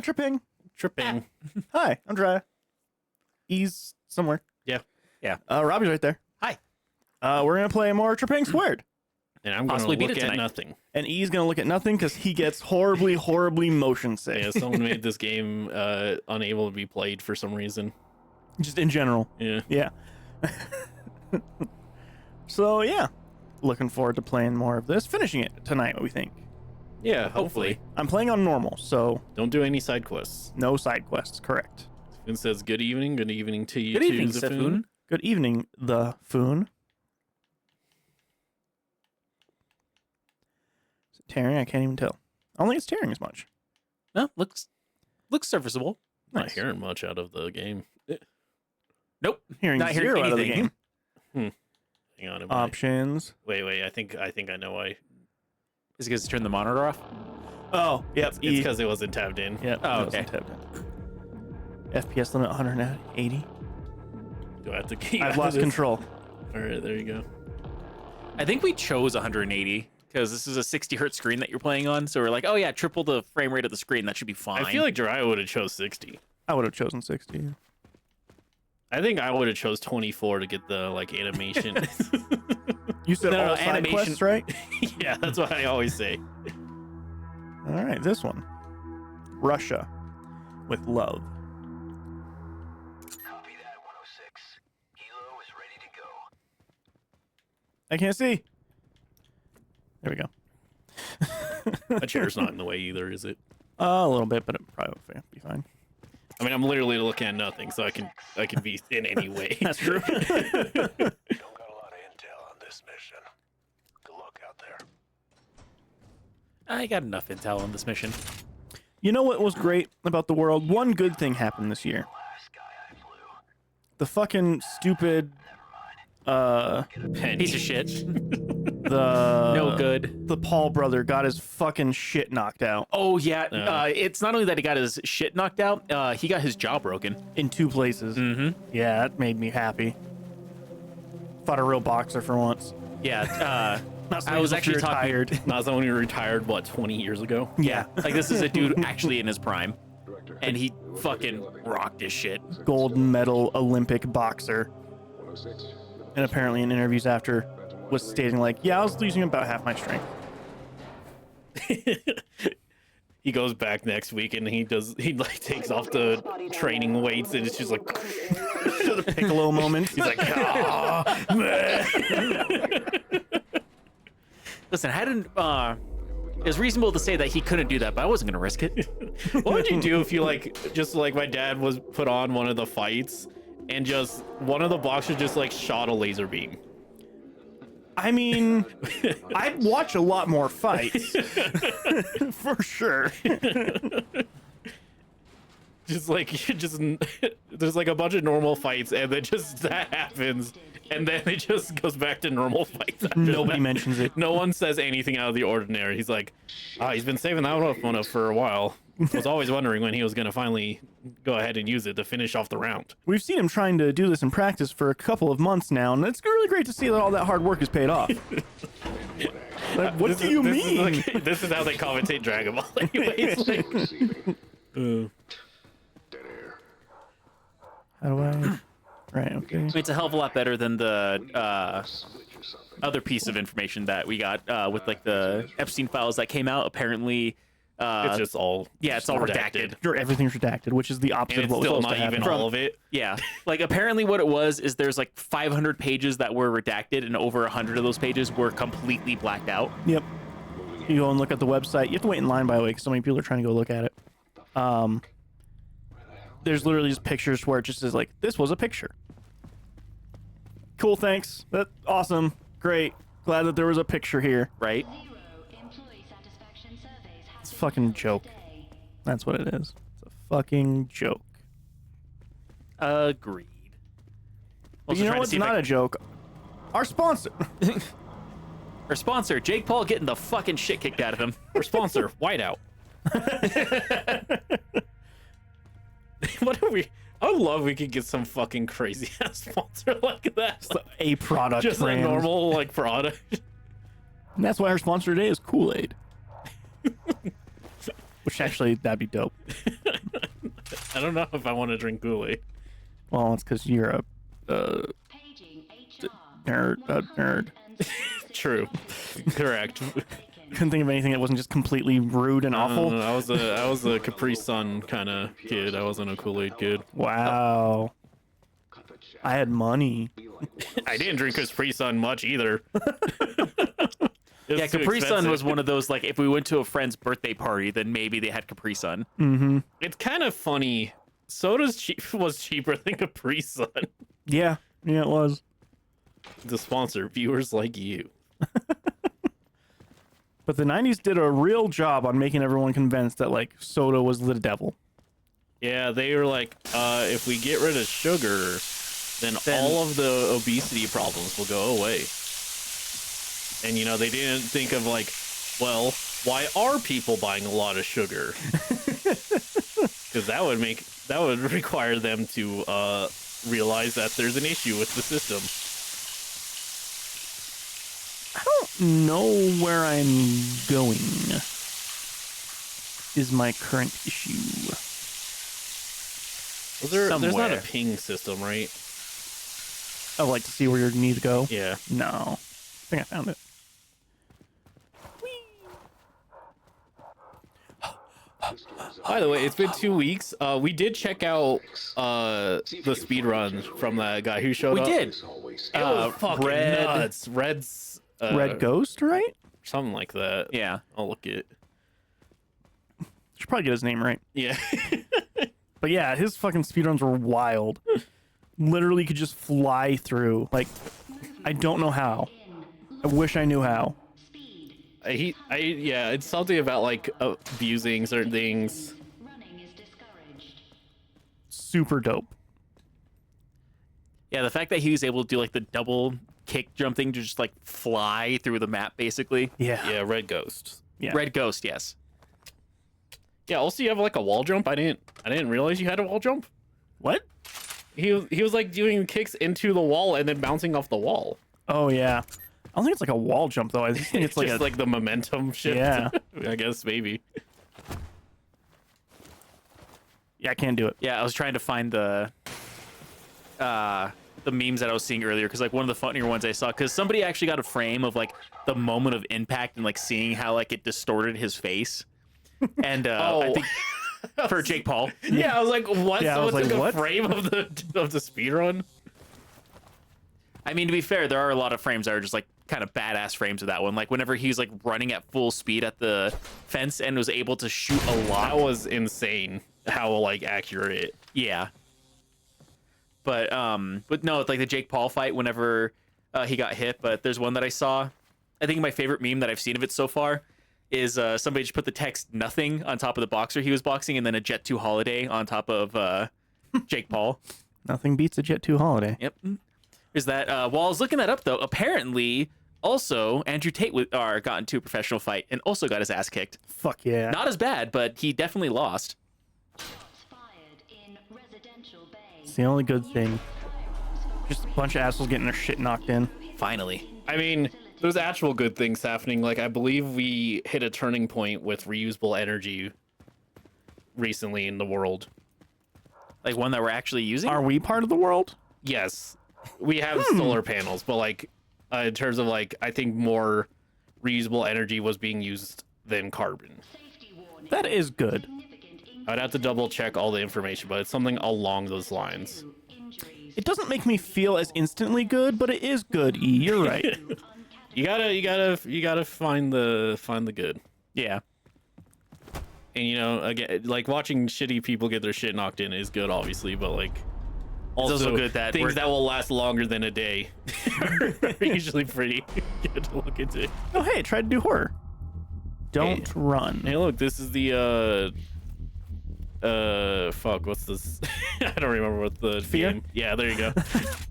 Trepang. Tripping. Hi, I'm Dry. E's somewhere. Yeah. Robbie's right there. Hi. We're gonna play more Trepang². And I'm going to Possibly beat look it at tonight. nothing. And E's gonna look at nothing because he gets horribly motion sick. Yeah, someone made this game unable to be played for some reason. Just in general. Yeah. Yeah. So yeah, looking forward to playing more of this. Finishing it tonight, we think. Yeah, hopefully. I'm playing on normal, so Don't do any side quests. no side quests. Correct. It says good evening to you Good too, evening, Zaffoon. Zaffoon. Good evening, the Foon. Is it tearing? I can't even tell. I don't think it's tearing as much. No, looks serviceable. Not Nice. hearing much out of the game. Nope. Hearing Not hearing zero out of the anything. game. Hang on. Options. Wait. I think I know why. Is it because you turned the monitor off? Oh, yep. It's because it wasn't tabbed in. Yep. Oh, it wasn't okay. tabbed in. FPS limit 180. Do I have to keep I've lost control. All right, there you go. I think we chose 180 because this is a 60 hertz screen that you're playing on. So we're like, oh yeah, triple the frame rate of the screen. That should be fine. I feel like Jiraiya would have chose 60. I would have chosen 60. I think I would have chose 24 to get the animation. You said No, all no, side animation- quests, right? Yeah, that's what I always say. All right, this one. Russia with love. Copy that, 106. Helo is ready to go. I can't see. There we go. A chair's not in the way either, is it? A little bit, but it probably will be fine. I mean, I'm literally looking at nothing, so I can be in any way. That's true. Don't got a lot of intel on this mission. Good luck out there. I got enough intel on this mission. You know what was great about the world? One good thing happened this year. Last guy I flew. The fucking stupid, Penny. Piece of shit. the No good. The Paul brother got his fucking shit knocked out Oh yeah. It's not only that he got his shit knocked out. He got his jaw broken. in 2 places. Mm-hmm. Yeah, that made me happy. Fought a real boxer for once. Yeah. Not I was actually talking- tired. Not someone who retired, 20 years ago? Yeah, Like this is a dude actually in his prime, and he fucking rocked his shit. gold medal Olympic boxer. And apparently in interviews after was stating like, yeah, I was losing about half my strength. He goes back next week and he takes off the training weights and it's just like The Piccolo moment. he's like, ah, Listen, I didn't. It was reasonable to say that he couldn't do that, but I wasn't gonna risk it. what would you do if you just like my dad was put on one of the fights and just one of the boxers just shot a laser beam? I mean, I'd watch a lot more fights. For sure. Just there's a bunch of normal fights and then just that happens and then it just goes back to normal fights after Nobody that. mentions it. No one says anything out of the ordinary. He's like, he's been saving that one up for a while. Was always wondering when he was going to finally go ahead and use it to finish off the round. We've seen him trying to do this in practice for a couple of months now, and it's really great to see that all that hard work is paid off. Like, what do you mean? This is how they commentate Dragon Ball anyways. How do I? Right, okay. It's a hell of a lot better than the other piece of information that we got with the Epstein files that came out. Apparently, It's just all it's all redacted. Sure, everything's redacted, which is the opposite And of it's what was still supposed to not even happen. all of it. Yeah, apparently what it was is there's 500 pages that were redacted, and over 100 of those pages were completely blacked out. Yep. You go and look at the website. You have to wait in line, by the way, because so many people are trying to go look at it. There's literally just pictures where it just says this was a picture. Cool, thanks. That's awesome. Great. Glad that there was a picture here. Right? It's a fucking joke. That's what it is. It's a fucking joke. Agreed. But you know what's not a joke? Our sponsor. Our sponsor, Jake Paul, getting the fucking shit kicked out of him. Our sponsor, Whiteout. What are we? I would love if we could get some fucking crazy ass sponsor like that. A product Just brand. a normal product. And that's why our sponsor today is Kool-Aid. Which actually, that'd be dope. I don't know if I want to drink Kool-Aid. Well, it's because you're a nerd. True. Correct. Couldn't think of anything that wasn't just completely rude and awful. I was a Capri Sun kind of kid. I wasn't a Kool-Aid kid. Wow. I had money. I didn't drink Capri Sun much either. Yeah, It's too Capri Sun expensive. was one of those, like, if we went to a friend's birthday party, then maybe they had Capri Sun. Mm-hmm. It's kind of funny. Soda's was cheaper than Capri Sun. Yeah, it was. To sponsor viewers like you. But the 90s did a real job on making everyone convinced that, like, soda was the devil. Yeah, they were like, if we get rid of sugar, then all of the obesity problems will go away. And, you know, they didn't think of, like, well, why are people buying a lot of sugar? Because that would require them to realize that there's an issue with the system. I don't know where I'm going, is my current issue. There's not a Somewhere. ping system, right? I would like to see where you need to go. Yeah. No. I think I found it. By the way, it's been 2 weeks. We did check out the speed run from that guy who showed We up. did. It was fucking Red- nuts. Red's Red Ghost, right? something like that. Yeah. I'll look at. Should probably get his name right. Yeah. But yeah, his fucking speedruns were wild. Literally could just fly through. Like, I don't know how. I wish I knew how. Yeah, it's something about like abusing certain things. Super dope. Yeah, the fact that he was able to do, like, the double kick jump thing to just, like, fly through the map, basically. Yeah. Yeah, Red Ghost. Yeah. Red Ghost, yes. Yeah, also you have like a wall jump. I didn't realize you had a wall jump. What? He was like doing kicks into the wall and then bouncing off the wall. Oh, yeah. I don't think it's like a wall jump, though. I just think it's like just a... like the momentum shift. Yeah. I guess maybe. Yeah, I can't do it. Yeah, I was trying to find the memes that I was seeing earlier, because, like, one of the funnier ones I saw, because somebody actually got a frame of, like, the moment of impact and, like, seeing how, like, it distorted his face. And I think for Jake Paul. Yeah, I was like, what? Yeah, I was Someone like, took what? a frame of the speed run? I mean, to be fair, there are a lot of frames that are just, like, kind of badass frames of that one. Like, whenever he's, like, running at full speed at the fence and was able to shoot a lot. That was insane. How like accurate. Yeah. But no, it's like the Jake Paul fight whenever he got hit. But there's one that I saw. I think my favorite meme that I've seen of it so far is somebody just put the text "nothing" on top of the boxer he was boxing, and then a Jet 2 Holiday on top of Jake Paul. Nothing beats a Jet 2 Holiday. Yep. Is that while I was looking that up though, apparently also Andrew Tate got into a professional fight and also got his ass kicked. Fuck yeah. Not as bad, but he definitely lost. It's the only good thing. Just a bunch of assholes getting their shit knocked in. Finally. I mean, there's actual good things happening. Like, I believe we hit a turning point with reusable energy recently in the world. Like one that we're actually using? Are we part of the world? Yes, we have solar panels, but like in terms of like, I think more reusable energy was being used than carbon. That is good. I'd have to double check all the information, but it's something along those lines. It doesn't make me feel as instantly good, but it is good. E, you're right. You gotta find the good. Yeah. And you know, again, like watching shitty people get their shit knocked in is good, obviously, but like also good that things we're- that will last longer than a day are usually pretty good to look into. Oh, hey, try to do horror. Don't run. Hey, look, this is the fuck, what's this? I don't remember what the Fear? game. Yeah, there you go.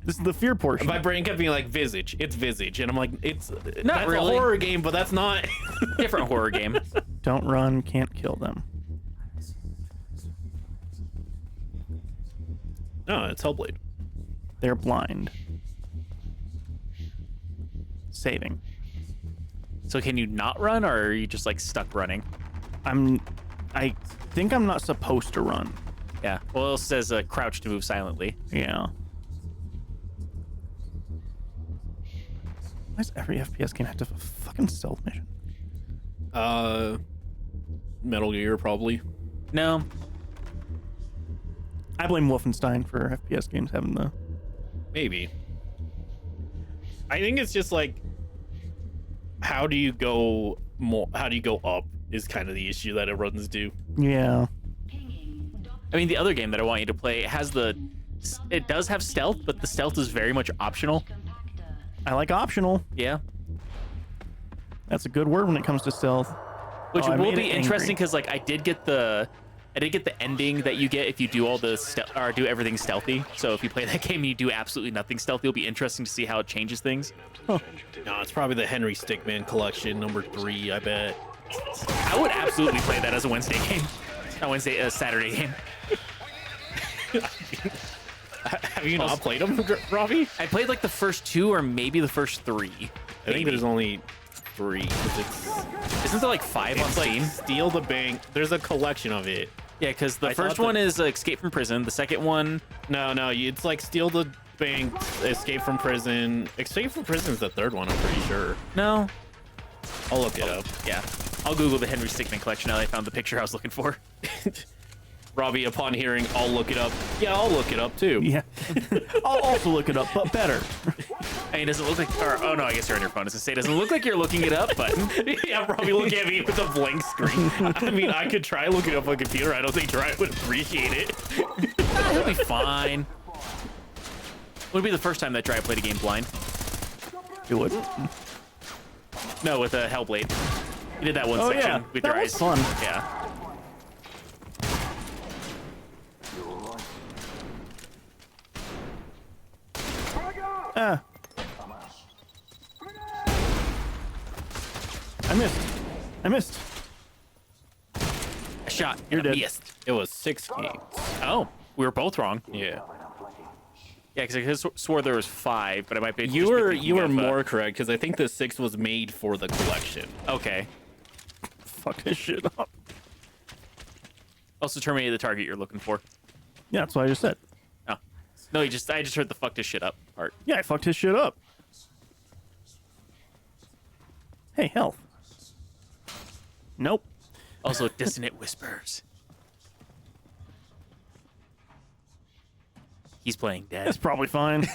This is the fear portion. My brain kept being like Visage. It's Visage, and I'm like, it's that's really. a horror game, but that's not. Different horror game. Don't run, can't kill them. No, it's Hellblade. They're blind. Saving. So can you not run, or are you just like stuck running? I think I'm not supposed to run. Yeah. Well, it says crouch to move silently. Yeah. Why does every FPS game have to have a fucking stealth mission? Metal Gear probably. No. I blame Wolfenstein for FPS games having the. Maybe. I think it's just like, how do you go up is kind of the issue that it runs to. Yeah. I mean, the other game that I want you to play it does have stealth, but the stealth is very much optional. I like optional. Yeah. That's a good word when it comes to stealth. Which Oh, I will made be it interesting angry. because like I did get the ending that you get if you do all the or do everything stealthy. So if you play that game and you do absolutely nothing stealthy, it'll be interesting to see how it changes things. No, it's probably the Henry Stickmin collection #3, I bet. I would absolutely play that as a Wednesday game. A Saturday game. Have you not played them, Robbie? I played like the first 2 or maybe the first 3. I think there's only 3. 'Cause Isn't there like 5 on it's like Steam? Steal the Bank. There's a collection of it. Yeah, because the I first thought one that- is Escape from Prison. The second one, No, it's like Steal the Bank, Escape from Prison. Escape from Prison is the third one, I'm pretty sure. no. I'll look it up. Yeah. I'll Google the Henry Stickmin collection now that I found the picture I was looking for. Robbie, upon hearing, I'll look it up. Yeah, I'll look it up too. Yeah. I'll also look it up, but better. I mean, does it look like... oh, no, I guess you're on your phone. I was going to say, it doesn't look like you're looking it up, but... Yeah, Robbie, look at me with a blank screen. I mean, I could try looking up on a computer. I don't think Dry would appreciate it. He'll be fine. Would be the first time that Dry played a game blind. You would. No, with a Hellblade. You did that one Oh, section yeah. with That your was eyes. fun. Yeah. Ah. I missed. A shot. You're and a dead. missed. It was 6 games. Oh, we were both wrong. Yeah. Yeah, because I swore there was 5, but I might be. You just were thinking of, more correct because I think the 6 was made for the collection. Okay. Fuck this shit up. Also, terminated the target you're looking for. Yeah, that's what I just said. Oh. No, I just heard the fuck this shit up part. Yeah, I fucked his shit up. Hey, health. Nope. Also, dissonant whispers. He's playing dead. That's probably fine.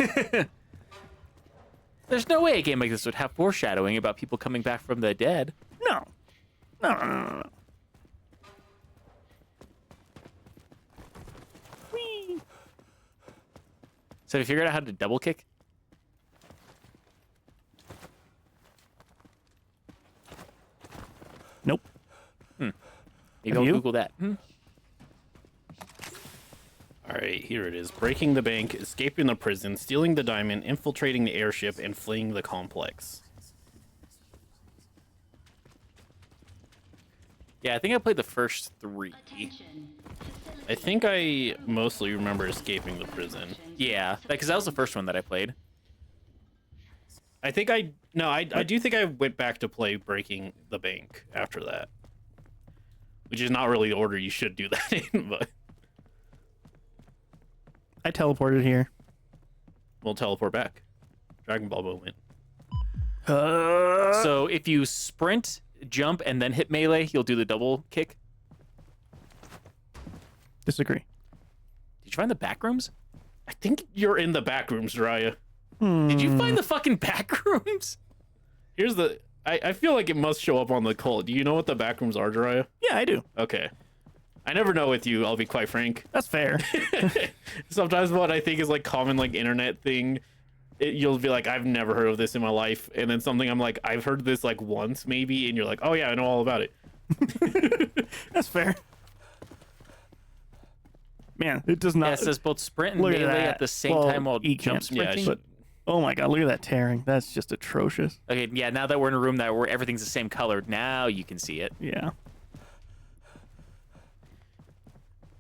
There's no way a game like this would have foreshadowing about people coming back from the dead. No. No. Whee. So have you figured out how to double kick? Nope. Maybe Have I'll you? Google that. All right, here it is. Breaking the bank, escaping the prison, stealing the diamond, infiltrating the airship, and fleeing the complex. Yeah, I think I played the first 3. I think I mostly remember escaping the prison. Yeah, because that was the first one that I played. I think I do think I went back to play Breaking the Bank after that. Which is not really the order you should do that in, but I teleported here. we'll teleport back. Dragon Ball moment. So if you sprint, jump, and then hit melee, you'll do the double kick. Disagree. Did you find the back rooms? I think you're in the back rooms, Jiraiya. Did you find the fucking back rooms? Here's the I feel like it must show up on the cult. Do you know what the back rooms are, Jiraiya? Yeah, I do. Okay. I never know with you, I'll be quite frank. That's fair. Sometimes what I think is like common like internet thing, you'll be like, I've never heard of this in my life. And then something I'm like, I've heard this like once maybe, and you're like, oh yeah, I know all about it. That's fair. Man, it does not. Yeah, it says both sprint and Look at melee that. at the same Well, time while you jump can't- Yeah, sprinting. but oh my god, look at that tearing. That's just atrocious. Okay, yeah, now that we're in a room where everything's the same color, now you can see it. Yeah.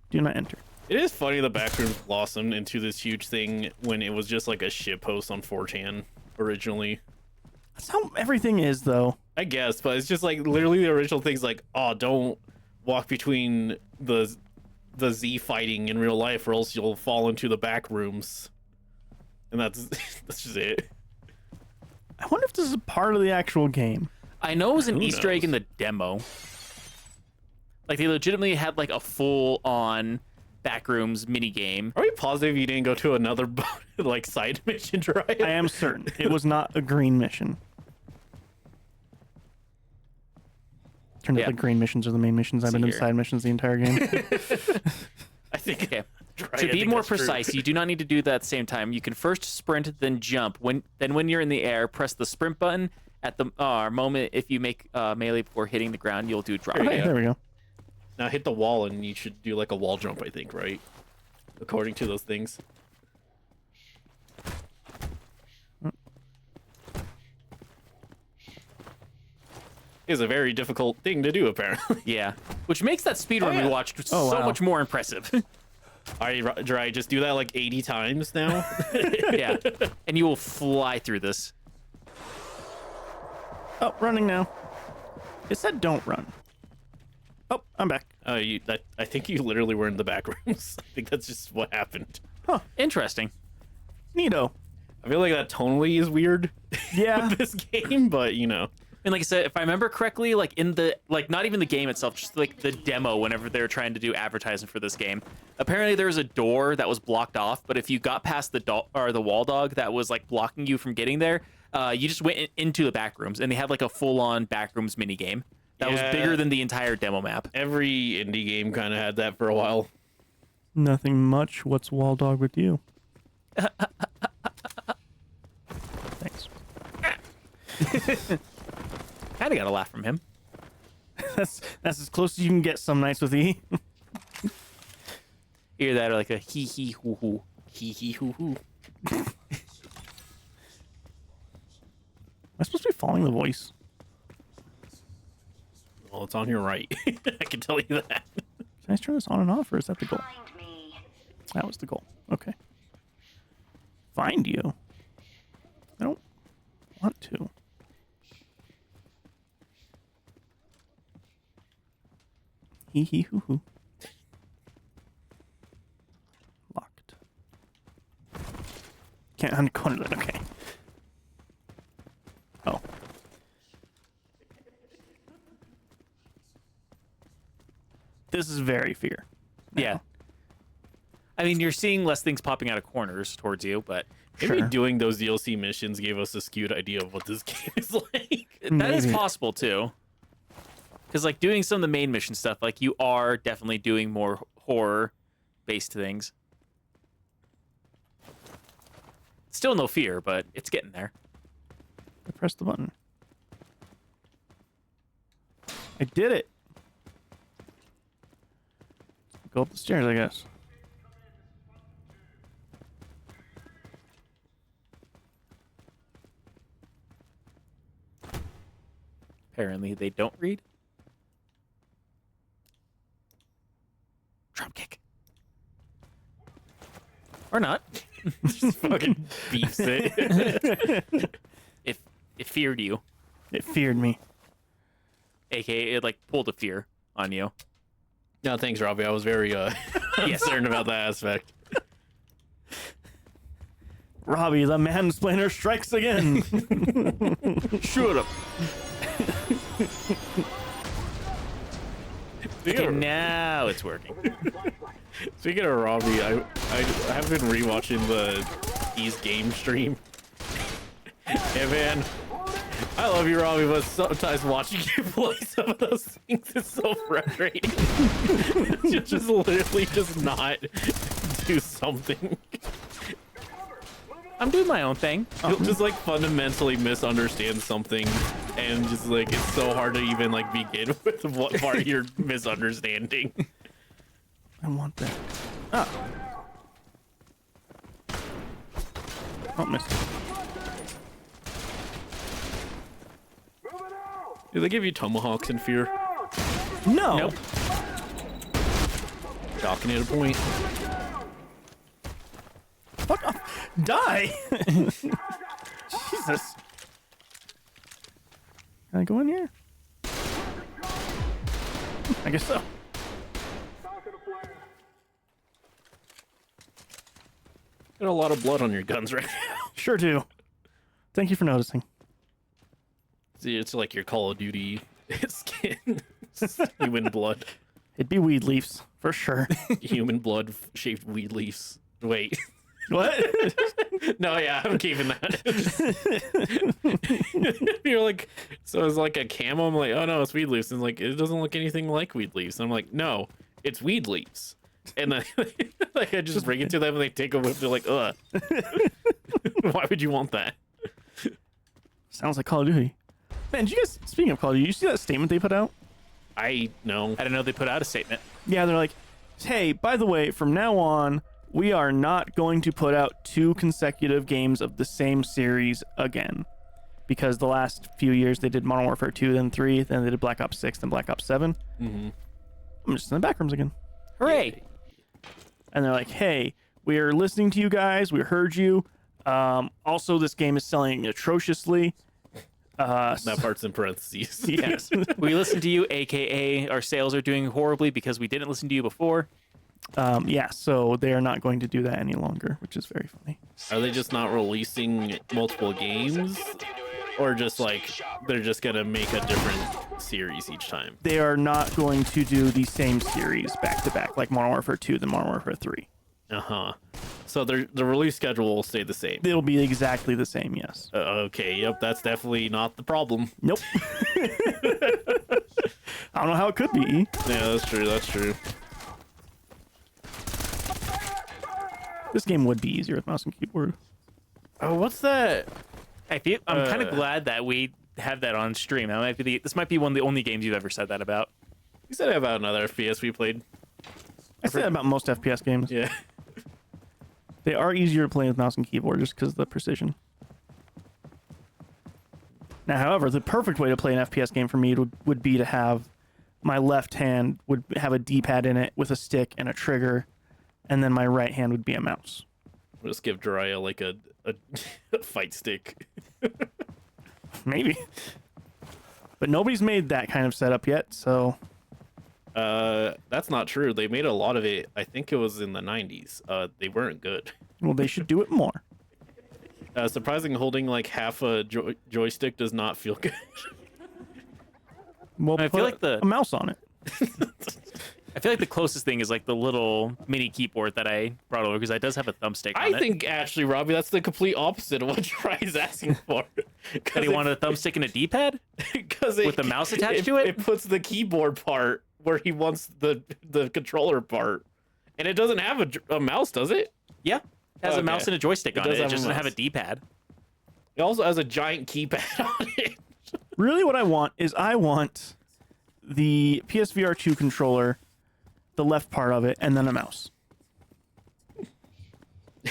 Do not enter. It is funny the back rooms blossomed into this huge thing when it was just like a shitpost on 4chan originally. That's how everything is, though. I guess, but it's just like literally the original thing's like, oh, don't walk between the the Z fighting in real life, or else you'll fall into the back rooms. And that's that's just it. I wonder if this is a part of the actual game. I know it was an Who Easter egg knows? in the demo. Like they legitimately had like a full-on backrooms mini game. Are we positive you didn't go to another like side mission, right? I am certain it was not a green mission. Turned out Yeah. the green missions are the main missions. I've been in here. side missions the entire game. I think. Okay. Right, To I be think more that's true. precise, you do not need to do that at the same time. You can first sprint, then jump. When you're in the air, press the sprint button. At the moment, if you make melee before hitting the ground, you'll do drop. Hey, there we go. Now hit the wall, and you should do like a wall jump. I think, right? According to those things. Is a very difficult thing to do, apparently. Yeah, which makes that speedrun yeah. we watched Oh, so wow. much more impressive. Did I just do that like 80 times now? Yeah, and you will fly through this. Oh, running now. It said don't run. Oh, I'm back. I think you literally were in the back rooms. I think that's just what happened. Interesting. Neato. I feel like that tonally is weird. Yeah. with this game, but you know. And like I said, if I remember correctly, like in the not even the game itself, just like the demo, whenever they were trying to do advertising for this game, apparently there was a door that was blocked off. But if you got past the wall dog that was like blocking you from getting there, you just went into the back rooms, and they had like a full-on back rooms mini game that was Yeah. bigger than the entire demo map. Every indie game kind of had that for a while. Nothing much. What's Wall Dog with you? Thanks. Kind of got a laugh from him. That's as close as you can get some nights with E. Either that or like a hee hee hoo hoo. Hee hee hoo hoo. Am I supposed to be following the voice? Well, it's on your right. I can tell you that. Can I turn this on and off, or is that the goal? Find me. That was the goal. Okay. Find you. I don't want to. Hee hee hoo hoo. Locked. Can't go under that. Okay. Oh. This is very fear. Yeah. I mean, you're seeing less things popping out of corners towards you, but Maybe Sure. doing those DLC missions gave us a skewed idea of what this game is like. that is Maybe. possible too. Because like doing some of the main mission stuff, like you are definitely doing more horror-based things. Still no fear, but it's getting there. I pressed the button. I did it. Go up the stairs, I guess. Apparently, they don't read. Drop kick. Or not. Just fucking beefs it. If it feared you, It feared me. aka it like pulled a fear on you. No, thanks, Robbie. I was very concerned about that aspect. Robbie, the mansplainer strikes again. Shut up. Okay, now it's working. Speaking of Robbie, I have been rewatching the Ease game stream. Yeah, man. I love you, Robbie, but sometimes watching you play some of those things is so frustrating. You just literally just not do something. I'm doing my own thing. You'll just like fundamentally misunderstand something, and just like it's so hard to even like begin with what part you're misunderstanding. I want that. Ah. Oh, missed. Do they give you tomahawks in Fear? No. Nope. Docking at a point. Fuck off. Die. Jesus. Can I go in here? I guess so. Got a lot of blood on your guns right now. Sure do. Thank you for noticing. See, it's like your Call of Duty skin. Human blood. It'd be weed leaves, for sure. Human blood shaped weed leaves. Wait. What? No, yeah, I'm keeping that. You're like, so it's like a camo. I'm like, oh no, it's weed leaves. And like, it doesn't look anything like weed leaves. And I'm like, no, it's weed leaves. And then like I just bring it to them and they take a whiff. They're like, ugh. Why would you want that? Sounds like Call of Duty. Man, did you guys, speaking of Call of Duty, you see that statement they put out? I know. I didn't know they put out a statement. Yeah, they're like, hey, by the way, from now on, we are not going to put out 2 consecutive games of the same series again. Because the last few years they did Modern Warfare 2, then 3, then they did Black Ops 6, then Black Ops 7. Mm-hmm. I'm just in the backrooms again. Hooray! And they're like, hey, we are listening to you guys. We heard you. Also, this game is selling atrociously. That part's in parentheses. Yes. We listened to you, aka our sales are doing horribly because we didn't listen to you before. Yeah, so they are not going to do that any longer, which is very funny. Are they just not releasing multiple games? Or just like, they're just gonna make a different series each time? They are not going to do the same series back to back, like Modern Warfare 2, then Modern Warfare 3. Uh-huh. So the release schedule will stay the same. It'll be exactly the same, yes. Okay, yep, that's definitely not the problem. Nope. I don't know how it could be. Yeah, that's true, that's true. This game would be easier with mouse and keyboard. Oh, what's that? I'm kind of glad that we have that on stream. This might be one of the only games you've ever said that about. You said about another FPS we played. I say that about most FPS games. Yeah. They are easier to play with mouse and keyboard just because of the precision. Now, however, the perfect way to play an FPS game for me would be to have my left hand would have a D-pad in it with a stick and a trigger, and then my right hand would be a mouse. We'll just give Jiraiya like a fight stick. Maybe. But nobody's made that kind of setup yet, so... That's not true. They made a lot of it. I think it was in the 90s. They weren't good. Well, they should do it more. Surprising, holding like half a joystick does not feel good. Well, I feel like a mouse on it. I feel like the closest thing is like the little mini keyboard that I brought over because it does have a thumbstick on it. I think actually, Robbie, that's the complete opposite of what Jiraiya's asking for. That he wanted a thumbstick and a D-pad with the mouse attached to it. It puts the keyboard part where he wants the controller part, and it doesn't have a mouse, does it? Yeah, it has a mouse and a joystick on it. It have just a doesn't have a mouse. D-pad. It also has a giant keypad on it. Really, what I want is I want the PSVR 2 controller, the left part of it, and then a mouse.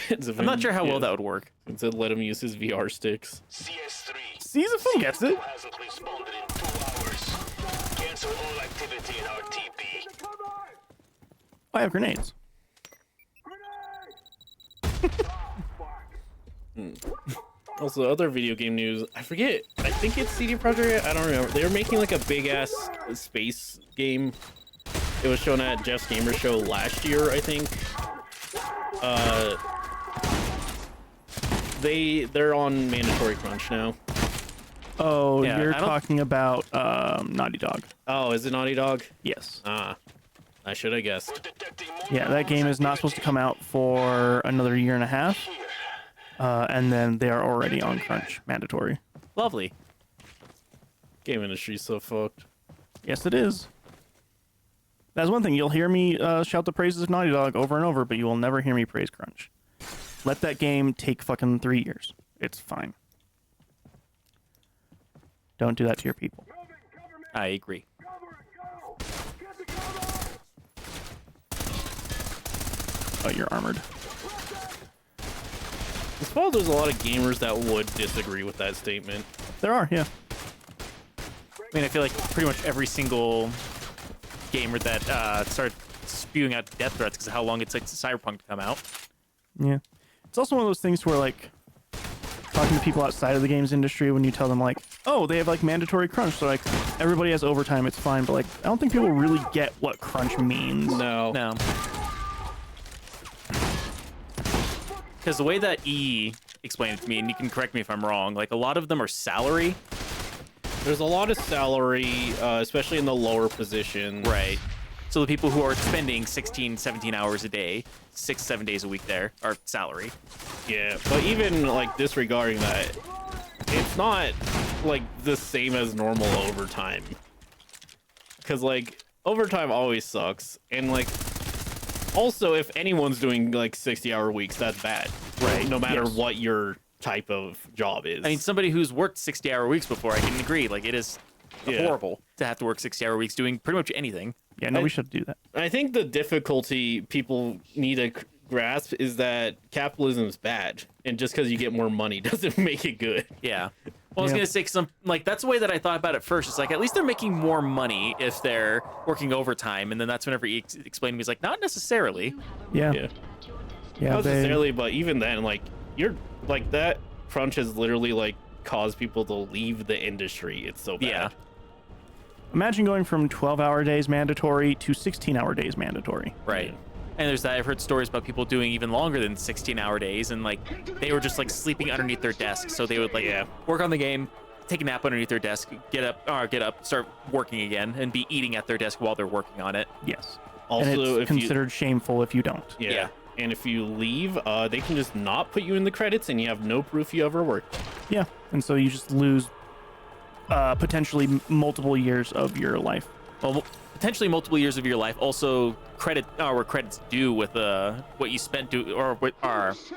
I'm not sure how well that would work. Instead, let him use his VR sticks. CS3 Season gets it. hasn't responded in 2 hours. Cancel all activity in our TP. I have grenades. Also, other video game news. I forget. I think it's CD Projekt. I don't remember. They were making like a big ass space game. It was shown at Jeff's Gamer Show last year, I think. They're on mandatory crunch now. Oh, Yeah, you're I don't- talking about Naughty Dog. Oh, is it Naughty Dog? Yes. Ah, I should have guessed. Detecting Yeah, that game is not supposed to come out for another year and a half. And then they are already on crunch, mandatory. Lovely. Game industry's so fucked. Yes, it is. That's one thing. You'll hear me shout the praises of Naughty Dog over and over, but you will never hear me praise crunch. Let that game take fucking 3 years. It's fine. Don't do that to your people. I agree. Oh, you're armored. I suppose there's a lot of gamers that would disagree with that statement. There are, yeah. I mean, I feel like pretty much every single gamer that started spewing out death threats because of how long it took Cyberpunk to come out. Yeah. It's also one of those things where, like, talking to people outside of the games industry, when you tell them, like, oh, they have, like, mandatory crunch, so, like, everybody has overtime, it's fine, but, like, I don't think people really get what crunch means. No. No. Because the way that E explained it to me, and you can correct me if I'm wrong, like a lot of them are salary. There's a lot of salary, especially in the lower positions. Right. So the people who are spending 16, 17 hours a day, 6-7 days a week there are salary. Yeah, but even like disregarding that, it's not like the same as normal overtime. Because like overtime always sucks, and like also if anyone's doing like 60-hour weeks, that's bad. Right. No matter Yes. what your type of job is. I mean, somebody who's worked 60-hour weeks before, I can agree. Like, it is Yeah. horrible to have to work 60-hour weeks doing pretty much anything. Yeah, no, we should do that. I think the difficulty people need to grasp is that capitalism is bad, and just because you get more money doesn't make it good. Yeah. Well, I was Yeah. gonna say that's the way that I thought about it first. It's like at least they're making more money if they're working overtime, and then that's whenever he explained to me, he's like, not necessarily. Yeah. Yeah. Yeah. Not they- necessarily, but even then, like you're like that crunch has literally like caused people to leave the industry. It's so bad. Yeah. Imagine going from 12-hour days mandatory to 16-hour days mandatory. Right. And there's that. I've heard stories about people doing even longer than 16-hour days, and like they were just like sleeping underneath their desk, so they would like work on the game, take a nap underneath their desk, get up, start working again, and be eating at their desk while they're working on it. Yes. Also, and it's if considered shameful if you don't. yeah. And if you leave, they can just not put you in the credits, and you have no proof you ever worked. Yeah. And so you just lose potentially multiple years of your life. Well, potentially multiple years of your life. Also, where credits due with what you spent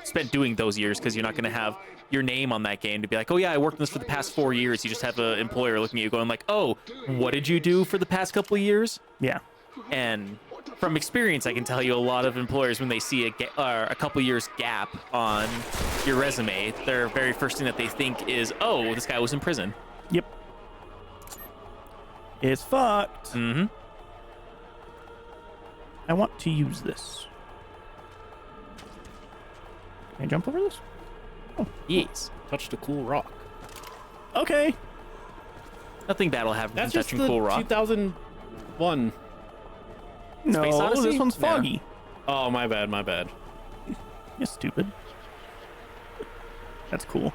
spent doing those years, because you're not going to have your name on that game to be like, oh yeah, I worked on this for the past 4 years. You just have an employer looking at you going like, oh, what did you do for the past couple of years? Yeah. And from experience, I can tell you a lot of employers, when they see a couple years gap on your resume, their very first thing that they think is, oh, this guy was in prison. Yep. It's fucked. Mm-hmm. I want to use this. Can I jump over this? Yes. Touch the cool rock. Okay. Nothing bad will happen That's from just touching the cool rock. 2001. No, Odyssey? this one's Yeah. foggy. Oh, my bad, my bad. You're stupid. That's cool.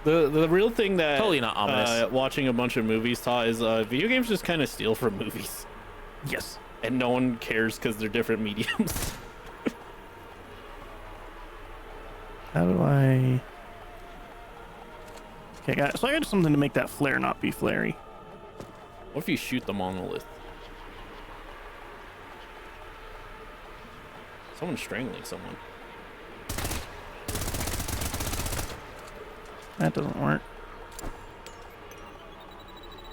The real thing that Totally not ominous. Watching a bunch of movies taught is video games just kind of steal from movies, Yes. and no one cares because they're different mediums. How do I... Okay, so I got something to make that flare not be flary. What if you shoot the monolith? Someone's strangling someone. That doesn't work.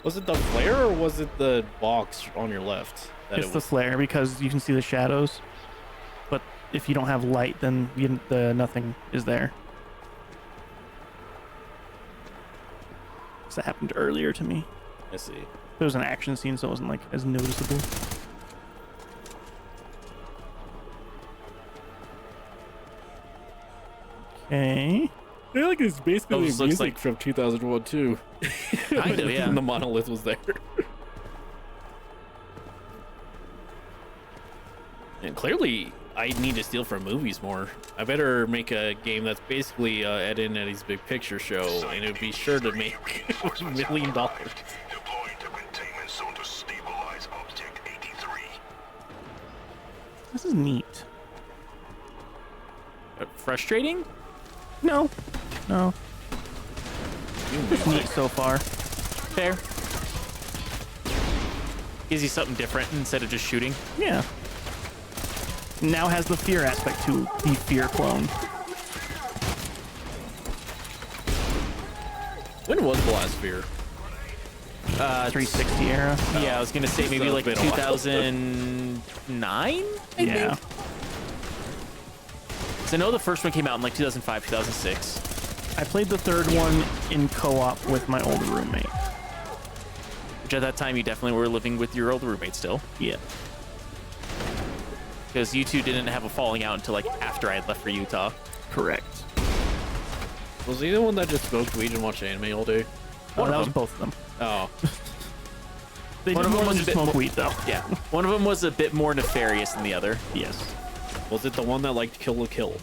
Was it the flare or was it the box on your left? That It's it the was... flare because you can see the shadows. But if you don't have light, then nothing is there. That happened earlier to me. I see. It was an action scene, so it wasn't like as noticeable. Okay. I feel like it's basically Those looks music like- from 2001 too. Kind of, yeah. The monolith was there. And clearly, I need to steal from movies more. I better make a game that's basically Ed and Eddie's Big Picture show, and it would be sure to make $1 million. Deploying to containment zone to stabilize object 83. This is neat. Frustrating? No. No. It's neat so far. Fair. Gives you something different instead of just shooting. Yeah. Now has the fear aspect to the fear clone. When was the last Fear? 360 era. Yeah, I was gonna say maybe So like it's been a while. 2009. Yeah. So I know the first one came out in like 2005, 2006. I played the third one in co-op with my old roommate. Which at that time you definitely were living with your old roommate still, Yeah. because you two didn't have a falling out until like after I had left for Utah. Correct. Was he the one that just smoked weed and watched anime all day? Oh, One that of was them. both of them. Oh, They One did of them more was than a just bit smoke more- weed, though. Yeah, one of them was a bit more nefarious than the other. Yes. was it the one that liked Kill la Kill?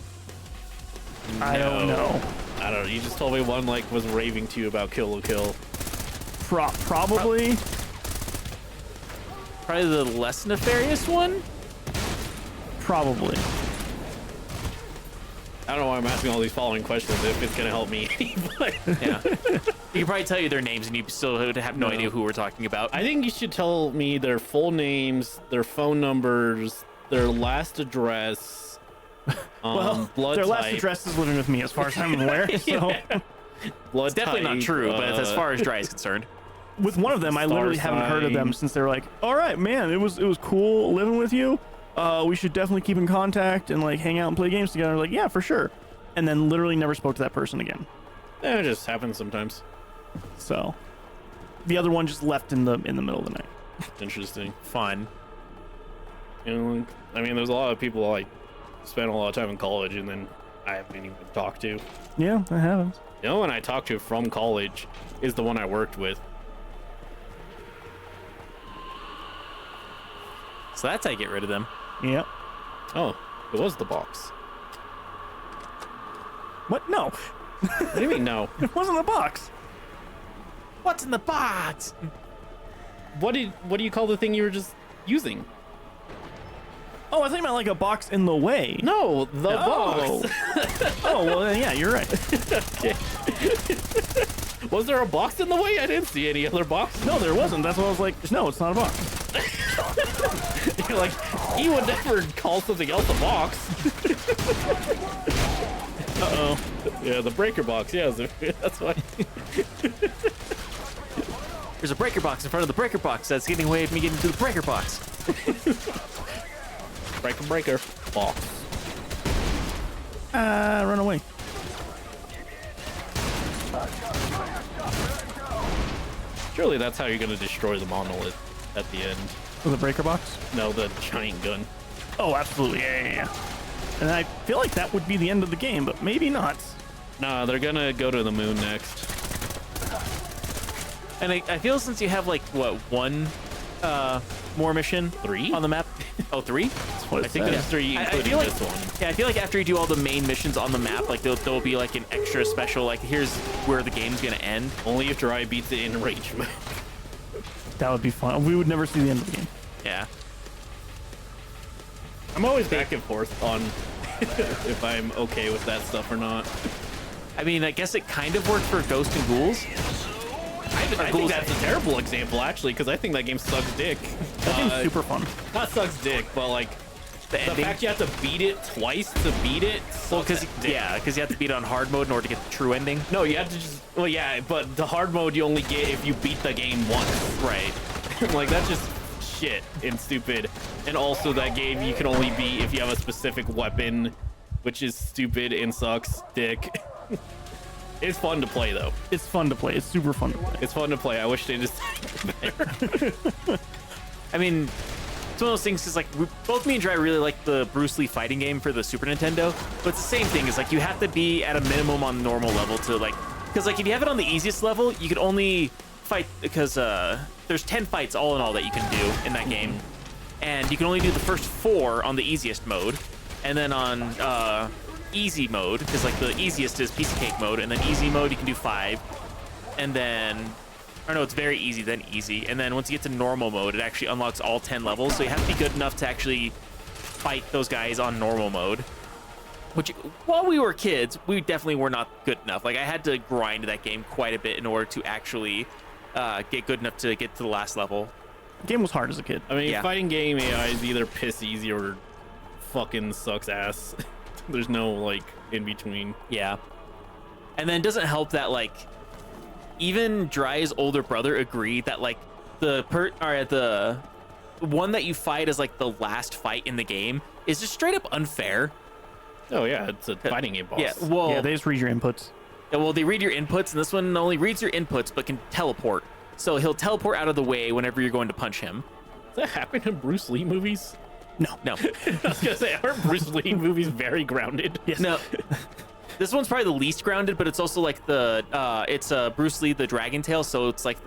I don't know. I don't know. You just told me one like was raving to you about Kill la Kill. Probably. Probably the less nefarious one. Probably. I don't know why I'm asking all these following questions if it's gonna help me. But Yeah. You could probably tell you their names, and you still would have no idea who we're talking about. I think you should tell me their full names, their phone numbers, their last address, Well, blood their last type. address is living with me, as far as I'm aware. So, Blood It's definitely not type, true, but as far as Dry is concerned. with one of them, I Star literally haven't heard of them sign. since they were like, "All right, man, it was cool living with you. We should definitely keep in contact and like hang out and play games together." Like, yeah, for sure. And then literally never spoke to that person again. It just happens sometimes. So, the other one just left in the middle of the night. Interesting. Fun. You know, I mean, there's a lot of people like spend a lot of time in college and then I haven't even talked to. Yeah, that happens. The only one I talked to from college is the one I worked with. So that's how you get rid of them. Yep. Oh, it was the box. What? No, What do you mean no? it wasn't the box. What's in the box? What do you call the thing you were just using? Oh, I thought you meant like a box in the way. No, the Oh. box. Oh, well, then, yeah, you're right. Was there a box in the way? I didn't see any other box. No, there wasn't. That's why I was like, no, it's not a box. You're like, he would never call something else a box. Uh-oh. Yeah, the breaker box. Yeah, that's why. There's a breaker box in front of the breaker box that's getting away from me getting to the breaker box. Breaker box. Run away. Surely that's how you're gonna destroy the monolith at the end. With a breaker box? No, the giant gun. Oh, absolutely. Yeah. And I feel like that would be the end of the game, but maybe not. Nah, they're gonna go to the moon next. And I feel since you have like what one more mission 3 on the map. Oh, 3? What I think there's 3 I including feel like this one. yeah, I feel like after you do all the main missions on the map, like there'll be like an extra special like here's where the game's gonna end. Only if Dry beats it in rage mode. That would be fun. We would never see the end of the game. Yeah. I'm always back and forth on if I'm okay with that stuff or not. I mean, I guess it kind of worked for Ghost and Ghouls. I think that's a terrible example, actually, because I think that game sucks dick. That game's super fun. Not sucks dick, but like The the ending. fact you have to beat it twice to beat it. Well, Sucks because dick. you have to beat it on hard mode in order to get the true ending. No, you have to just. Well, yeah, but the hard mode you only get if you beat the game once. Right. Like that's just shit and stupid. And also that game you can only beat if you have a specific weapon, which is stupid and sucks dick. It's fun to play though. It's fun to play. It's super fun to play. It's fun to play. I wish they just. I mean, it's one of those things because like both me and Dry really like the Bruce Lee fighting game for the Super Nintendo, but it's the same thing. Is like you have to be at a minimum on normal level to like, because like if you have it on the easiest level, you could only fight because there's 10 fights all in all that you can do in that game, and you can only do the first 4 on the easiest mode, and then on easy mode, because like the easiest is piece of cake mode, and then easy mode you can do 5, and then or no, it's very easy, then easy, and then once you get to normal mode, it actually unlocks all 10 levels, so you have to be good enough to actually fight those guys on normal mode. Which, while we were kids, we definitely were not good enough. Like, I had to grind that game quite a bit in order to actually get good enough to get to the last level. The game was hard as a kid. I mean, Yeah. fighting game AI is either piss easy or fucking sucks ass. There's no like in between. Yeah. And then it doesn't help that, like, even Dry's older brother agreed that, like, the one that you fight as, like, the last fight in the game is just straight up unfair. Oh yeah, it's a fighting game boss. Yeah, well, Yeah, they just read your inputs. they read your inputs, and this one not only reads your inputs, but can teleport. So he'll teleport out of the way whenever you're going to punch him. Does that happen in Bruce Lee movies? No. No. I was gonna say, aren't Bruce Lee movies very grounded? Yes. No. This one's probably the least grounded, but it's also like it's Bruce Lee the Dragon Tail, so it's like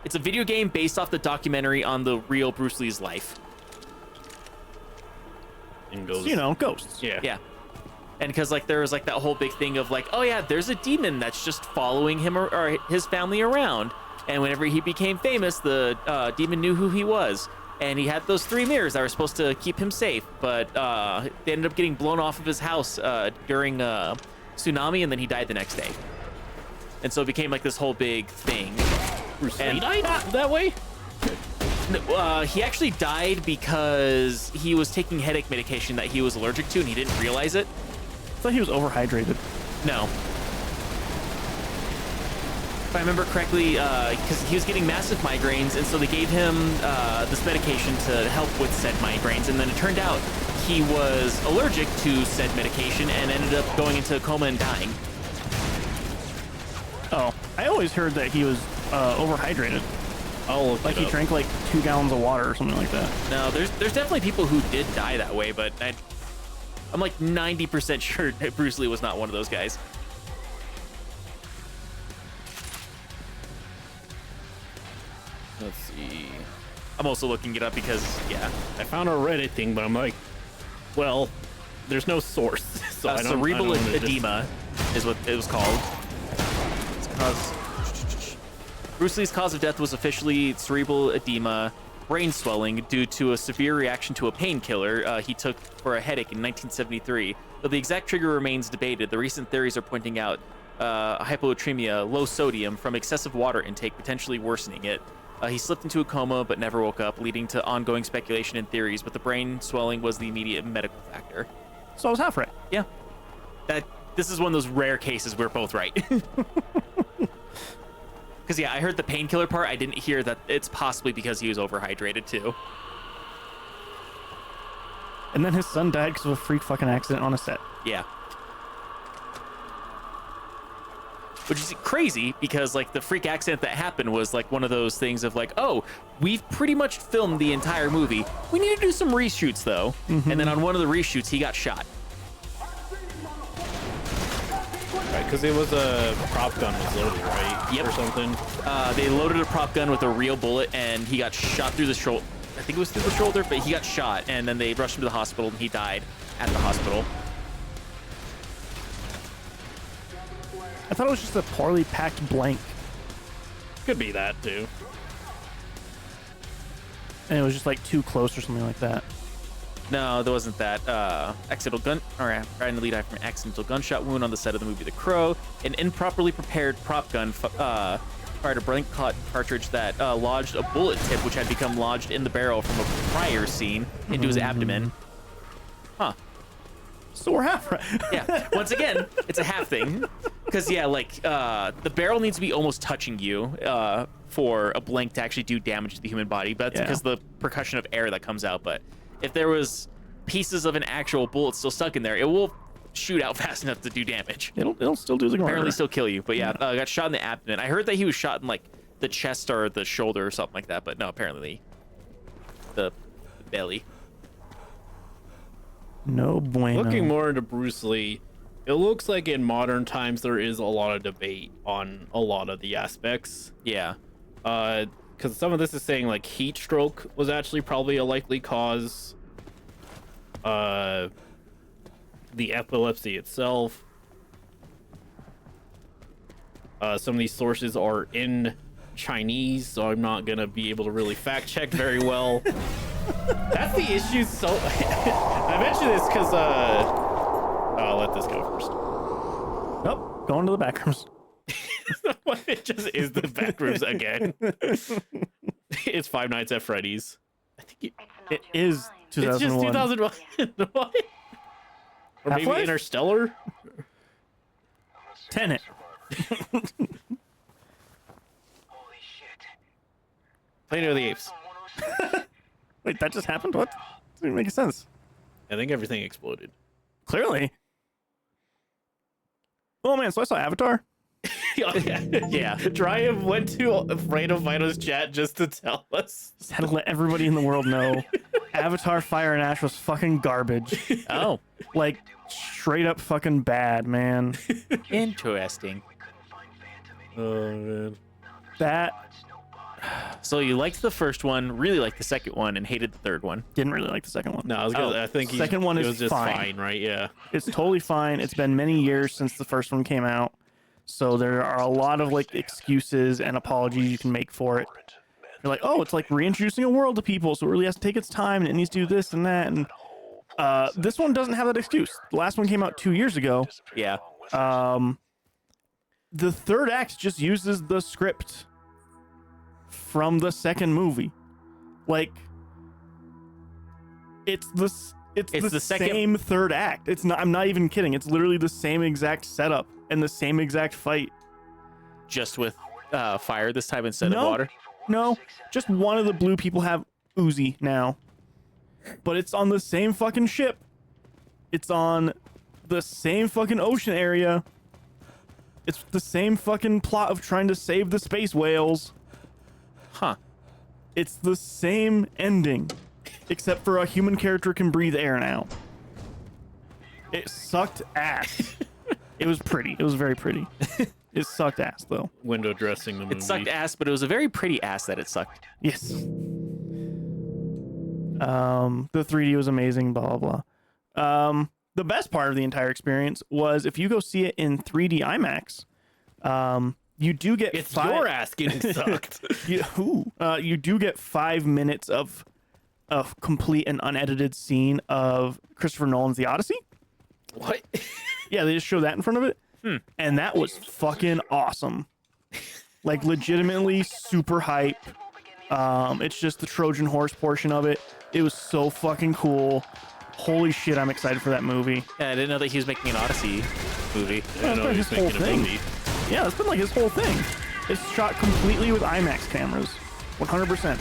it's a video game based off the documentary on the real Bruce Lee's life. And goes, You know, ghosts. yeah. Yeah. And because like there was like that whole big thing of like, oh yeah, there's a demon that's just following him or his family around. And whenever he became famous, the demon knew who he was. And he had those 3 mirrors that were supposed to keep him safe, but they ended up getting blown off of his house during tsunami, and then he died the next day. And so it became like this whole big thing. Bruce And- Lee died that way? He actually died because he was taking headache medication that he was allergic to, and he didn't realize it. I thought he was overhydrated. No. If I remember correctly, because he was getting massive migraines, and so they gave him this medication to help with said migraines, and then it turned out he was allergic to said medication and ended up going into a coma and dying. Oh, I always heard that he was overhydrated. I'll look Like it he up. drank like 2 gallons of water or something like that. No, there's definitely people who did die that way, but I'm like 90% sure that Bruce Lee was not one of those guys. Let's see. I'm also looking it up because, yeah, I found a Reddit thing, but I'm like, well, there's no source, so I don't. cerebral I don't wanna just- edema is what it was called. Bruce Lee's cause of death was officially cerebral edema, brain swelling due to a severe reaction to a painkiller he took for a headache in 1973. Though the exact trigger remains debated, the recent theories are pointing out hyponatremia, low sodium from excessive water intake, potentially worsening it. He slipped into a coma but never woke up, leading to ongoing speculation and theories, but the brain swelling was the immediate medical factor. So I was half right. Yeah. This is one of those rare cases we're both right. Because, yeah, I heard the painkiller part. I didn't hear that it's possibly because he was overhydrated, too. And then his son died because of a freak fucking accident on a set. Yeah. Which is crazy because, like, the freak accident that happened was, like, one of those things of, like, oh, we've pretty much filmed the entire movie. We need to do some reshoots, though. And then on one of the reshoots, he got shot. Right, because it was a prop gun was loaded, right? Yep. Or something. They loaded a prop gun with a real bullet, and he got shot through the shoulder. I think it was through the shoulder, but he got shot, and then they rushed him to the hospital, and he died at the hospital. I thought it was just a poorly packed blank, Could be that too. and it was just like too close or something like that. No, there wasn't that. Accidental gun, or Ryan Lee died from an accidental gunshot wound on the set of the movie The Crow. An improperly prepared prop gun fired a blank cartridge that lodged a bullet tip, which had become lodged in the barrel from a prior scene into his abdomen. Huh. So we're half right. Yeah. Once again, it's a half thing. Because, yeah, like, the barrel needs to be almost touching you for a blank to actually do damage to the human body. But that's Yeah. because of the percussion of air that comes out. But if there was pieces of an actual bullet still stuck in there, it will shoot out fast enough to do damage. It'll still do the Apparently murder. still kill you. But, yeah, got shot in the abdomen. I heard that he was shot in, like, the chest or the shoulder or something like that. But, no, apparently the belly. No bueno. Looking more into Bruce Lee, it looks like in modern times there is a lot of debate on a lot of the aspects. Yeah. Because some of this is saying like heat stroke was actually probably a likely cause. The epilepsy itself. Some of these sources are in Chinese, so I'm not gonna be able to really fact check very well. That's the issue. So I mentioned this because I'll let this go first. Oh, going to the back rooms. What if it just is the back rooms again? It's Five Nights at Freddy's. I think It is it's 2001. just 2001. What? Or maybe Half-Life? Interstellar? Tenet. Holy shit. Planet of the Apes. Wait, that just happened? What? Doesn't even make sense. I think everything exploded. Clearly. Oh man, so I saw Avatar. Yeah. Drya went to Fredo Vito's chat just to tell us. Just had to let everybody in the world know Avatar Fire and Ash was fucking garbage. Oh, Like, straight up fucking bad, man. interesting. Oh man. That So you liked the first one, really liked the second one, and hated the third one. Didn't really like the second one. No, I think second one it is was just fine. right? Yeah. It's totally fine. It's been many years since the first one came out, so there are a lot of like excuses and apologies you can make for it. You're like, oh, it's like reintroducing a world to people, so it really has to take its time, and it needs to do this and that. And this one doesn't have that excuse. The last one came out 2 years ago. Yeah. The third act just uses the script from the second movie. Like, it's the same third act. It's not. I'm not even kidding. It's literally the same exact setup and the same exact fight. Just with fire this time instead of water. No, just one of the blue people have Uzi now. But it's on the same fucking ship. It's on the same fucking ocean area. It's the same fucking plot of trying to save the space whales. Huh. It's the same ending. Except for a human character can breathe air now. It sucked ass. It was pretty. It was very pretty. It sucked ass, though. Window dressing the movie. It sucked ass, but it was a very pretty ass that it sucked. Yes. The 3D was amazing, blah, blah, blah. The best part of the entire experience was if you go see it in 3D IMAX, you do get It's your ass getting sucked. you do get 5 minutes of a complete and unedited scene of Christopher Nolan's The Odyssey. What? Yeah, they just show that in front of it. And that was fucking awesome. Like, legitimately super hype. It's just the Trojan horse portion of it. It was so fucking cool. Holy shit, I'm excited for that movie. Yeah, I didn't know that he was making an Odyssey movie. I don't know his he's whole making a thing. movie. Yeah, that's been like his whole thing. It's shot completely with IMAX cameras. 100%.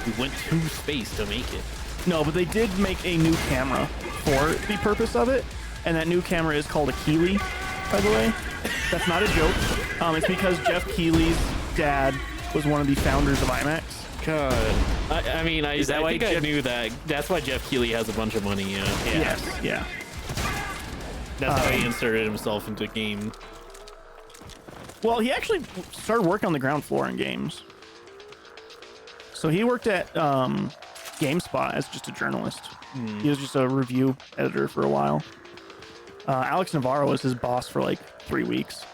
We went to space to make it. No, but they did make a new camera for the purpose of it. And that new camera is called a Keeley, by the way. That's not a joke. It's because Jeff Keighley's dad was one of the founders of IMAX. God. I mean, I think I Jeff- knew that. That's why Jeff Keighley has a bunch of money, yeah. Yes, yeah. That's how he inserted himself into game. Well, he actually started working on the ground floor in games. So he worked at GameSpot as just a journalist. He was just a review editor for a while. Alex Navarro was his boss for like 3 weeks.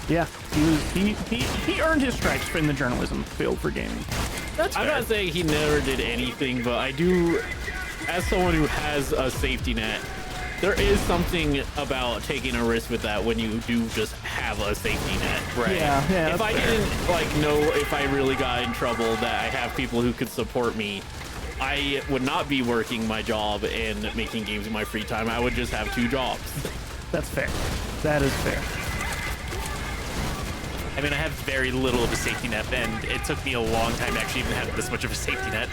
Yeah, he earned his stripes in the journalism field for gaming. I'm not saying he never did anything, but I do, as someone who has a safety net, there is something about taking a risk with that when you do just have a safety net. Right. Yeah. If I didn't like know if I really got in trouble that I have people who could support me, I would not be working my job and making games in my free time. I would just have 2 jobs. That's fair. That is fair. I mean, I have very little of a safety net, and it took me a long time to actually even have this much of a safety net.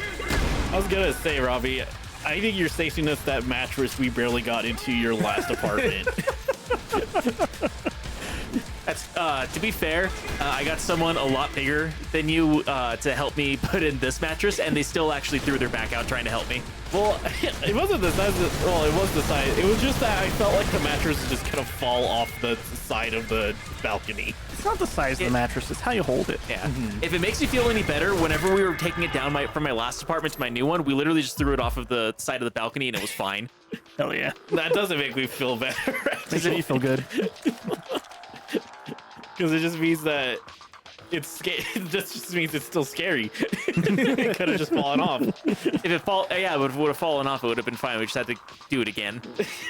I was gonna say, Robbie, I think your safety net's that mattress we barely got into your last apartment. That's to be fair, I got someone a lot bigger than you to help me put in this mattress, and they still actually threw their back out trying to help me. Well, it wasn't the size of, well, it was the size. It was just that I felt like the mattress would just kind of fall off the side of the balcony. It's not the size of the mattress, it's how you hold it. Yeah. If it makes you feel any better, whenever we were taking it down from my last apartment to my new one, we literally just threw it off of the side of the balcony, and it was fine. Hell yeah. That doesn't make me feel better. Makes you feel good. Because it just means that it's it just means it's still scary. It could have just fallen off. If it would have fallen off, it would have been fine. We just had to do it again.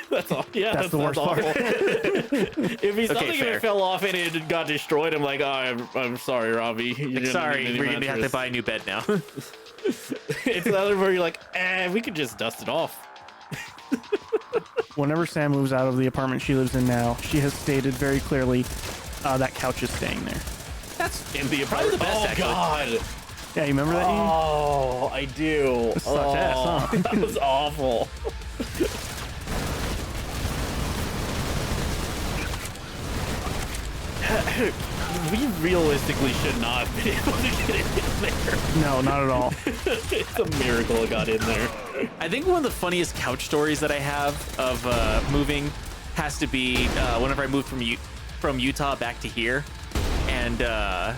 That's all. Yeah, That's the worst part. If it's something if fair. it fell off and it got destroyed, I'm like, oh, I'm sorry, Robbie. Sorry, we're gonna have to buy a new bed now. It's the other where you're like, we could just dust it off. Whenever Sam moves out of the apartment she lives in now, she has stated very clearly that couch is staying there. That's In the probably the apartment. best, Oh actually. God. Yeah, you remember that? Ian? Oh, I do. This sucked ass, huh? That was awful. We realistically should not have been able to get it. there. No, not at all. It's a miracle it got in there. I think one of the funniest couch stories that I have of moving has to be whenever I moved from Utah back to here, and I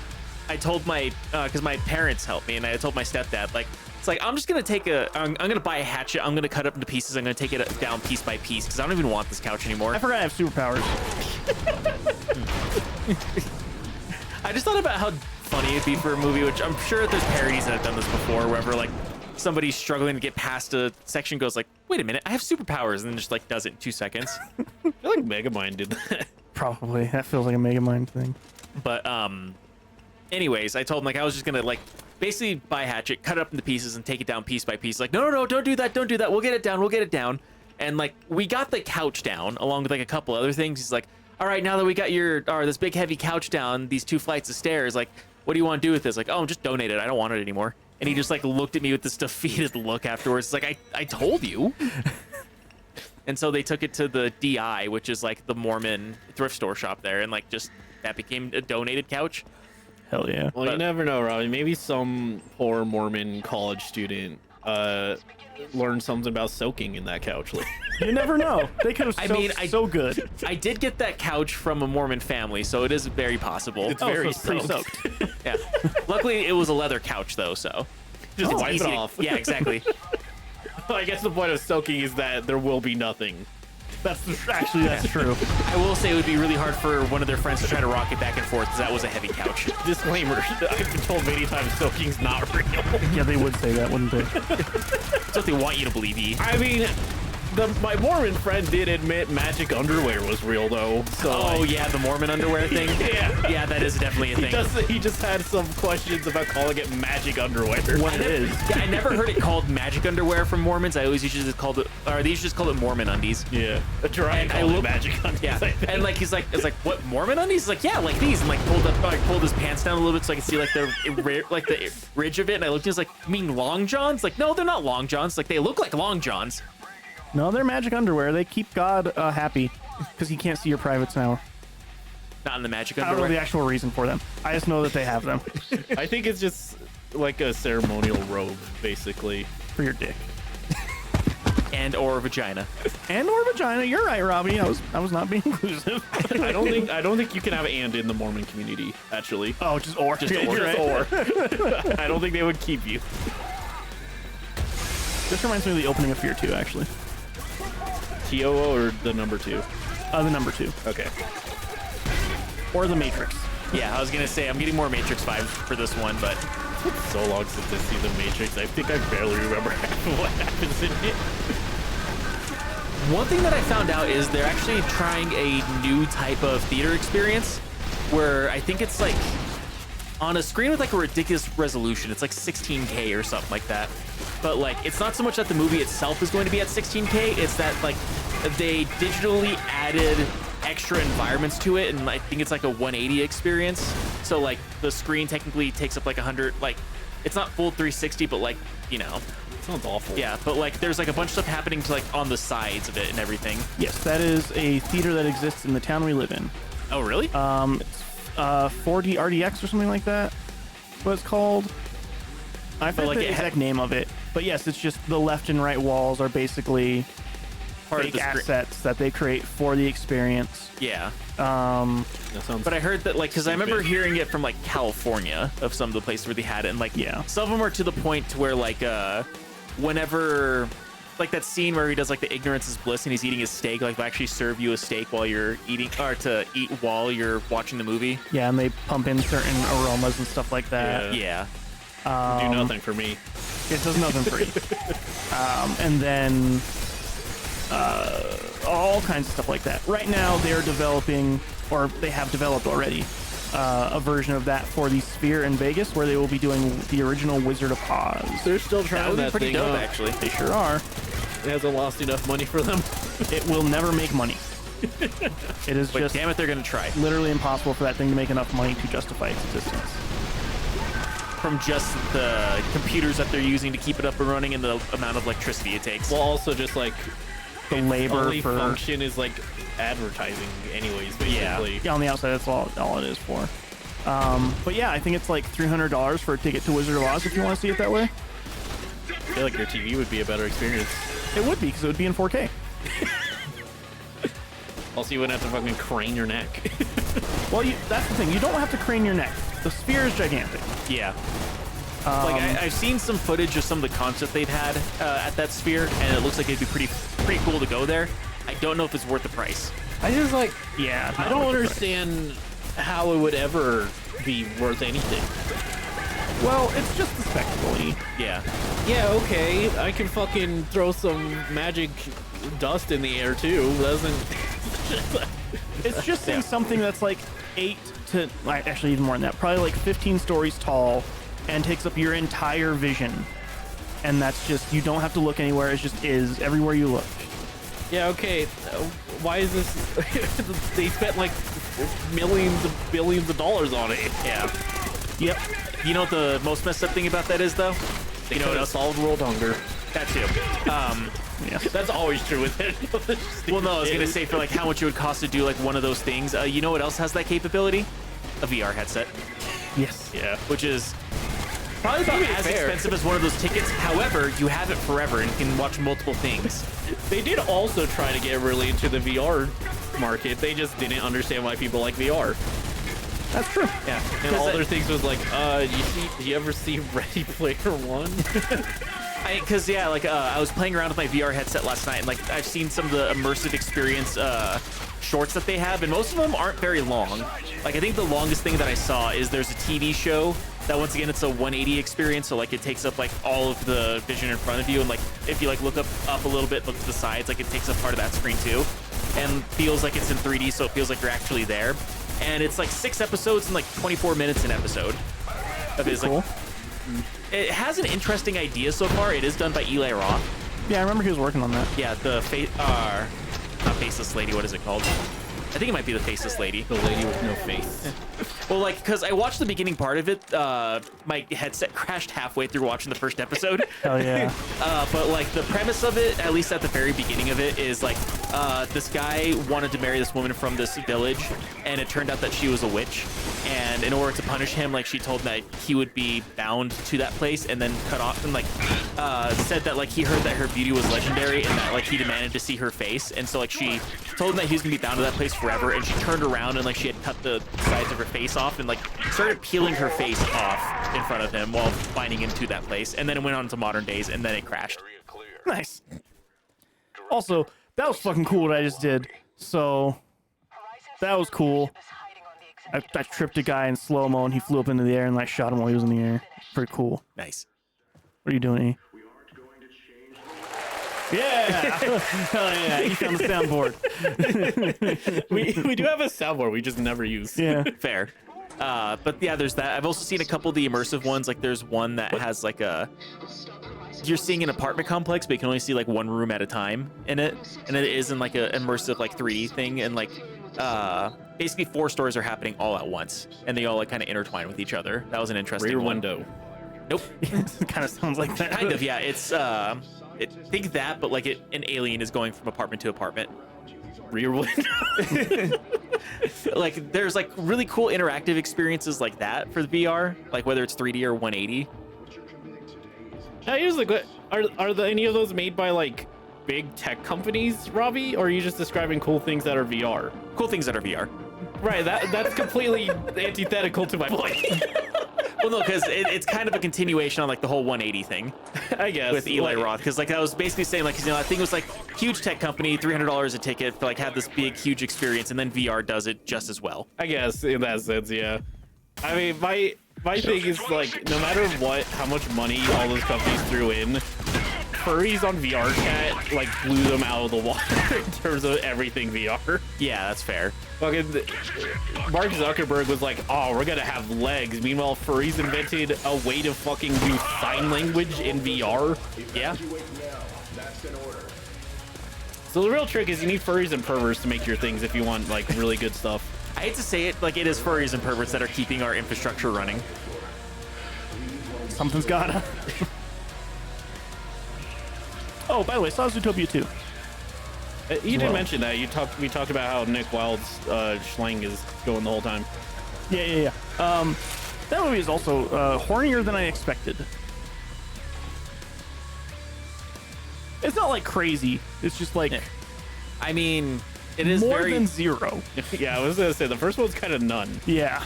told because my parents helped me, and I told my stepdad, like, it's like, I'm just gonna I'm gonna buy a hatchet, I'm gonna cut it up into pieces, I'm gonna take it down piece by piece, because I don't even want this couch anymore. I forgot I have superpowers. I just thought about how funny it'd be for a movie, which I'm sure there's parodies that have done this before, wherever like somebody's struggling to get past a section, goes like, wait a minute, I have superpowers, and then just like does it in 2 seconds. I feel like Megamind did that. Probably. That feels like a Megamind thing. But anyways, I told him like I was just gonna like basically buy a hatchet, cut it up into pieces, and take it down piece by piece. Like, no, don't do that, we'll get it down. And like we got the couch down along with like a couple other things. He's like, all right, now that we got this big heavy couch down, these 2 flights of stairs, like, what do you want to do with this? Like, oh, just donate it, I don't want it anymore. And he just like looked at me with this defeated look afterwards. It's like, I told you. And so they took it to the DI, which is like the Mormon thrift store shop there, and like just that became a donated couch. Hell yeah. Well, you But- never know, Robbie. Maybe some poor Mormon college student learned something about soaking in that couch. Like, You never know. They could have I soaked mean, so good. I did get that couch from a Mormon family, so it is very possible. It's Oh, very so it's soaked. pre-soaked. Yeah. Luckily, it was a leather couch though, so Just it's wipe it easy to- off. Yeah, exactly. I guess the point of soaking is that there will be nothing. That's true. I will say it would be really hard for one of their friends to try to rock it back and forth, because that was a heavy couch. Disclaimer, I've been told many times soaking's not real. Yeah, they would say that, wouldn't they? That's what they want you to believe, E. I mean, my Mormon friend did admit magic underwear was real, though. So Oh yeah, the Mormon underwear thing. Yeah. Yeah, that is definitely a thing. He just had some questions about calling it magic underwear. What it is. Yeah, I never heard it called magic underwear from Mormons. I always usually just called it, or they usually just called it Mormon undies. Yeah, a dry And I call it look- magic undies. Yeah, I think. and like he's like, it's like, what, Mormon undies? He's like, yeah, like these, and like pulled his pants down a little bit so I could see like the ridge of it. And I looked, and he was like, you mean long johns? Like, no, they're not long johns. Like, they look like long johns. No, they're magic underwear. They keep God happy because he can't see your privates now. Not in the magic I don't know underwear. the actual reason for them. I just know that they have them I think it's just like a ceremonial robe, basically. for your dick And or vagina. and or vagina. You're right, Robbie. I was not being inclusive. I don't think you can have and in the Mormon community. Actually, Oh, just or. Just Yeah, or. you're right. or. I don't think they would keep you. This reminds me of the opening of Fear 2, actually. TOO or the number 2? The number 2 Okay. or the Matrix. Yeah, I was gonna say I'm getting more Matrix vibes for this one, but It's so long since I see the Matrix. I think I barely remember half of what happens in it. one thing that I found out is they're actually trying a new type of theater experience where I think it's like on a screen with like a ridiculous resolution. It's like 16K or something like that. But like, it's not so much that the movie itself is going to be at 16K, it's that like they digitally added extra environments to it, and I think it's like a 180 experience. So like the screen technically takes up like 100, like it's not full 360, but like, you know, Sounds awful. yeah, but like there's like a bunch of stuff happening to like on the sides of it and everything. Yes, that is a theater that exists in the town we live in. Oh, really? It's 4D RDX or something like that. What it's called? I forget like the it exact name of it. But yes, it's just the left and right walls are basically Part fake of the screen. assets that they create for the experience. Yeah. That sounds. But I heard that, like, because I remember Stupid. hearing it from, like, California of some of the places where they had it. And, like, Yeah. some of them are to the point to where, like, whenever, like, that scene where he does, like, the ignorance is bliss and he's eating his steak, like, they'll actually serve you a steak while you're eating, or to eat while you're watching the movie. Yeah, and they pump in certain aromas and stuff like that. Yeah. Yeah. do nothing for me. It does nothing for you. And then all kinds of stuff like that. Right now, they're developing, or they have developed already, a version of that for the Sphere in Vegas, where they will be doing the original Wizard of Oz. They're still That trying would be that pretty thing. dope, Huh? actually. They sure are. It hasn't lost enough money for them. It will never make money. It is But just damn it, they're going to try. literally impossible for that thing to make enough money to justify its existence. From just the computers that they're using to keep it up and running and the amount of electricity it takes. Well, also just like The labor only for function is like advertising, anyways. Yeah. Basically. yeah, on the outside, that's all it is for. But yeah, I think it's like $300 for a ticket to Wizard of Oz if you want to see it that way. I feel like your TV would be a better experience. It would be because it would be in 4K. Also, you wouldn't have to fucking crane your neck. Well, that's the thing. You don't have to crane your neck. The sphere is gigantic. Yeah. Like I've seen some footage of some of the concept they've had at that sphere, and it looks like it'd be pretty cool to go there. I don't know if it's worth the price. I just like, Yeah. I don't understand how it would ever be worth anything. Well, it's just the spectacle. Yeah. Yeah, okay, I can fucking throw some magic dust in the air too. Doesn't. It's just in something that's like 8 to, like, actually even more than that, probably like 15 stories tall, and takes up your entire vision. And that's just, you don't have to look anywhere. It just is everywhere you look. Yeah, okay. Why is this? They spent like millions of billions of dollars on it. Yeah. Yep. You know what the most messed up thing about that is, though? They could have solved world hunger. That too. Yeah. That's always true with it. Well, no, I was gonna say for like how much it would cost to do like one of those things. You know what else has that capability? A VR headset, Yes. Yeah. which is probably about as expensive as one of those tickets. However, you have it forever and can watch multiple things. They did also try to get really into the VR market. They just didn't understand why people like VR. That's true. Yeah. And all their things was like, do you ever see Ready Player One? Because yeah, like I was playing around with my VR headset last night, and like I've seen some of the immersive experience shorts that they have, and most of them aren't very long. Like I think the longest thing that I saw is there's a TV show that, once again, it's a 180 experience, so like it takes up like all of the vision in front of you, and like if you like look up a little bit, look to the sides, like it takes up part of that screen too, and feels like it's in 3D, so it feels like you're actually there. And it's like 6 episodes and like 24 minutes an episode. Of his, Cool. like, it has an interesting idea so far. It is done by Eli Roth. Yeah, I remember he was working on that. Yeah, the not Faceless Lady. What is it called? I think it might be the Faceless Lady. The lady with no face. Well, like, because I watched the beginning part of it, my headset crashed halfway through watching the first episode. Hell yeah. But like the premise of it, at least at the very beginning of it, is like this guy wanted to marry this woman from this village, and it turned out that she was a witch. And in order to punish him, like she told him that he would be bound to that place and then cut off, and like said that like he heard that her beauty was legendary and that like he demanded to see her face, and so like she told him that he was gonna be bound to that place forever. And she turned around and like she had cut the sides of her face off and like started peeling her face off in front of him while binding him to that place. And then it went on to modern days, and then it crashed. Nice. Also, that was fucking cool what I just did. So, that was cool. I tripped a guy in slow-mo and he flew up into the air and I shot him while he was in the air. Pretty cool. Nice. What are you doing, E? Yeah! Hell yeah, he found the soundboard. we do have a soundboard we just never use. Yeah. Fair. But yeah, there's that. I've also seen a couple of the immersive ones. Like there's one that has like you're seeing an apartment complex, but you can only see like one room at a time in it. And it is in like an immersive like 3D thing. And like basically 4 stories are happening all at once. And they all like kind of intertwine with each other. That was an interesting Rear one. window. Nope. It kind of sounds like that. Kind of, yeah. It's think that, but like an alien is going from apartment to apartment. Rear window. Like there's like really cool interactive experiences like that for the VR, like whether it's 3D or 180. Now here's the good. Are any of those made by like big tech companies, Robbie, or are you just describing cool things that are VR? Cool things that are VR. Right. That's completely antithetical to my point. Well, no, because it's kind of a continuation on like the whole 180 thing. I guess With Eli Roth, because like I was basically saying, like, you know, I think it was like huge tech company, $300 a ticket to like have this big huge experience, and then VR does it just as well. I guess in that sense, yeah. I mean, my thing is like, no matter what, how much money all those companies threw in, furries on VR Chat like blew them out of the water in terms of everything VR. Yeah, that's fair. Fucking Mark Zuckerberg was like, "Oh, we're gonna have legs." Meanwhile, furries invented a way to fucking use sign language in VR. Yeah. So the real trick is you need furries and perverts to make your things if you want like really good stuff. I hate to say it, like it is furries and perverts that are keeping our infrastructure running. Something's gotta. Oh, by the way, saw Zootopia 2. You didn't mention that. We talked about how Nick Wilde's schlang is going the whole time. Yeah. That movie is also hornier than I expected. It's not like crazy. It's just like I mean, it is more very than zero. Yeah, I was gonna say the first one's kind of none. Yeah.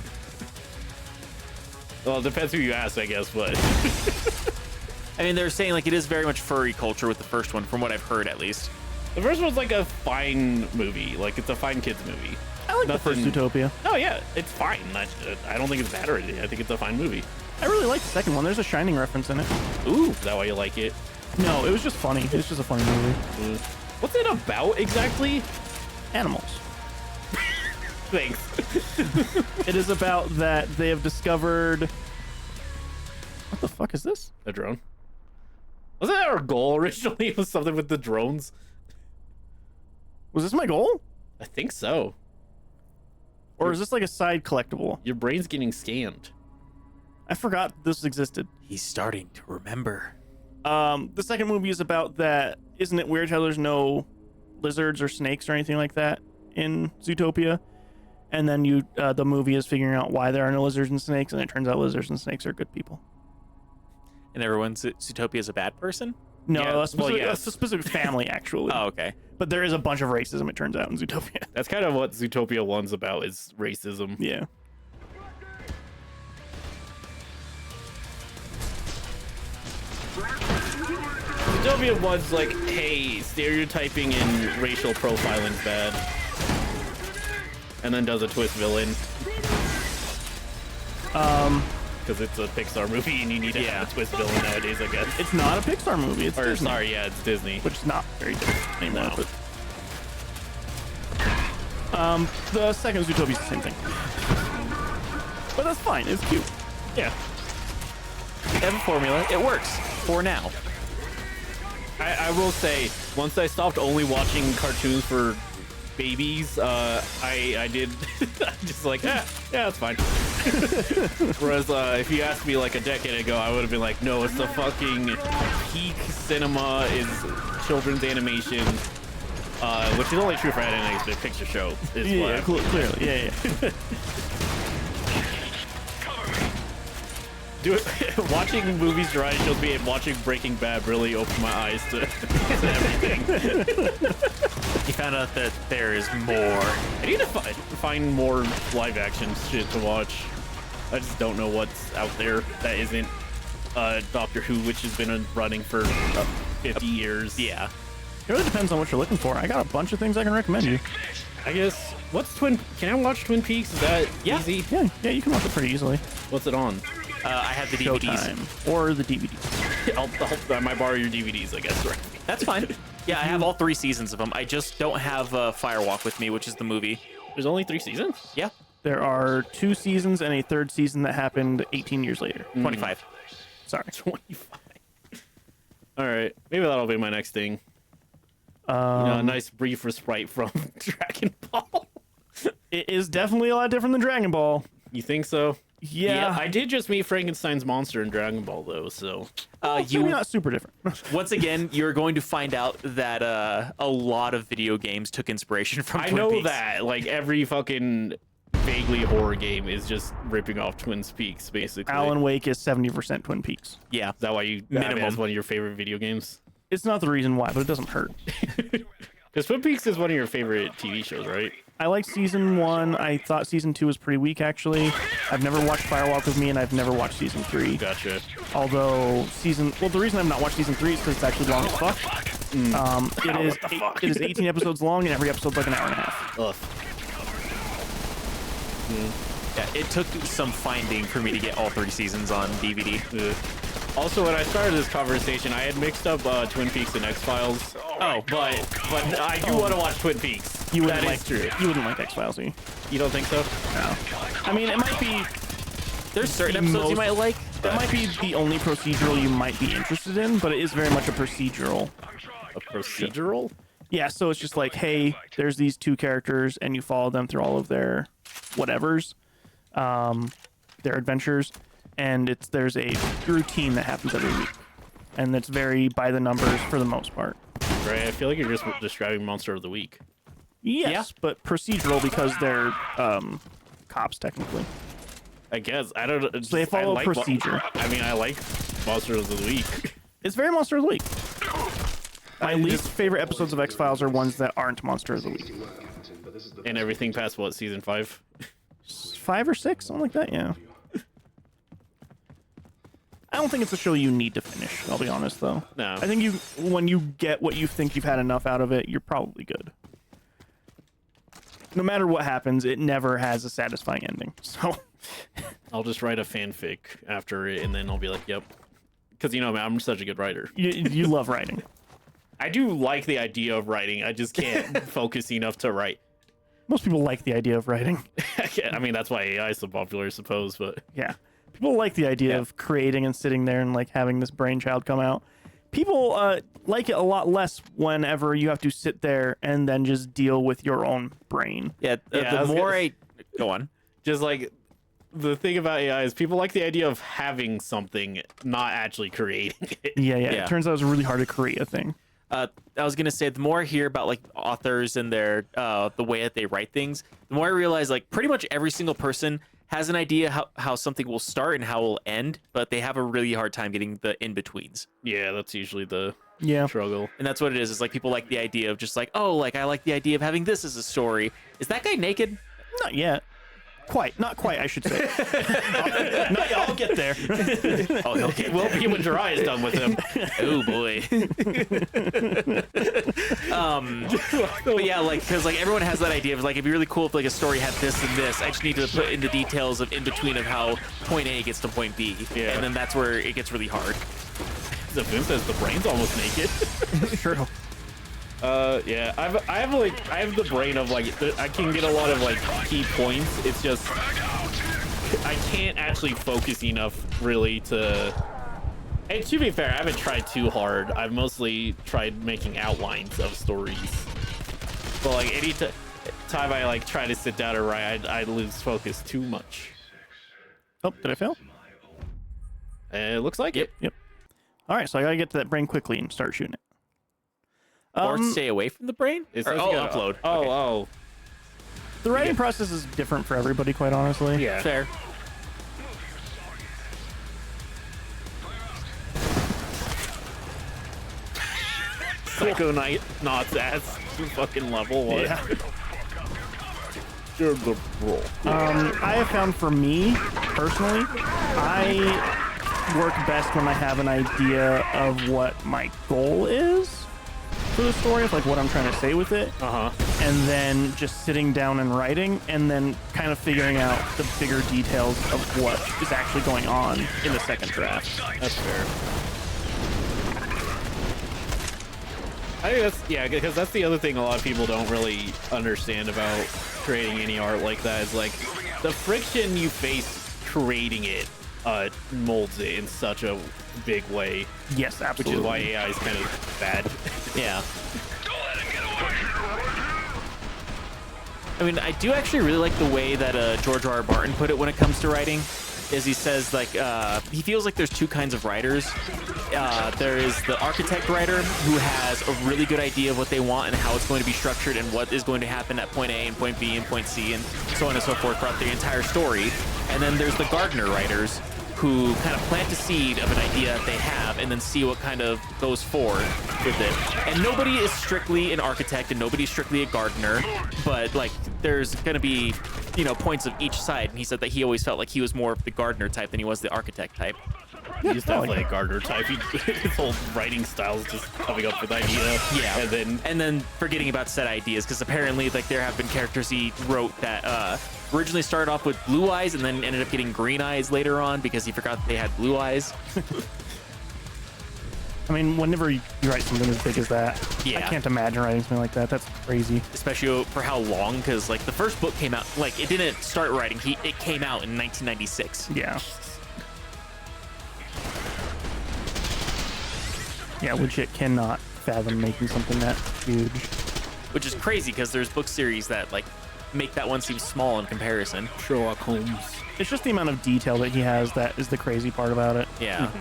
Well, it depends who you ask, I guess, but I mean, they're saying like it is very much furry culture with the first one, from what I've heard at least. the first one's like a fine movie. Like it's a fine kids movie. I like the first Zootopia. Oh yeah, it's fine. I don't think it's bad or anything. I think it's a fine movie. I really like the second one. There's a Shining reference in it. Ooh, is that why you like it? No, it was just funny. It's just a funny movie. What's it about exactly? Animals. Thanks. It is about that they have discovered. What the fuck is this? A drone. Wasn't that our goal originally? It was something with the drones. Was this my goal? I think so. Or is this like a side collectible? Your brain's getting scanned. I forgot this existed. He's starting to remember. The second movie is about that. Isn't it weird how there's no lizards or snakes or anything like that in Zootopia? And then the movie is figuring out why there are no lizards and snakes, and it turns out lizards and snakes are good people. And everyone's Zootopia is a bad person? No, Yeah, a specific, well, yes. a specific family actually. Oh, okay. But there is a bunch of racism, it turns out, in Zootopia. That's kind of what Zootopia 1's about, is racism. Yeah. Zootopia 1's like, hey, stereotyping and racial profiling's bad. And then does a twist villain. Because it's a Pixar movie and you need to have a twist villain nowadays, I guess. It's not a Pixar movie. It's Or, Disney, sorry, yeah, it's Disney. which is not very different anymore. No. But, the second Zootopia is the same thing. But that's fine. It's cute. Yeah. They have a formula. It works for now. I will say, once I stopped only watching cartoons for babies, I did just like, yeah, that's fine. Whereas if you asked me like a decade ago, I would have been like, no, it's the fucking peak cinema is children's animation, which is only true for animated picture show. Is Yeah, what clearly. Yeah. watching movies, variety shows, me and watching Breaking Bad really opened my eyes to everything. You found out that there is more. I need to find more live action shit to watch. I just don't know what's out there that isn't Doctor Who, which has been running for 50 years. Yeah. It really depends on what you're looking for. I got a bunch of things I can recommend you. I guess, can I watch Twin Peaks? Is that easy? Yeah, you can watch it pretty easily. What's it on? I have the DVDs. Showtime. Or the DVDs. I might borrow your DVDs, I guess, right? That's fine. Yeah, I have all 3 seasons of them. I just don't have Firewalk with me, which is the movie. There's only 3 seasons? Yeah. There are 2 seasons and a 3rd season that happened 18 years later. 25. Sorry. 25. All right, maybe that'll be my next thing. A nice brief respite from Dragon Ball. It is definitely a lot different than Dragon Ball. You think so? Yeah. I did just meet Frankenstein's monster in Dragon Ball, though, so... Maybe not super different. Once again, you're going to find out that a lot of video games took inspiration from I Twin know Peaks. that. Like, every fucking vaguely horror game is just ripping off Twin Peaks, basically. Alan Wake is 70% Twin Peaks. Yeah. Is that why you have it Minimum. as one of your favorite video games? It's not the reason why, but it doesn't hurt. Because Twin Peaks is one of your favorite TV shows, right? I like season 1. I thought season 2 was pretty weak, actually. I've never watched Firewalk with Me, and I've never watched season 3. Gotcha. Although the reason I've not watched season 3 is because it's actually long as fuck. It is 18 episodes long, and every episode's like an hour and a half. Ugh. Yeah, it took some finding for me to get all 3 seasons on DVD. Ugh. Also, when I started this conversation, I had mixed up Twin Peaks and X-Files. Oh, But I do want to watch Twin Peaks. You wouldn't That like is true. You wouldn't like X-Files, you? You don't think so? No. I mean, it might be. there's certain the episodes you most- might like. That might be the only procedural you might be interested in, but it is very much a procedural. A procedural? Yeah, so it's just like, hey, there's these 2 characters, and you follow them through all of their whatevers, their adventures, and there's a routine that happens every week, and it's very by the numbers for the most part. Right, I feel like you're just describing Monster of the Week. Yes, but procedural because they're cops technically. I guess I don't know. So they follow a procedure. I mean, I like Monsters of the Week. It's very Monster of the Week. My least favorite episodes of X-Files are ones that aren't Monster of the Week. And everything past what, season 5? 5 or 6, something like that, yeah. I don't think it's a show you need to finish, I'll be honest, though. No. I think when you get what you think you've had enough out of it, you're probably good. No matter what happens, it never has a satisfying ending, so... I'll just write a fanfic after it, and then I'll be like, yep. Because, you know, I'm such a good writer. You love writing. I do like the idea of writing. I just can't focus enough to write. Most people like the idea of writing. I mean, that's why AI is so popular, I suppose, but... Yeah. People like the idea of creating and sitting there and like having this brainchild come out. People like it a lot less whenever you have to sit there and then just deal with your own brain. Yeah, the more I go on. Just like the thing about AI is people like the idea of having something, not actually creating it. Yeah. Yeah. It turns out it's really hard to create a thing. I was gonna say the more I hear about like authors and their the way that they write things, the more I realize like pretty much every single person has an idea how something will start and how it will end, but they have a really hard time getting the in-betweens. Yeah, that's usually the Yeah. struggle. And that's what it is. It's like people like the idea of just like, oh, like I like the idea of having this as a story. Is that guy naked? Not yet. Not quite, I should say. Not yet. I'll get there. Oh, okay. Well, be when Jiraiya is done with him. Oh boy. But yeah, like because like everyone has that idea of like it'd be really cool if like a story had this and this. I just need to put in the details of in between of how point A gets to point B. Yeah. And then that's where it gets really hard. The Boom says the brain's almost naked. True. Yeah, I have the brain of like I can get a lot of like key points. It's just I can't actually focus enough really to. And to be fair, I haven't tried too hard. I've mostly tried making outlines of stories. But like any time I like try to sit down and write, I lose focus too much. Oh, did I fail? It looks like it. Yep. All right, so I gotta get to that brain quickly and start shooting it. Or stay away from the brain? It Or, says oh, you gotta- upload. Oh, Okay. oh. The writing process is different for everybody, quite honestly. Yeah. Fair. Psycho Knight Knots ass fucking level one. Yeah. You're the bro. I have found for me, personally, I work best when I have an idea of what my goal is for the story, of like what I'm trying to say with it, and then just sitting down and writing, and then kind of figuring out the bigger details of what is actually going on in the second draft. That's fair. I think that's, yeah, because that's the other thing a lot of people don't really understand about creating any art like that is like the friction you face creating it molds it in such a big way, Yes, which absolutely. is why AI is kind of bad. Yeah. I mean, I do actually really like the way that George R.R. Martin put it when it comes to writing. Is he says like he feels like there's two kinds of writers. There is the architect writer who has a really good idea of what they want and how it's going to be structured and what is going to happen at point A and point B and point C and so on and so forth throughout the entire story. And then there's the gardener writers who kind of plant a seed of an idea that they have and then see what kind of goes forward with it. And nobody is strictly an architect and nobody's strictly a gardener, but like there's gonna be, you know, points of each side. And he said that he always felt like he was more of the gardener type than he was the architect type. He's definitely a Gardner type. His whole writing style is just coming up with idea. Yeah. And then forgetting about set ideas, because apparently like there have been characters he wrote that originally started off with blue eyes and then ended up getting green eyes later on because he forgot that they had blue eyes. I mean, whenever you write something as big as that, Yeah. I can't imagine writing something like that. That's crazy. Especially for how long, because like the first book came out, like it didn't start writing, it came out in 1996. Yeah. Yeah, legit cannot fathom making something that huge. Which is crazy because there's book series that like make that one seem small in comparison. Sherlock Holmes. It's just the amount of detail that he has that is the crazy part about it. Yeah.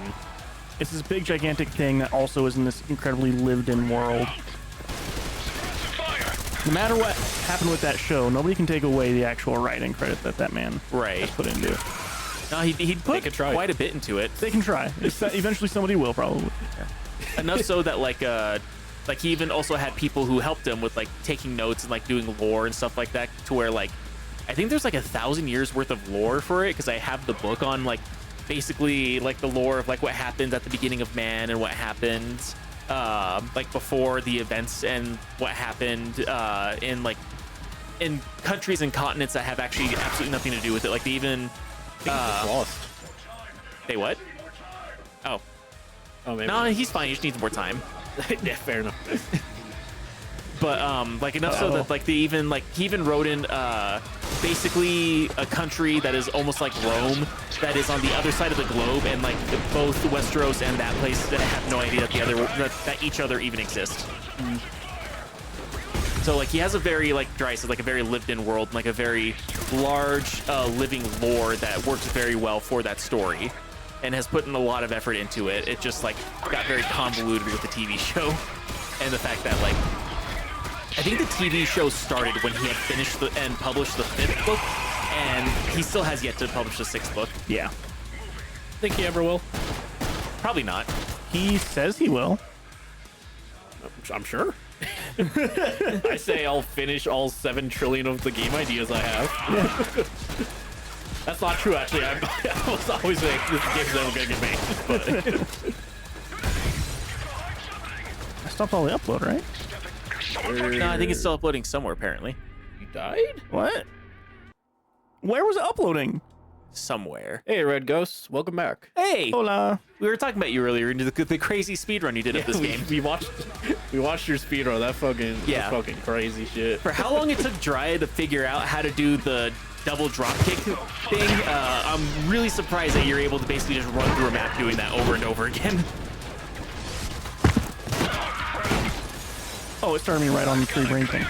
It's this big, gigantic thing that also is in this incredibly lived-in world. No matter what happened with that show, nobody can take away the actual writing credit that that man Right. has put into it. No, he'd put could try. quite a bit into it. They can try. Eventually, somebody will probably. Enough so that like he even also had people who helped him with like taking notes and like doing lore and stuff like that, to where like I think there's like 1,000 years worth of lore for it, because I have the book on like basically like the lore of like what happened at the beginning of man and what happened like before the events and what happened in countries and continents that have actually absolutely nothing to do with it. Like they even Lost. they what? Oh Oh, maybe. no, he's fine. He just needs more time. Yeah, fair enough. But like enough so that like he even wrote in basically a country that is almost like Rome, that is on the other side of the globe, and like both Westeros and that place that have no idea that each other even exist. So like he has a very like Dryce is like a very lived in world, and like a very large living lore that works very well for that story, and has put in a lot of effort into it. It just like got very convoluted with the TV show, and the fact that like I think the TV show started when he had finished and published the 5th book, and he still has yet to publish the 6th book. Yeah. Think he ever will? Probably not. He says he will. I'm sure. I say I'll finish all 7 trillion of the game ideas I have. That's not true, actually. I was always like, this game's never gonna get made. But I stopped all the upload, right? No, I think it's still uploading somewhere apparently. you died? What? Where was it uploading? Somewhere. Hey, Red Ghost, welcome back. Hey, Hola. we were talking about you earlier into the crazy speedrun you did of this game. we watched your speedrun. That's fucking crazy shit. For how long it took Dry to figure out how to do the double drop kick thing, I'm really surprised that you're able to basically just run through a map doing that over and over again. Oh, it started me right on the tree brain thing.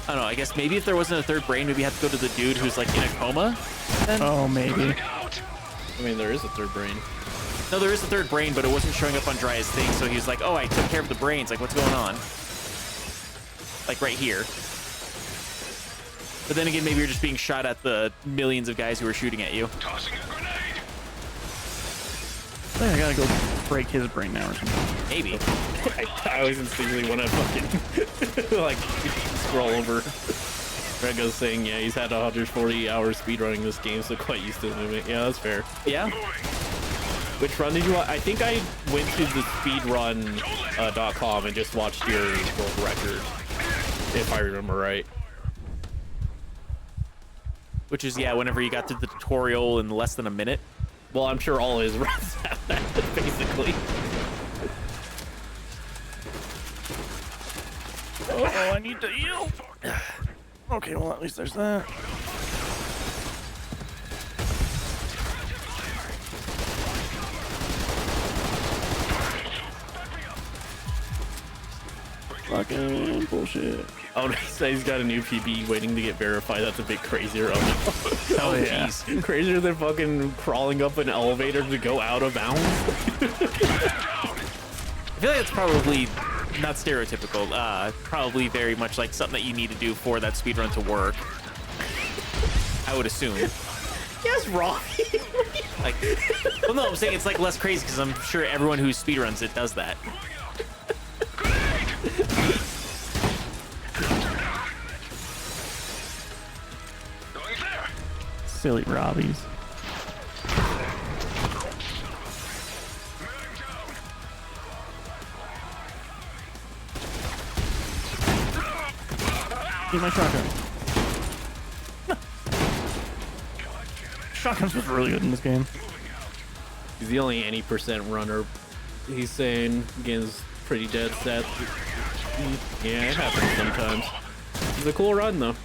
I don't know, I guess maybe if there wasn't a third brain, maybe you have to go to the dude who's like in a coma then? Oh, maybe. I mean, there is a third brain. No, there is a third brain, but it wasn't showing up on Dry's thing, so he was like, oh, I took care of the brains. Like, what's going on? Like, right here. But then again, maybe you're just being shot at the millions of guys who are shooting at you. Tossing a grenade. I think I gotta go break his brain now or something. Maybe. I always instinctively want to fucking like scroll over. Red Ghost saying, yeah, he's had 140 hours speedrunning this game, so quite used to the movement. Yeah, that's fair. Yeah? Which run did you watch? I think I went to the speedrun.com and just watched your world record, if I remember right. Which is, yeah, whenever you got through the tutorial in less than a minute. Well, I'm sure all his runs have that, basically. Oh, I need to heal. Okay, well, at least there's that. Fucking bullshit. Oh, he said he's got a new PB waiting to get verified. That's a bit crazier. Oh, yeah. Jeez. Crazier than fucking crawling up an elevator to go out of bounds. I feel like it's probably not stereotypical. Probably very much like something that you need to do for that speedrun to work. I would assume. Yes, Robbie. Like, well, no, I'm saying it's like less crazy because I'm sure everyone who speedruns it does that. Silly Robbies. Use my shotgun. Shotguns was really good in this game. He's the only any percent runner. He's saying against pretty dead stats. Yeah, it happens sometimes. It's a cool run though.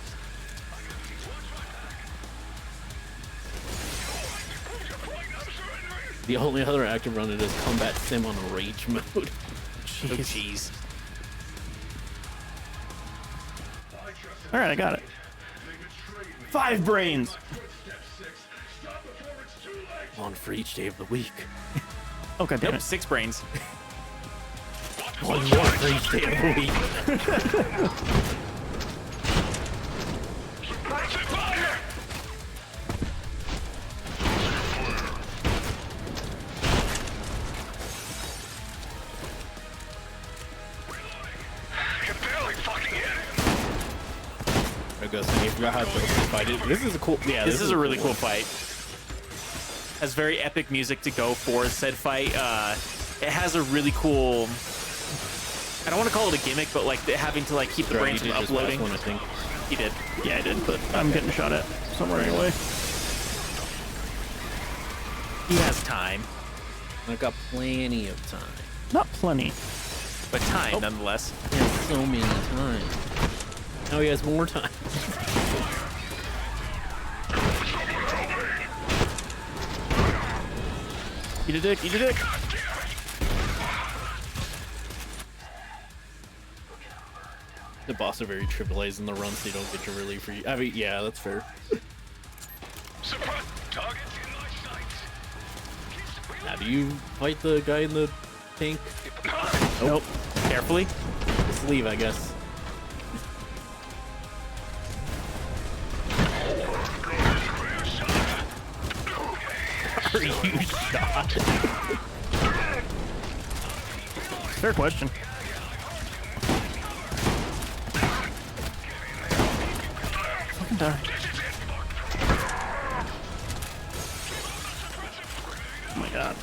The only other active run is combat sim on a rage mode. Oh, jeez. All right, I got it. 5 brains. One for each day of the week. Oh, god damn Nope, it. 6 brains. One more freeze day of the week. I guess I forgot how to fight it. This is a cool. Yeah, This is a really cool fight. Has very epic music to go for said fight. It has a really cool. I don't want to call it a gimmick, but like having to like keep the brains from uploading. One, I think. He did. Yeah, I did, but I'm getting shot at somewhere anyway. He has time, I've got plenty of time. Not plenty. but time nonetheless. He has so many time. Now he has more time. Eat a dick, eat a dick. The boss are very triple A's in the run, so you don't get your relief for you. I mean, yeah, that's fair. Now, do you fight the guy in the tank? Nope. Carefully. Just leave, I guess. Are you shot? Fair question. Fucking die. Oh my god.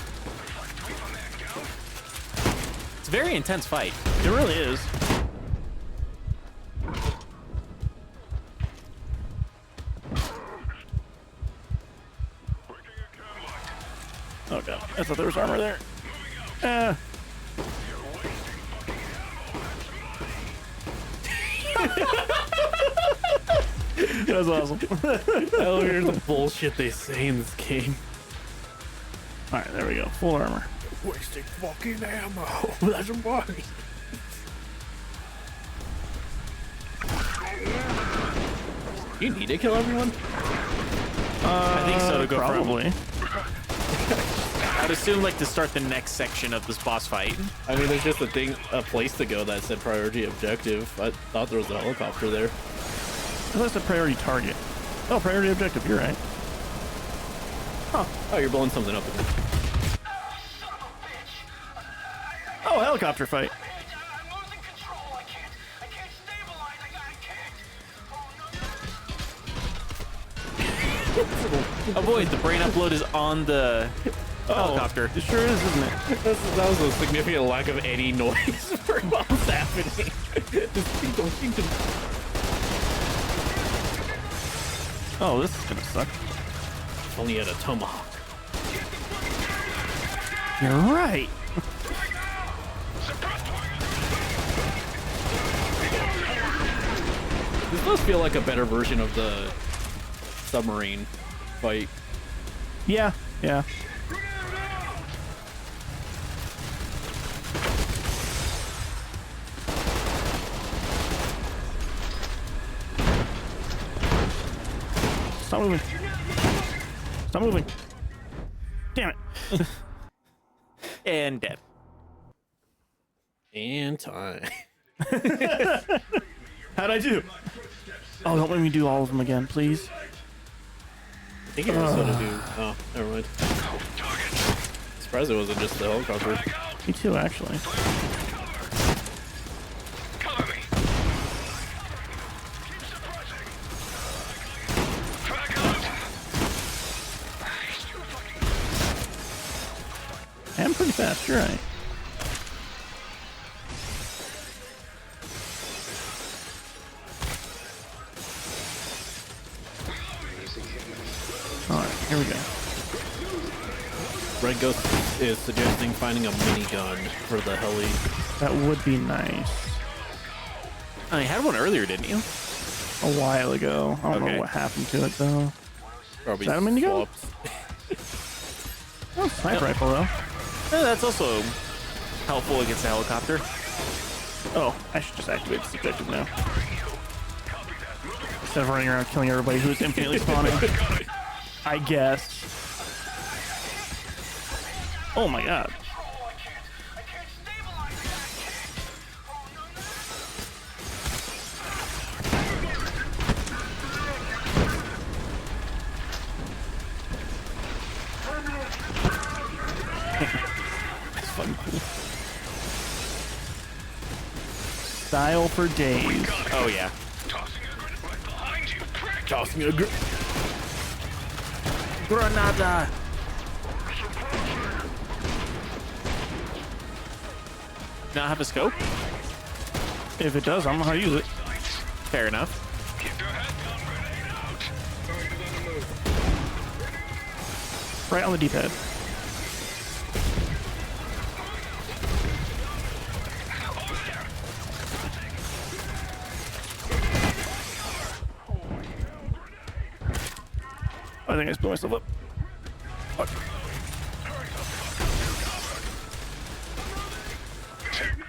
It's a very intense fight. It really is. Oh god, I thought there was armor there. Ah. That was awesome. I don't hear the bullshit they say in this game. Alright, there we go. Full armor. Wasting fucking ammo. That's a bug. You need to kill everyone? I think so to go probably. I'd assume like to start the next section of this boss fight. I mean, there's just a place to go that said priority objective. I thought there was a helicopter there. That's a priority target. Oh, priority objective, you're right. Oh, you're blowing something up again. Oh, helicopter fight. Avoid, the brain upload is on the helicopter. It sure is, isn't it? That was a significant lack of any noise for what was happening. Just ding dong, ding dong. Oh, this is gonna suck. If only had a tomahawk. You're right. This does feel like a better version of the submarine fight. Yeah, yeah. Stop moving. Stop moving. Damn it. And dead. And time. How'd I do? Oh, don't make me do all of them again, please. I think it was gonna do. Oh, never mind. Surprised it wasn't just the helicopter. Me too, actually. I'm pretty fast, you're right. Alright, here we go. Red Ghost is suggesting finding a minigun for the heli. That would be nice. Oh, you had one earlier, didn't you? A while ago. I don't Okay. know what happened to it, though. Probably Is that a minigun? swapped. Oh, sniper rifle, though. That's also helpful against a helicopter. Oh, I should just activate this objective now. Instead of running around killing everybody who's infinitely spawning. I guess. Oh my god. That's fucking cool. Style for days. Oh yeah. Tossing a gr- Granada. Not have a scope? If it does, I don't know how to use it. Fair enough. Right on the D-pad. I think I just blew myself up. Fuck.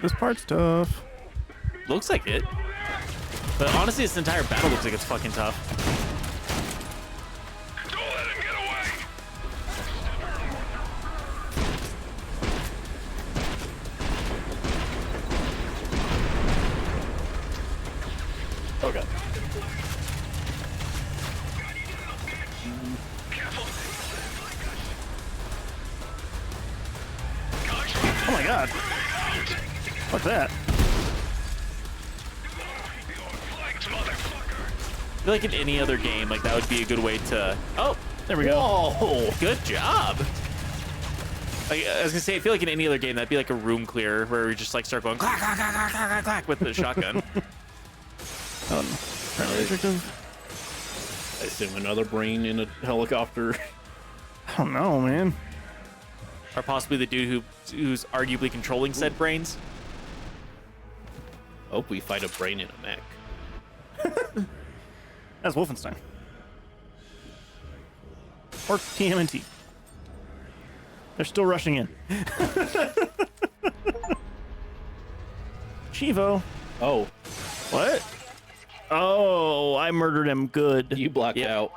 This part's tough. Looks like it. But honestly, this entire battle looks like it's fucking tough. Don't let him get away! Oh god. Oh my god. What's that? I feel like in any other game, like that would be a good way to. Oh, There we go. whoa! Good job. Like, I was gonna say, I feel like in any other game that'd be like a room clear where we just like start going clack clack clack clack clack clack, clack with the shotgun. Oh, no. Apparently restrictive. I assume another brain in a helicopter. I don't know, man. Or possibly the dude who's arguably controlling said brains. Hope we fight a brain in a mech. That's Wolfenstein. Or TMNT. They're still rushing in. Chivo. Oh, What? Oh, I murdered him good. you blacked Yep. out.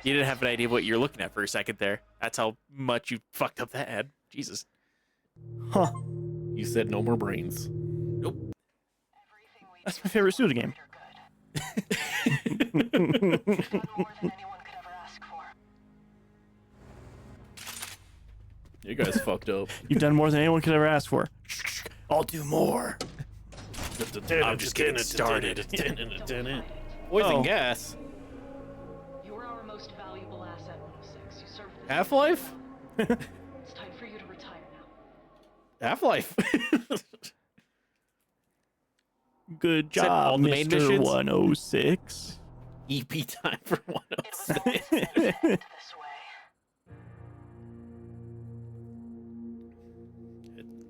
You didn't have an idea what you're looking at for a second there. That's how much you fucked up that ad. Jesus. Huh. You said no more brains. Nope. That's my favorite Suda game. You guys fucked up. You've done more than anyone could ever ask for. I'll do more. I'm just getting started. Poison Oh. gas. You're our most valuable asset, 106. You served this. Half-Life? It's time for you to retire now. Half-Life. Good Is that job, all the main Mr. missions? 106. EP time for 106. This way.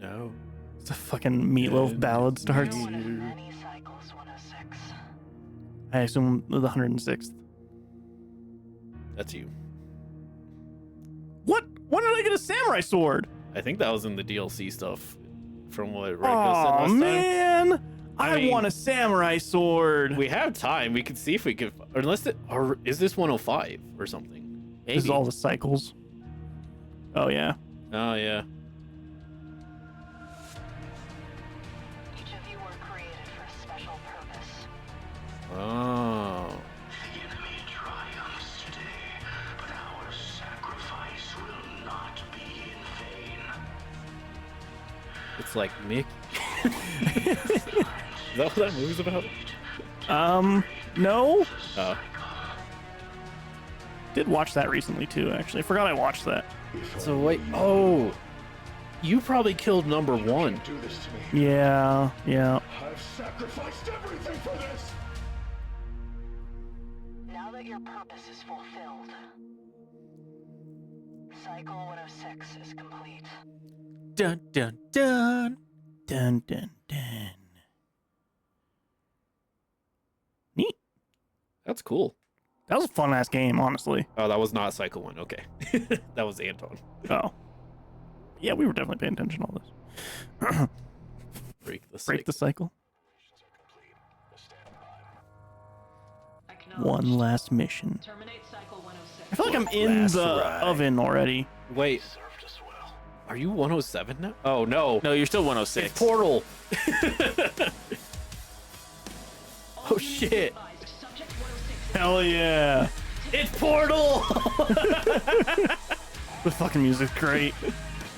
No. It's a fucking Meatloaf ballad starts. One of many cycles, 106. I assume the 106th. That's you. What? When did I get a samurai sword? I think that was in the DLC stuff from what Reiko said Oh last time. man, I I mean- want a samurai sword. We have time. We could see if we could, or is this 105 or something? This is all the cycles. Oh yeah. Oh yeah. Each of you were created for a special purpose. Oh. The enemy triumphs today, but our sacrifice will not be in vain. It's like Mick. Is that what that movie's about? No. Oh. Did watch that recently too. Actually, I forgot I watched that. So wait. Oh. You probably killed number one. Do this to me. Yeah. Yeah. I've sacrificed everything for this. Now that your purpose is fulfilled, Cycle 106 is complete. Dun dun dun. Dun dun dun. Neat. That's cool. That was a fun ass game, honestly. Oh, that was not Cycle 1. Okay. That was Anton. Oh. Yeah, we were definitely paying attention to all this. Break the cycle. One last mission. Terminate Cycle 106. I feel like I'm in Last the ride. oven already. Wait. Served us well. Are you 107 now? Oh, no. No, you're still 106. It's Portal. Oh, shit. Subject 106 Hell yeah. It's Portal. The fucking music's great.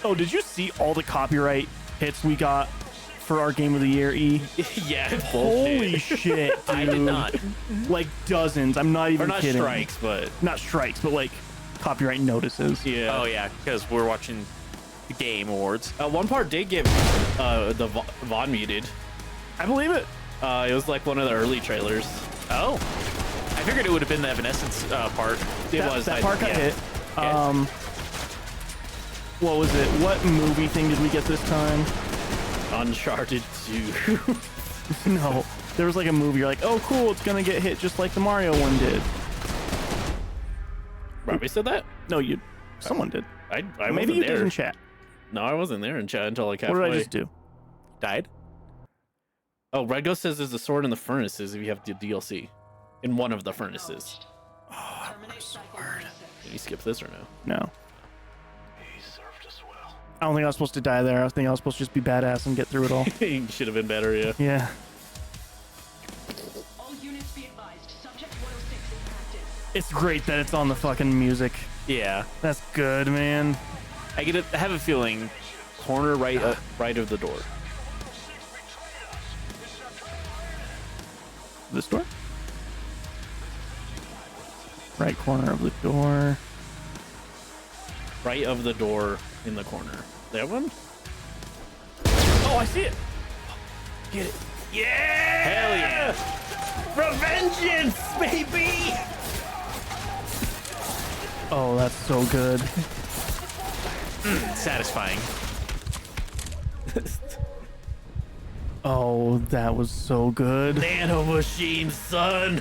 Oh, did you see all the copyright hits we got for our game of the year, E? Yeah, it's Holy bullshit. shit, dude. I did not. Like dozens. I'm not Or even not kidding. strikes, but Not strikes, but like copyright notices. yeah. Oh yeah, because we're watching the Game Awards. One part did get the VOD muted. I believe it. It was like one of the early trailers. Oh, I figured it would have been the Evanescence part. It That, was that I- part got yeah. hit. Yeah. What was it? What movie thing did we get this time? Uncharted 2. No. There was like a movie. You're like, oh, cool. It's going to get hit just like the Mario one did. Robbie said that? No, you. Someone did. I Maybe wasn't you there. did in chat. No, I wasn't there in chat until like What halfway. did I just do? Died. Oh, Red Ghost says there's a sword in the furnaces if you have the DLC. In one of the furnaces. Can you skip this or no? No. He served us well. I don't think I was supposed to die there. I think I was supposed to just be badass and get through it all. You should have been better, yeah. Yeah. All units be advised. Subject 106 is active. It's great that it's on the fucking music. Yeah, That's good, man. I have a feeling. Corner right right of the door. This door? Right corner of the door. Right of the door in the corner. That one? Oh, I see it. Get it. Yeah! Hell yeah! Revengeance, baby! Oh, that's so good. Satisfying. Oh, that was so good. Nano machine, son!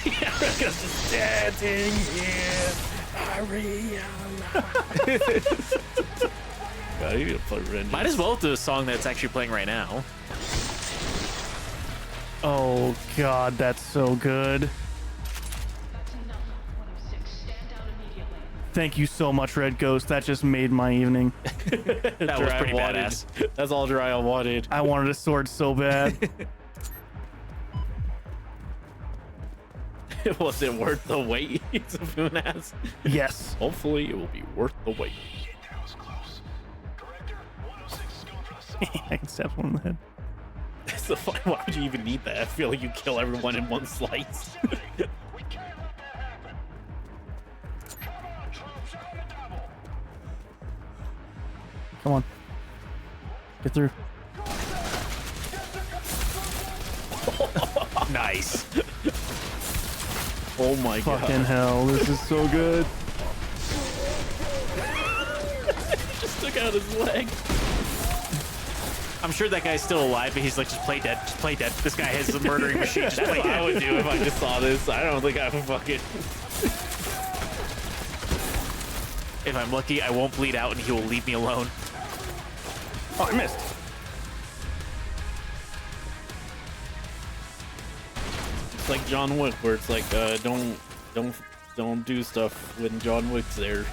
Erica's just standing here. God, you need to play Revengeance. Might as well do a song that's actually playing right now. Oh, God, that's so good. That's enough. 106, stand down immediately. Thank you so much, Red Ghost. That just made my evening. That was pretty badass. That's all Dryal wanted. I wanted a sword so bad. Was it worth the wait? Safoon asked. Yes. Hopefully, it will be worth the wait. That was close. Director, 106 is going for the cell. I can stab one in the head. So why would you even need that? I feel like you kill everyone in one slice. We can't let that happen. Come on, troops, on the double. Come on. Get through. Nice. Oh my Fucking god. hell. This is so good. Just took out his leg. I'm sure that guy's still alive, but he's like, just play dead, just play dead. This guy has a murdering machine. Just That's play what I dead. would do if I just saw this. I don't think I would fucking. If I'm lucky, I won't bleed out, and he will leave me alone. Oh, I missed. It's like John Wick, where it's like, don't do stuff when John Wick's there.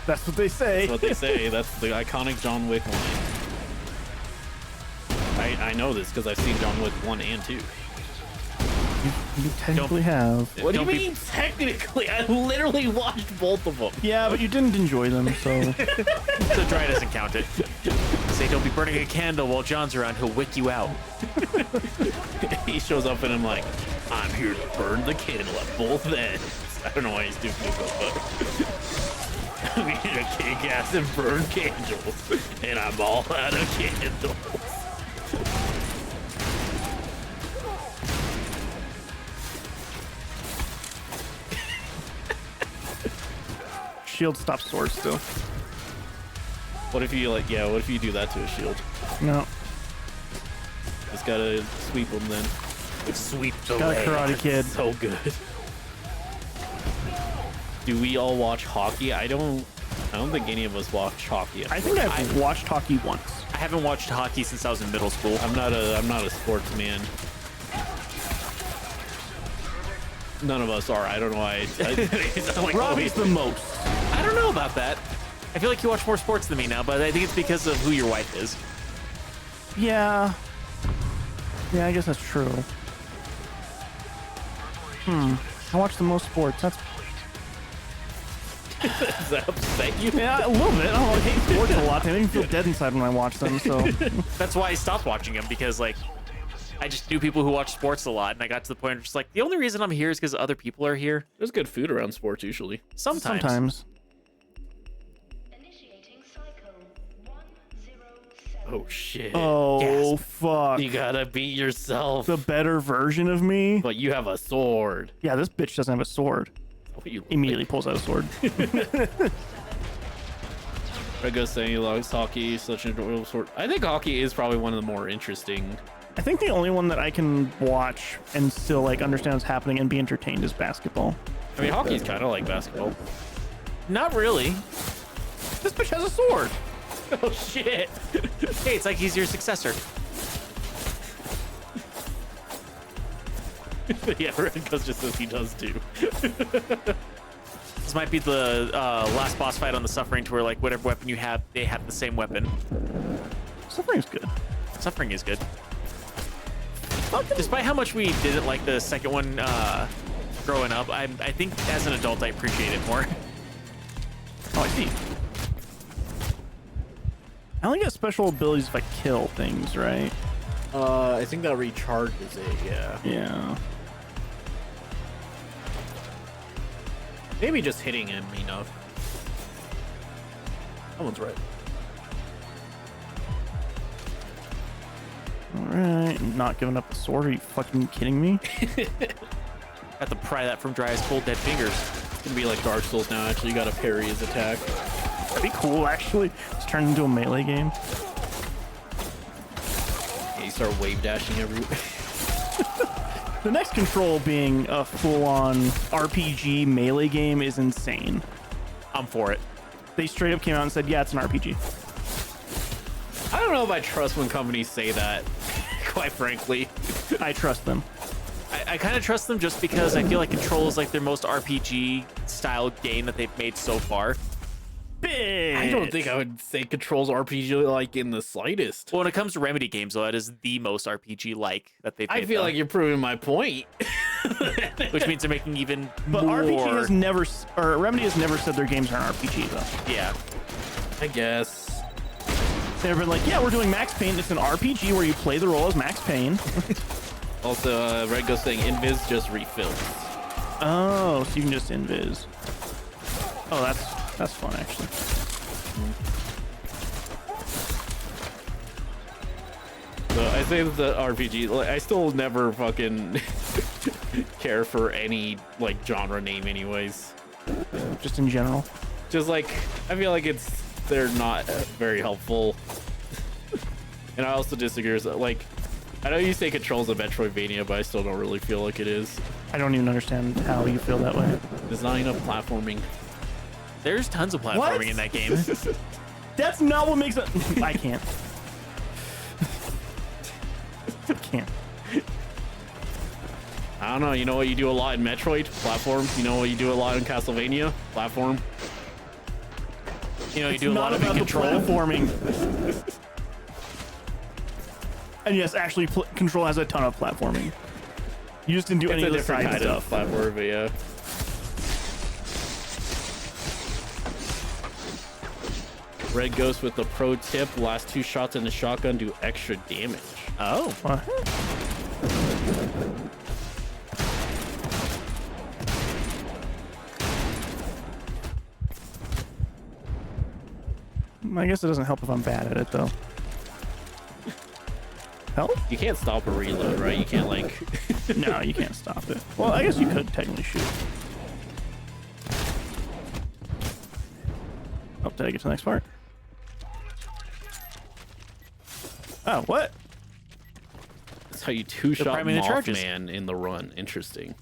That's what they say. That's what they say. That's the iconic John Wick line. I know this because I've seen John Wick 1 and 2. You technically have. What do you Don't be- mean technically? I literally watched both of them. Yeah, but you didn't enjoy them, so. So dry doesn't count it. Say, don't be burning a candle while John's around. He'll wick you out. He shows up and I'm like, I'm here to burn the candle at both ends. I don't know why he's doing this, but I'm here to kick ass and burn candles, and I'm all out of candles. Shield stops sword still. What if you like? Yeah, what if you do that to a shield? No. Just gotta sweep them then. Sweep the Got a way. Karate Kid. So good. Do we all watch hockey? I don't think any of us watch hockey. I think I've watched hockey once. I haven't watched hockey since I was in middle school. I'm not a sportsman. None of us are. I don't know why. Like, Robbie's the most. I don't know about that. I feel like you watch more sports than me now, but I think it's because of who your wife is. Yeah. Yeah, I guess that's true. I watch the most sports. That's Does that upset you? Yeah, a little bit. I don't know, I hate sports a lot. They make me feel dead inside when I watch them. So That's why I stopped watching them, because like I just knew people who watch sports a lot, and I got to the point where just like the only reason I'm here is because other people are here. There's good food around sports usually. Sometimes. Initiating cycle 107. Oh shit. oh Gasp. fuck, You gotta beat yourself. the better version of me. But you have a sword. Yeah, this bitch doesn't have a sword. What you look Immediately pulls out a sword. Red Ghost saying he loves hockey, such an enjoyable sport. I think hockey is probably one of the more interesting. I think the only one that I can watch and still like understand what's happening and be entertained is basketball. I mean, hockey's kind of like basketball. Not really. This bitch has a sword. Oh shit. Hey, it's like he's your successor. Yeah, Red Ghost just says he does too. This might be the last boss fight on the Suffering Tour. Like whatever weapon you have, they have the same weapon. Suffering's good. Suffering is good. Despite how much we didn't like the second one growing up, I think as an adult I appreciate it more. Oh, I see. I only get special abilities if I kill things, right? I think that recharges it, yeah. Yeah. Maybe just hitting him enough. That one's right. Alright, not giving up the sword. Are you fucking kidding me? Have to pry that from dry as cold dead fingers. It's gonna be like Dark Souls now, actually. You gotta parry his attack. That'd be cool, actually. It's turned into a melee game. Yeah, you start wave dashing everywhere. The next control being a full-on RPG melee game is insane. I'm for it. They straight up came out and said, yeah, it's an RPG. I don't know if I trust when companies say that, quite frankly. I trust them. I kind of trust them just because I feel like Control is like their most RPG style game that they've made so far. Bitch. I don't think I would say Control's RPG like in the slightest. Well, when it comes to Remedy games, though, that is the most RPG like that they've made. I feel though. like you're proving my point. Which means they're making even But more. RPG has never, or Remedy has never said their games are an RPG, though. Yeah. I guess. They've been like, yeah, we're doing Max Payne. It's an RPG where you play the role as Max Payne. Also, Red Ghost saying Invis just refills. Oh, so you can just invis. Oh, that's fun, actually. So I say that the RPG, like, I still never fucking care for any like genre name anyways. Just in general. Just like, I feel like they're not very helpful. And I also disagree with, like, I know you say Control's a Metroidvania, but I still don't really feel like it is. I don't even understand how you feel that way. There's not enough platforming. There's tons of platforming What? in that game. That's not what makes it. I can't. I can't. I don't know, you know what you do a lot in Metroid? Platform. You know what you do a lot in Castlevania? Platform. You know, you It's do a not lot of it in about the Control. platforming. And yes, actually, Control has a ton of platforming. You just didn't do any It's a of the different side kind stuff. of platform, but yeah. Red Ghost with the pro tip, last 2 shots in the shotgun do extra damage. Oh. What? I guess it doesn't help if I'm bad at it, though. Help? You can't stop a reload, right? You can't like... No, you can't stop it. Well, I guess you could technically shoot. Oh, did I get to the next part? Oh, what? That's how you 2-shot priming the charges. Mothman in the run. Interesting.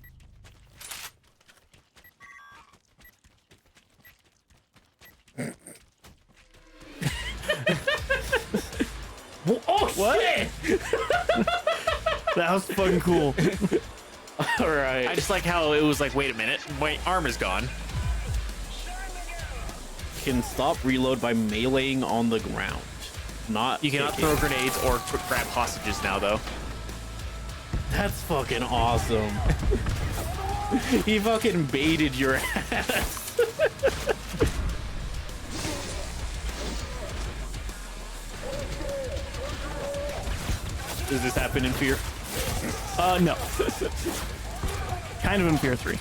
Oh, what? That was fucking cool. All right. I just like how it was like, wait a minute, my arm is gone. Can stop reload by meleeing on the ground. Not You cannot kicking. throw grenades or grab hostages now, though. That's fucking awesome. He fucking baited your ass. Does this happen in Fear? No. Kind of in Fear 3.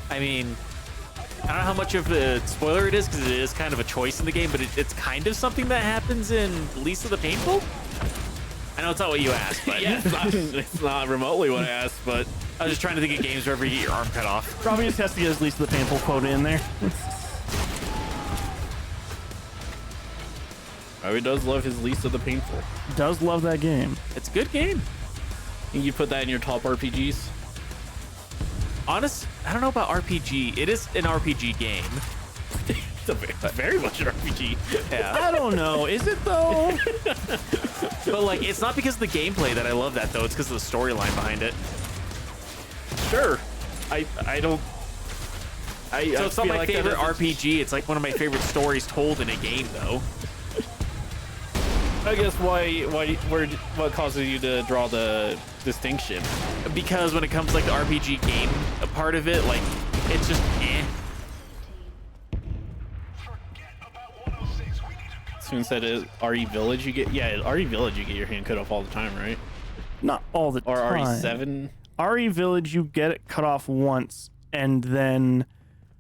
I mean, I don't know how much of a spoiler it is because it is kind of a choice in the game, but it's kind of something that happens in Lisa the Painful. I know it's not what you asked, but Yeah, it's not remotely what I asked, but I was just trying to think of games wherever you get your arm cut off. Probably just has to get his Lisa the Painful quote in there. Robbie does love his Lisa the Painful. Does love that game. It's a good game. Think you put that in your top RPGs? Honest, I don't know about RPG. It is an RPG game. It's very much an RPG. Yeah. I don't know. Is it though? But like, it's not because of the gameplay that I love that though. It's because of the storyline behind it. Sure. I don't. So it's not my favorite RPG. It's like one of my favorite stories told in a game though. I guess what causes you to draw the distinction? Because when it comes to like the RPG game a part of it, like it's just eh. Soon said it RE Village you get RE Village you get your hand cut off all the time, right? Not all the Or time. RE7? RE Village, you get it cut off once, and then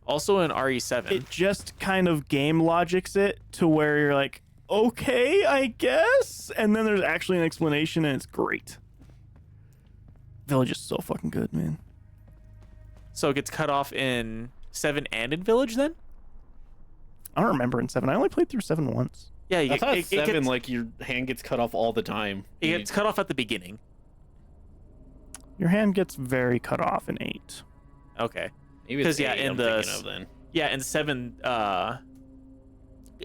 Also in RE7. it just kind of game logics it to where you're like, okay, I guess. And then there's actually an explanation, and it's great. Village is so fucking good, man. So it gets cut off in 7 and in Village then? I don't remember in 7. I only played through 7 once. Yeah, I you thought it 7 gets, like your hand gets cut off all the time. it gets cut off at the beginning. Your hand gets very cut off in 8. Okay. Maybe it's 'cause, yeah, 8 in I'm the thinking of then. Yeah, and 7,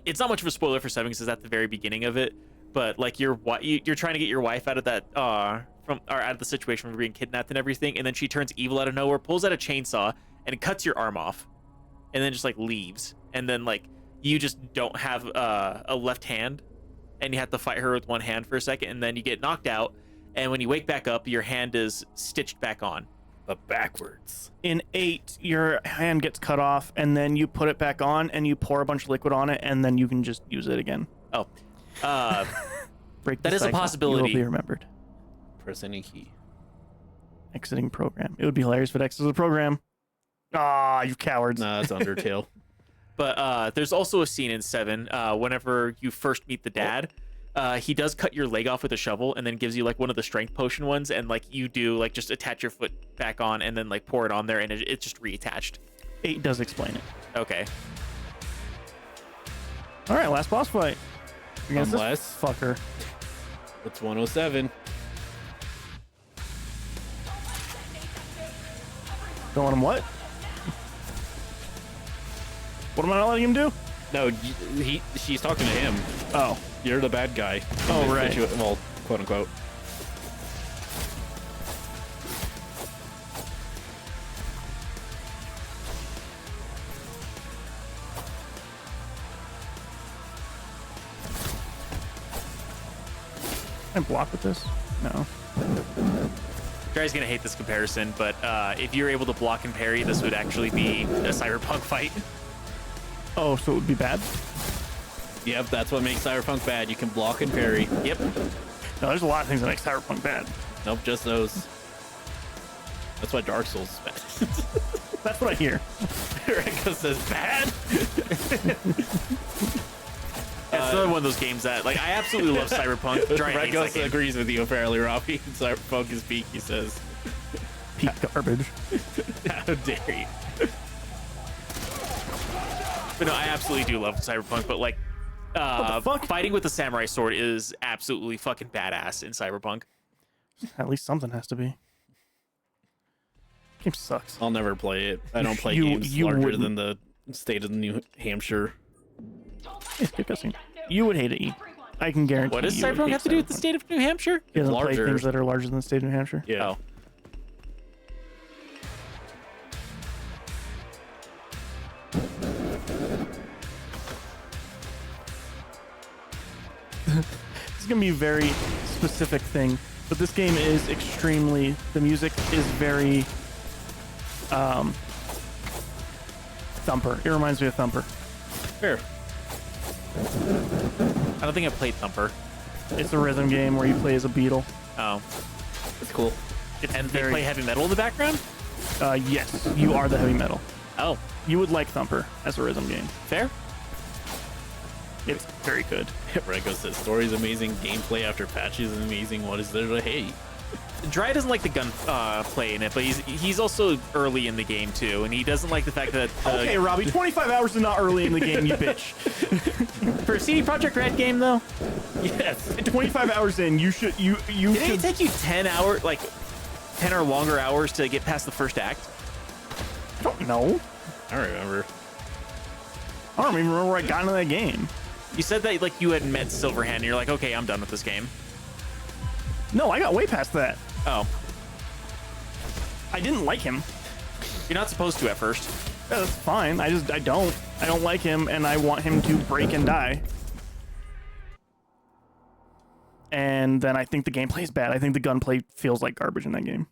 it's not much of a spoiler for 7 because it's at the very beginning of it. But like you're trying to get your wife out of that out of the situation from being kidnapped and everything, and then she turns evil out of nowhere, pulls out a chainsaw, and cuts your arm off, and then just like leaves, and then like you just don't have a left hand, and you have to fight her with one hand for a second, and then you get knocked out, and when you wake back up, your hand is stitched back on. But backwards. In 8, your hand gets cut off, and then you put it back on, and you pour a bunch of liquid on it, and then you can just use it again. Oh, Break That the is a cycle. possibility. You will be remembered. Press any key. Exiting program. It would be hilarious if it exited the program. Ah, you cowards. Nah, it's Undertale. But there's also a scene in 7 whenever you first meet the dad. He does cut your leg off with a shovel and then gives you like one of the strength potion ones, and like you do like just attach your foot back on and then like pour it on there, and it's just reattached. 8 does explain it. Okay. All right, last boss fight. Against this Unless- fucker. It's 107. Don't let him what? What am I not letting him do? No, she's talking to him. Oh. You're the bad guy. Oh, In this right. Well, quote unquote. Can I block with this? No. Gary's gonna hate this comparison, but if you're able to block and parry, this would actually be a cyberpunk fight. Oh, so it would be bad? Yep, that's what makes Cyberpunk bad. You can block and parry. Yep. No, there's a lot of things that make Cyberpunk bad. Nope, just those. That's why Dark Souls is bad. That's what I hear. Rekko says bad. It's another one of those games that like I absolutely love Cyberpunk. Giant hates that Rekko game. agrees with you apparently, Robbie. Cyberpunk is peak, he says. Peak garbage. How dare you? But no, I absolutely do love Cyberpunk, but like the fuck? fighting with a samurai sword is absolutely fucking badass in Cyberpunk. At least something has to be. Game sucks. I'll never play it. I don't play You- games you larger wouldn't. than the state of New Hampshire. Hey, skip cutscene. You would hate it, E. I can guarantee What does you would Cyberpunk hate have to do with the Cyberpunk. state of New Hampshire? He doesn't play larger. things that are larger than the state of New Hampshire. Yeah. Oh. It's gonna be a very specific thing, but this game is extremely. The music is very Thumper. It reminds me of Thumper. Fair. I don't think I've played Thumper. It's a rhythm game where you play as a beetle. Oh, It's cool. and they play heavy metal in the background. Yes, you are the heavy metal. Oh, You would like Thumper as a rhythm game. fair. It's very good. Rego says story's amazing, gameplay after patches is amazing. What is there to hate? Dry doesn't like the gun play in it, but he's also early in the game too, and he doesn't like the fact that Okay, Robbie, 25 hours is not early in the game, you bitch. for a CD Projekt Red game though, Yes. 25 hours in, you should didn't it should. take you 10 or longer hours to get past the first act? I don't know. I remember. I don't even remember where I got into that game. You said that like you had met Silverhand, and you're like, okay, I'm done with this game. No, I got way past that. Oh, I didn't like him. you're not supposed to at first. Yeah, that's fine. I don't like him, and I want him to break and die. And then I think the gameplay is bad. I think the gunplay feels like garbage in that game.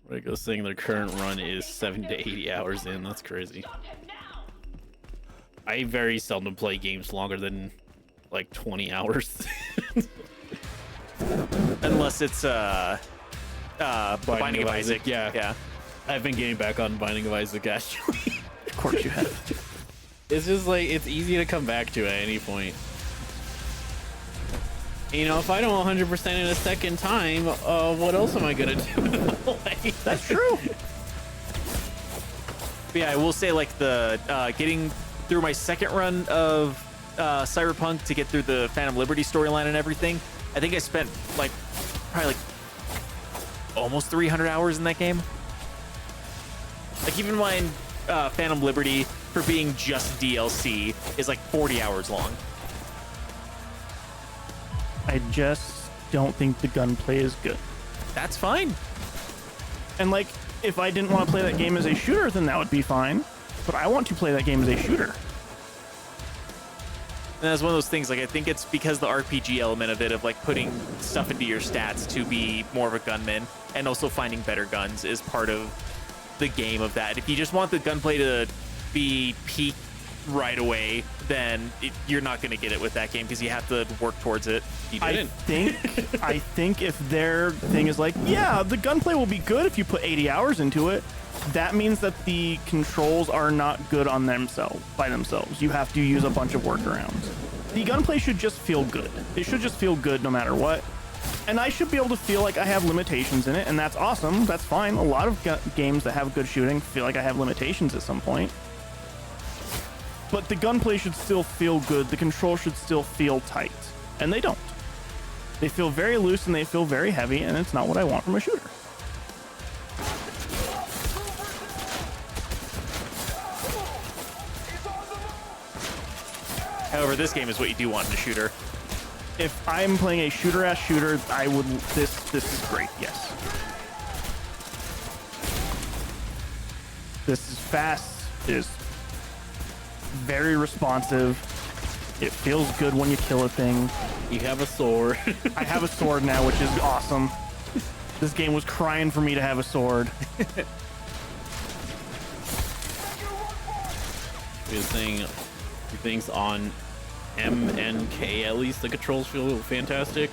Rego's saying their current run is 70 to 80 hours in. That's crazy. I very seldom play games longer than like 20 hours. Unless it's Binding of Isaac. Yeah. I've been getting back on Binding of Isaac actually. Of course you have. It's just like it's easy to come back to at any point. You know, if I don't 100% in a second time, what else am I gonna do? Like, That's true. But yeah, I will say like the getting through my second run of Cyberpunk to get through the Phantom Liberty storyline and everything. I think I spent probably almost 300 hours in that game. Like even mine, Phantom Liberty for being just DLC is like 40 hours long. I just don't think the gunplay is good. That's fine. And like, if I didn't want to play that game as a shooter, then that would be fine. But I want to play that game as a shooter. And that's one of those things, like, I think it's because the RPG element of it, of like putting stuff into your stats to be more of a gunman and also finding better guns is part of the game of that. If you just want the gunplay to be peak right away, then you're not going to get it with that game because you have to work towards it. you I didn't. think if their thing is like, yeah, the gunplay will be good if you put 80 hours into it, that means that the controls are not good on themselves by themselves. You have to use a bunch of workarounds. The gunplay should just feel good. It should just feel good no matter what. And I should be able to feel like I have limitations in it, and that's awesome. That's fine. A lot of games that have good shooting feel like I have limitations at some point. But the gunplay should still feel good. The control should still feel tight. And they don't. They feel very loose and they feel very heavy, and it's not what I want from a shooter. However, this game is what you do want in a shooter. If I'm playing a shooter-ass shooter, I would. This is great. Yes. This is fast. It is very responsive. It feels good when you kill a thing. You have a sword. I have a sword now, which is awesome. This game was crying for me to have a sword. He was saying things on MNK, at least the controls feel fantastic.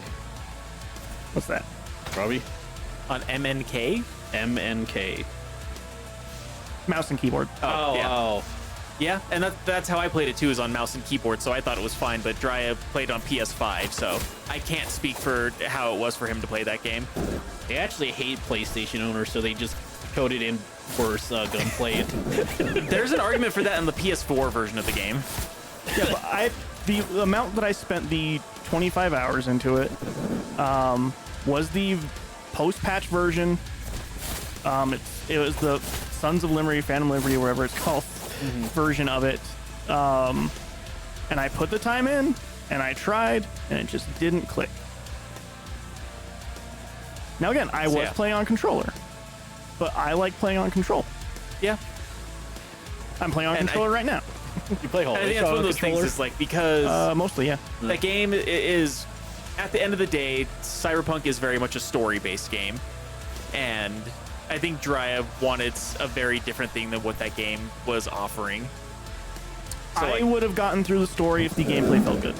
What's that? Robbie? On MNK? MNK. Mouse and keyboard. Oh, yeah. Oh. Yeah, and that's how I played it too, is on mouse and keyboard, so I thought it was fine, but Drya played on PS5, so I can't speak for how it was for him to play that game. They actually hate PlayStation owners, so they just coded in worse gunplay. There's an argument for that in the PS4 version of the game. Yeah, but the amount that I spent the 25 hours into it was the post-patch version. It was the Sons of Liberty, Phantom Liberty, whatever it's called, version of it. And I put the time in, and I tried, and it just didn't click. Now again, I was playing on controller, but I like playing on control. Yeah. I'm playing on controller right now. You play And I think that's one of those things, is like, because Mostly, yeah. that game is, at the end of the day, Cyberpunk is very much a story-based game, and I think Drya wanted a very different thing than what that game was offering. I would have gotten through the story if the gameplay felt good.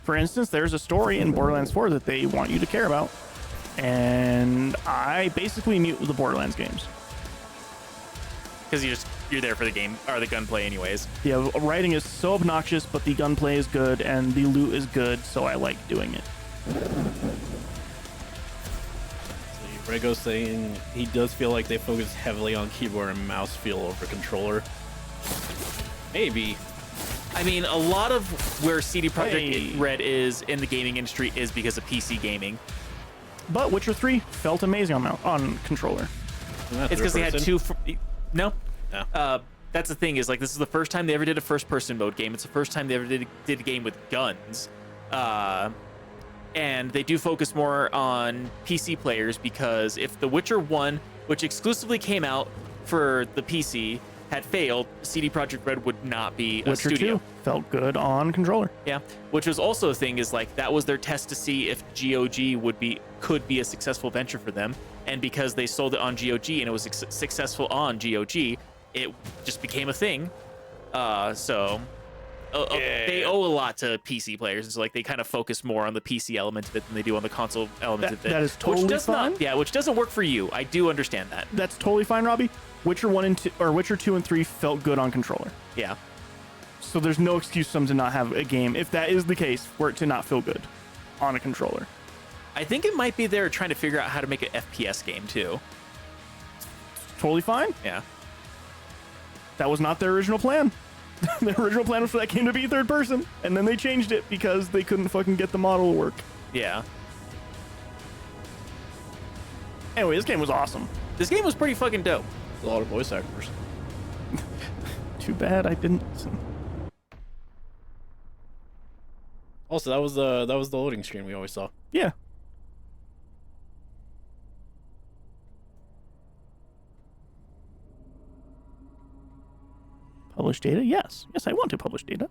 For instance, there's a story in Borderlands 4 that they want you to care about, and I basically mute the Borderlands games. Because you're there for the game or the gunplay anyways. The writing is so obnoxious, but the gunplay is good and the loot is good, so I like doing it. Rego's saying he does feel like they focus heavily on keyboard and mouse feel over controller. Maybe. I mean, a lot of where CD Projekt Hey. Red is in the gaming industry is because of PC gaming. But Witcher 3 felt amazing on controller. It's because they had two. No. No. That's the thing is like this is the first time they ever did a first-person mode game. It's the first time they ever did a game with guns, and they do focus more on PC players because if The Witcher 1, which exclusively came out for the PC, had failed, CD Projekt Red would not be a Witcher studio. 2 felt good on controller. Yeah, which was also a thing is like that was their test to see if GOG could be a successful venture for them, and because they sold it on GOG and it was successful on GOG, it just became a thing. They owe a lot to PC players, and so like they kind of focus more on the PC element of it than they do on the console element of it. That is totally which does fine. not, yeah, which doesn't work for you. I do understand that. That's totally fine, Robbie. Witcher 1 and 2, or Witcher 2 and 3 felt good on controller. Yeah. So there's no excuse for them to not have a game, if that is the case, for it to not feel good on a controller. I think it might be they're trying to figure out how to make an FPS game too. Totally fine. Yeah. That was not their original plan. The original plan was for that game to be third person, and then they changed it because they couldn't fucking get the model to work. Yeah. Anyway, this game was awesome. This game was pretty fucking dope. A lot of voice actors. Too bad I didn't listen. Also, that was the loading screen we always saw. Yeah. Publish data? Yes. Yes, I want to publish data.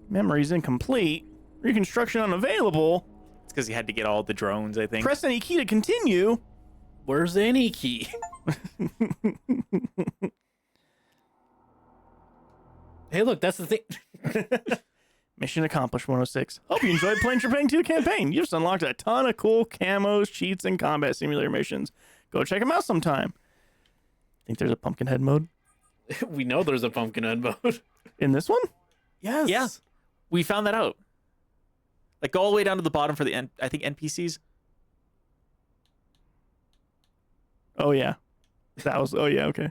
Memories incomplete. Reconstruction unavailable. It's because you had to get all the drones, I think. Press any key to continue. Where's any key? Hey, look, that's the thing. Mission accomplished 106. Hope you enjoyed playing Trepang² campaign. You've just unlocked a ton of cool camos, cheats, and combat simulator missions. Go check them out sometime. Think there's a Pumpkinhead mode We know there's a Pumpkinhead mode. in this one? Yes. Yeah. We found that out. Like, go all the way down to the bottom for the, I think, NPCs. Oh, yeah. That was, oh, yeah, okay.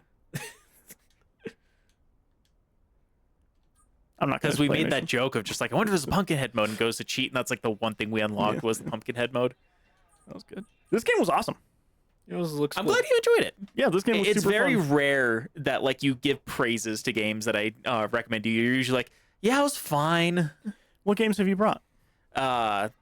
I'm not Because we made that joke of just like, I wonder if there's a Pumpkinhead mode and goes to cheat, and that's like the one thing we unlocked Yeah. was the Pumpkinhead mode. That was good. This game was awesome. It looks I'm cool. glad you enjoyed it. Yeah, this game was It's super very fun. rare that like you give praises to games that I recommend you. You're usually like, yeah, it was fine. What games have you brought?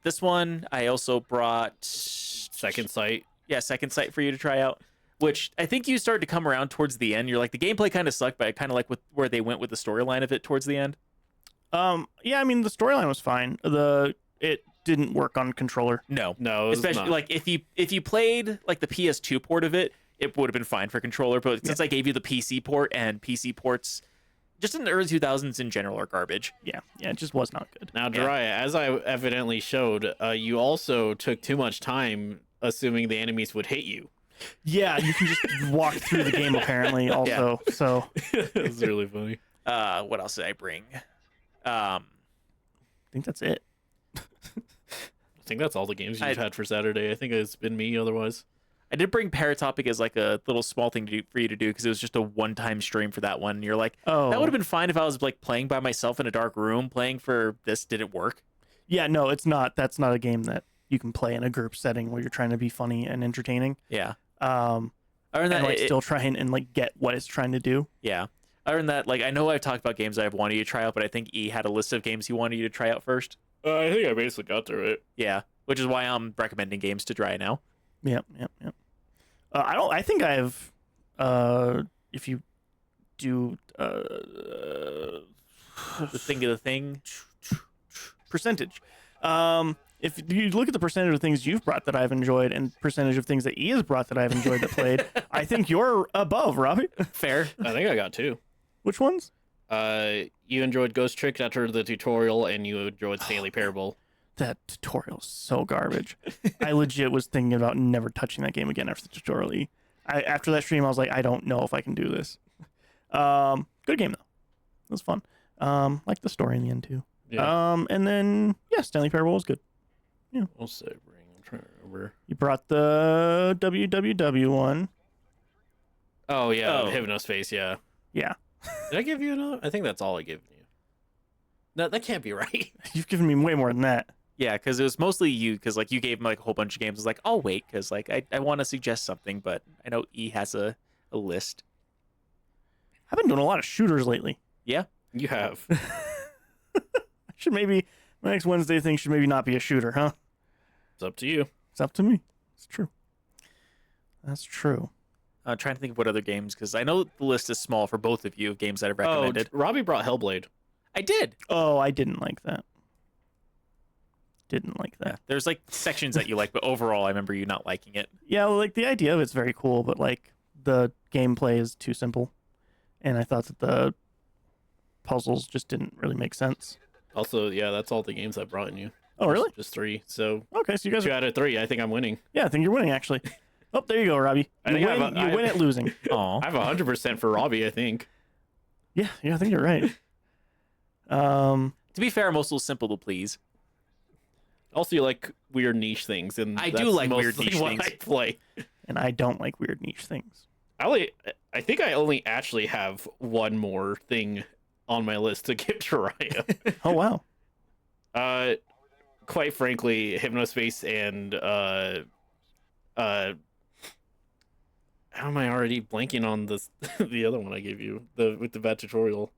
This one I also brought Second Sight. Yeah, Second Sight for you to try out, which I think you started to come around towards the end. You're like, the gameplay kind of sucked, but I kind of like where they went with the storyline of it towards the end. Yeah, I mean, the storyline was fine. It didn't work on controller. No, No, it was especially not. like if you played like the PS2 port of it, it would have been fine for controller. But since I gave you the PC port, and PC ports just in the early 2000s in general are garbage. Yeah, it just was not good. Now, Jiraiya, as I evidently showed, you also took too much time assuming the enemies would hit you. Yeah, you can just walk through the game apparently also. So It's really funny. What else did I bring? I think that's it. I think that's all the games you've had for Saturday. I think it's been me otherwise. I did bring Paratopic as like a little small thing for you to do because it was just a one-time stream for that one. And you're like, Oh. that would have been fine if I was like playing by myself in a dark room. Playing for this didn't work. Yeah, no, it's not. That's not a game that you can play in a group setting where you're trying to be funny and entertaining. Yeah. Other than that, and like it- still trying and like get what it's trying to do. Yeah. Other than that, like I know I've talked about games I've wanted you to try out, but I think E had a list of games he wanted you to try out first. I think I basically got through it. Yeah, which is why I'm recommending games to try now. Yep. I think I have. If you do The thing of the thing. percentage, If you look at the percentage of things you've brought that I've enjoyed and percentage of things that E has brought that I've enjoyed that played, I think you're above, Robbie. Fair. I think I got 2. Which ones? You enjoyed Ghost Trick after the tutorial, and you enjoyed Stanley Parable. That tutorial's so garbage. I legit was thinking about never touching that game again after the tutorial. After that stream, I was like, I don't know if I can do this. Good game though. It was fun. Like the story in the end too. Yeah. And then yeah, Stanley Parable was good. I'll say bring. I'm trying to remember. You brought the WWW one. Oh yeah, Oh. Hypnospace. Yeah. Yeah. Did I give you another? I think that's all I gave you. No, that can't be right. You've given me way more than that. Yeah, because it was mostly you, because like you gave him like a whole bunch of games. I was like, I'll wait, because like I want to suggest something, but I know E has a list. I've been doing a lot of shooters lately. Yeah. You have. Should maybe my next Wednesday thing should maybe not be a shooter, huh? It's up to you. It's up to me. It's true. That's true. I'm trying to think of what other games, because I know the list is small for both of you of games that I've recommended. Robbie brought Hellblade. I did. Oh, I didn't like that. Didn't like Yeah. that. There's like sections that you like, but overall, I remember you not liking it. Yeah, like the idea of it's very cool, but like the gameplay is too simple, and I thought that the puzzles just didn't really make sense. Also, yeah, that's all the games I brought in you. Oh, really? Just 3. So Okay, so you guys 2 are, out of 3. I think I'm winning. yeah, I think you're winning actually. Oh, there you go, Robbie. I You think I win, have a- you win at losing. Oh. I have 100% for Robbie. I think. Yeah, I think you're right. To be fair, I'm also simple to please. Also, you like weird niche things, and I do that's like weird mostly niche what things. I play. and I don't like weird niche things. I think I only actually have one more thing on my list to give to Raya. Oh wow. Quite frankly, Hypnospace and how am I already blanking on this? The other one I gave you, with the bad tutorial.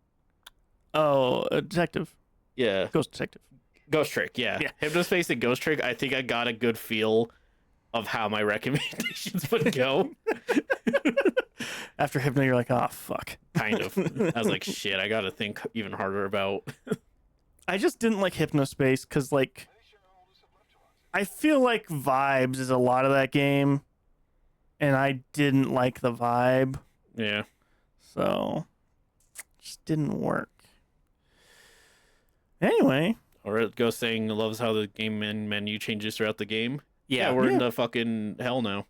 Oh, a detective, Yeah, ghost detective. Ghost Trick. Yeah, Yeah. Hypnospace and Ghost Trick. I think I got a good feel of how my recommendations would go. After Hypno, you're like, oh fuck. Kind of. I was like, shit, I gotta think even harder about. I just didn't like Hypnospace because, like, I feel like vibes is a lot of that game, and I didn't like the vibe, Yeah. so it just didn't work. Anyway, Or it goes saying loves how the game menu changes throughout the game. Yeah. We're in Yeah. the fucking hell now.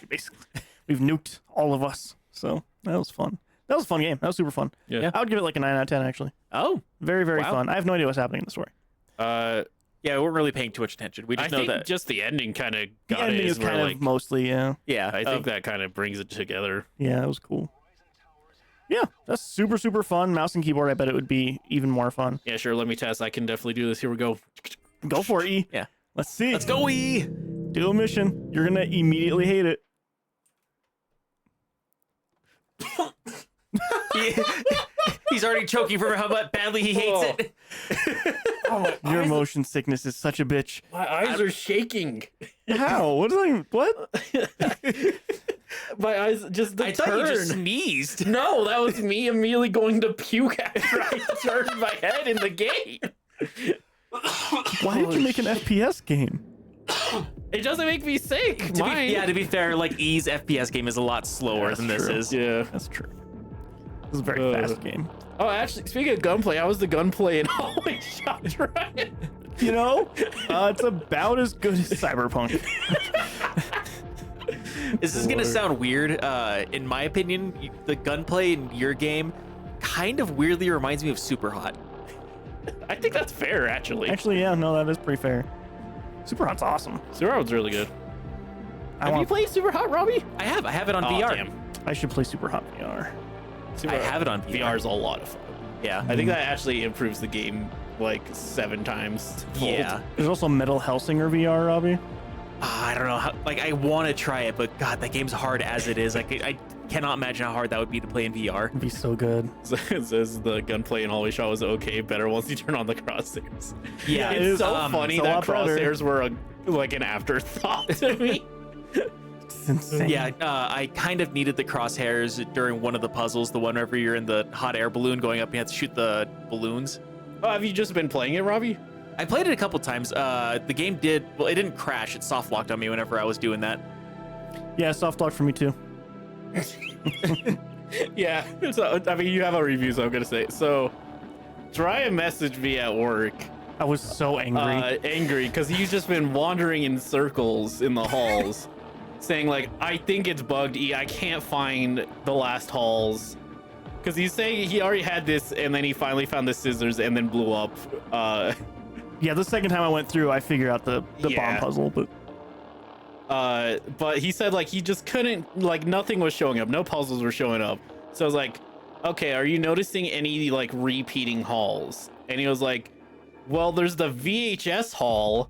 basically, we've nuked all of us, so that was fun. That was a fun game. That was super fun. Yeah. I would give it like a 9 out of 10, actually. Oh. Very, very Wow. fun. I have no idea what's happening in the story. Yeah, we weren't really paying too much attention. We I just know think that. just the ending kind of The got ending it. is Where, kind like, of mostly, yeah. Yeah. I think that kind of brings it together. Yeah, it was cool. Yeah, that's super, super fun. Mouse and keyboard, I bet it would be even more fun. Yeah, sure. Let me test. I can definitely do this. Here we go. Go for it, E. Yeah. Let's see. Let's go, E! Do a mission. You're going to immediately hate it. He's already choking from how badly he hates it. Your motion sickness is such a bitch. My eyes are shaking. How? What did what? My eyes just the I turn. thought you just sneezed. No, that was me immediately going to puke after I turned my head in the game. Why did you make an FPS game? It doesn't make me sick. To be fair, like E's FPS game is a lot slower That's than this true. is. Yeah. That's true. This is a very fast game. Oh, actually, speaking of gunplay, how was the gunplay in Always Shot Ryan? You know, it's about as good as Cyberpunk. This is gonna sound weird. In my opinion, the gunplay in your game kind of weirdly reminds me of Super Hot. I think that's fair, actually. Actually, yeah, no, that is pretty fair. Super Hot's awesome. Super Hot's really good. I Have you want. played Super Hot, Robbie? I have it on Oh, VR. damn. I should play Super Hot VR. Super I have it on VR. VR is a lot of fun. Yeah. I think that actually improves the game like 7 times. Yeah. There's also Metal Hellsinger VR, Robbie. I don't know how. Like, I want to try it, but God, that game's hard as it is. Like, I cannot imagine how hard that would be to play in VR. It'd be so good. It says the gunplay in Always Shot was okay, better once you turn on the crosshairs. Yeah, it It's is, so funny it's a that lot better. crosshairs were like an afterthought to me. It's insane. Yeah, I kind of needed the crosshairs during one of the puzzles, the one whenever you're in the hot air balloon going up and you have to shoot the balloons. Oh, have you just been playing it, Robbie? I played it a couple times. The game it didn't crash. It soft locked on me whenever I was doing that. Yeah, soft lock for me too. Yeah, so, I mean, you have a review, so I'm gonna say. So, Drya messaged me at work, I was so angry. because he's just been wandering in circles in the halls, saying like, "I think it's bugged. I can't find the last halls." Because he's saying he already had this, and then he finally found the scissors, and then blew up. Yeah, the second time I went through, I figured out the Yeah. bomb puzzle, but he said like he just couldn't, like nothing was showing up, no puzzles were showing up. So I was like, okay, are you noticing any like repeating halls? And he was like, well, there's the VHS hall,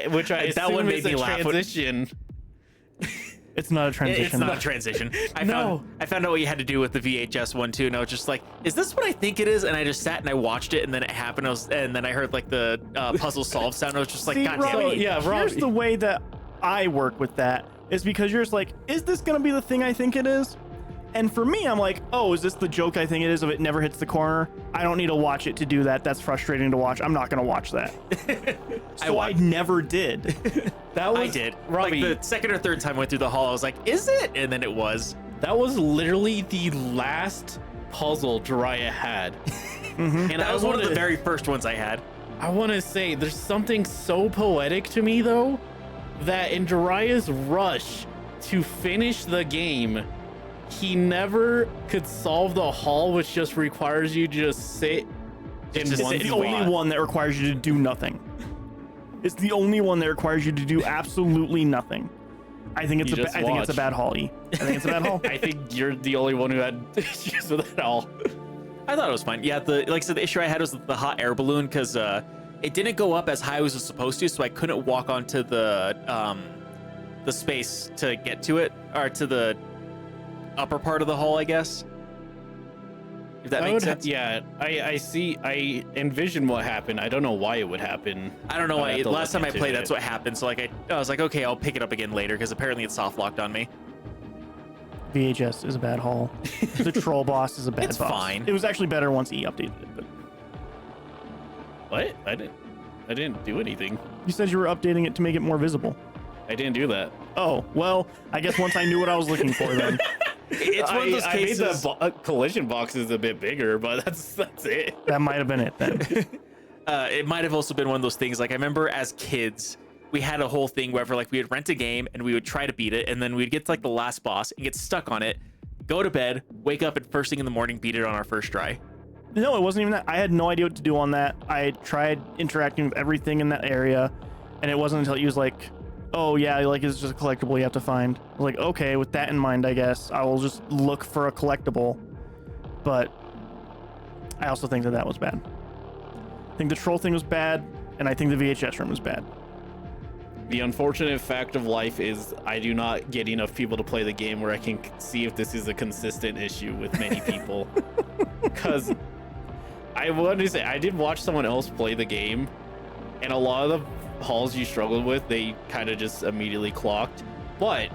which I That assume one is made a me laugh. transition. it's not a transition. It's not a transition. I No. found out what you had to do with the VHS one too, and I was just like, "Is this what I think it is?" And I just sat and I watched it, and then it happened. And then I heard like the puzzle solve sound. I was just like, See, "God damn Robbie, it!" yeah, here's Robbie. the way that I work with that is because you're just like, is this gonna be the thing I think it is? And for me, I'm like, oh, is this the joke I think it is if it never hits the corner? I don't need to watch it to do that. That's frustrating to watch. I'm not gonna watch that. So I never did. That was I did. Robbie. Like the second or third time I went through the hall, I was like, "Is it?" And then it was. That was literally the last puzzle Jiraiya had. And That was one of the very first ones I had. I want to say there's something so poetic to me though, that in Jiraiya's rush to finish the game, he never could solve the hall, which just requires you to just sit in Just one sit It's in the spot. only one that requires you to do nothing. It's the only one that requires you to do absolutely nothing. I think it's You a just I think it's a watch. bad hall. I think it's a bad hall. I think you're the only one who had issues with it all. I thought it was fine. Yeah, like I said, the issue I had was the hot air balloon because it didn't go up as high as it was supposed to, so I couldn't walk onto the space to get to it, or to the upper part of the hall, I guess. If that makes sense. Yeah, I see. I envision what happened. I don't know why it would happen. I don't know I'd why. have to Last look time I into played, it. that's what happened. So like I was like, okay, I'll pick it up again later because apparently it's soft locked on me. VHS is a bad hall. The troll boss is a bad It's boss. fine. It was actually better once E updated it, but What? I didn't do anything. you said you were updating it to make it more visible. I didn't do that. Oh, well, I guess once I knew what I was looking for then. It's one of those I made cases. the collision boxes a bit bigger, but that's it. That might have been it then. It might have also been one of those things. Like I remember as kids, we had a whole thing where like we would rent a game and we would try to beat it, and then we'd get to like the last boss and get stuck on it, go to bed, wake up, and first thing in the morning beat it on our first try. No, it wasn't even that. I had no idea what to do on that. I tried interacting with everything in that area, and it wasn't until he was like, oh yeah, like it's just a collectible you have to find. I was like, okay, with that in mind, I guess I will just look for a collectible. But I also think that was bad. I think the troll thing was bad, and I think the VHS room was bad. The unfortunate fact of life is I do not get enough people to play the game where I can see if this is a consistent issue with many people. Because I want to say, I did watch someone else play the game, and a lot of the halls you struggled with, they kind of just immediately clocked. But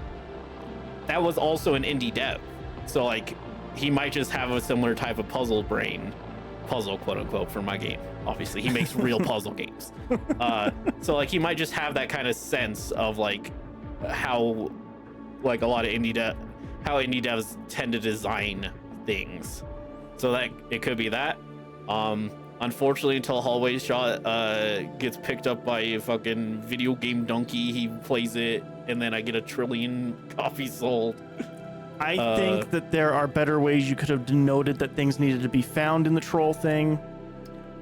that was also an indie dev. So, like, he might just have a similar type of puzzle, quote unquote, for my game. Obviously, he makes real puzzle games. So, like, he might just have that kind of sense of, like, how, like, a lot of how indie devs tend to design things. So that it could be that. Unfortunately, until Hallway Shot gets picked up by a fucking video game donkey, he plays it, and then I get 1 trillion copies sold. I think that there are better ways you could have denoted that things needed to be found in the troll thing.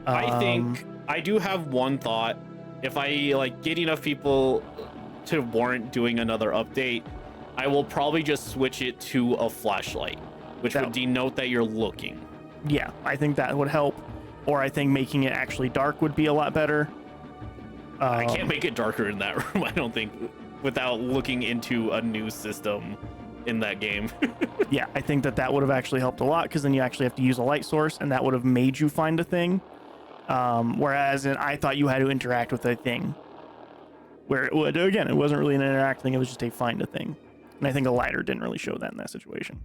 I think I do have one thought. If I like get enough people to warrant doing another update, I will probably just switch it to a flashlight, which would denote that you're looking. Yeah, I think that would help. Or I think making it actually dark would be a lot better. I can't make it darker in that room, I don't think, without looking into a new system in that game. Yeah, I think that would have actually helped a lot, because then you actually have to use a light source, and that would have made you find a thing. Whereas I thought you had to interact with a thing. Where it would, again, it wasn't really an interact thing, it was just a find a thing. And I think a lighter didn't really show that in that situation.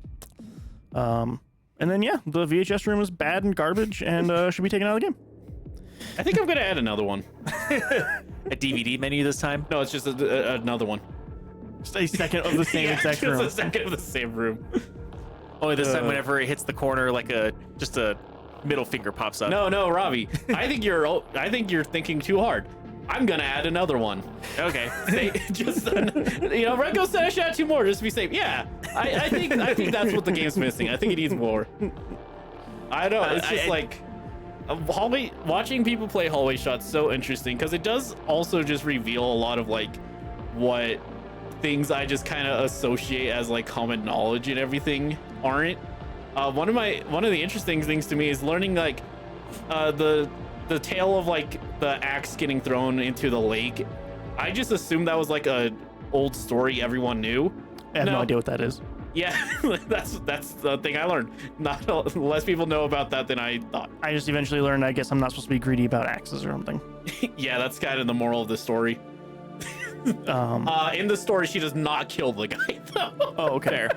And then, yeah, the VHS room is bad and garbage and should be taken out of the game. I think I'm gonna add another one. A DVD menu this time? No, it's just another one. Just a second of the same exact just room. a second of the same room. Only this time, whenever it hits the corner, like just a middle finger pops up. No, Robbie. I think you're thinking too hard. I'm gonna add another one. Okay. Just Renko said I should add 2 more just to be safe. Yeah, I think that's what the game's missing. I think it needs more. I don't. It's just like hallway. Watching people play hallway shots so interesting because it does also just reveal a lot of like what things I just kind of associate as like common knowledge and everything aren't. One of the interesting things to me is learning like the tale of like the axe getting thrown into the lake. I just assumed that was like a old story everyone knew. I have no idea what that is. Yeah, that's the thing I learned. Not less people know about that than I thought. I just eventually learned, I guess I'm not supposed to be greedy about axes or something. Yeah, that's kind of the moral of the story. In the story, she does not kill the guy, though. Oh, okay.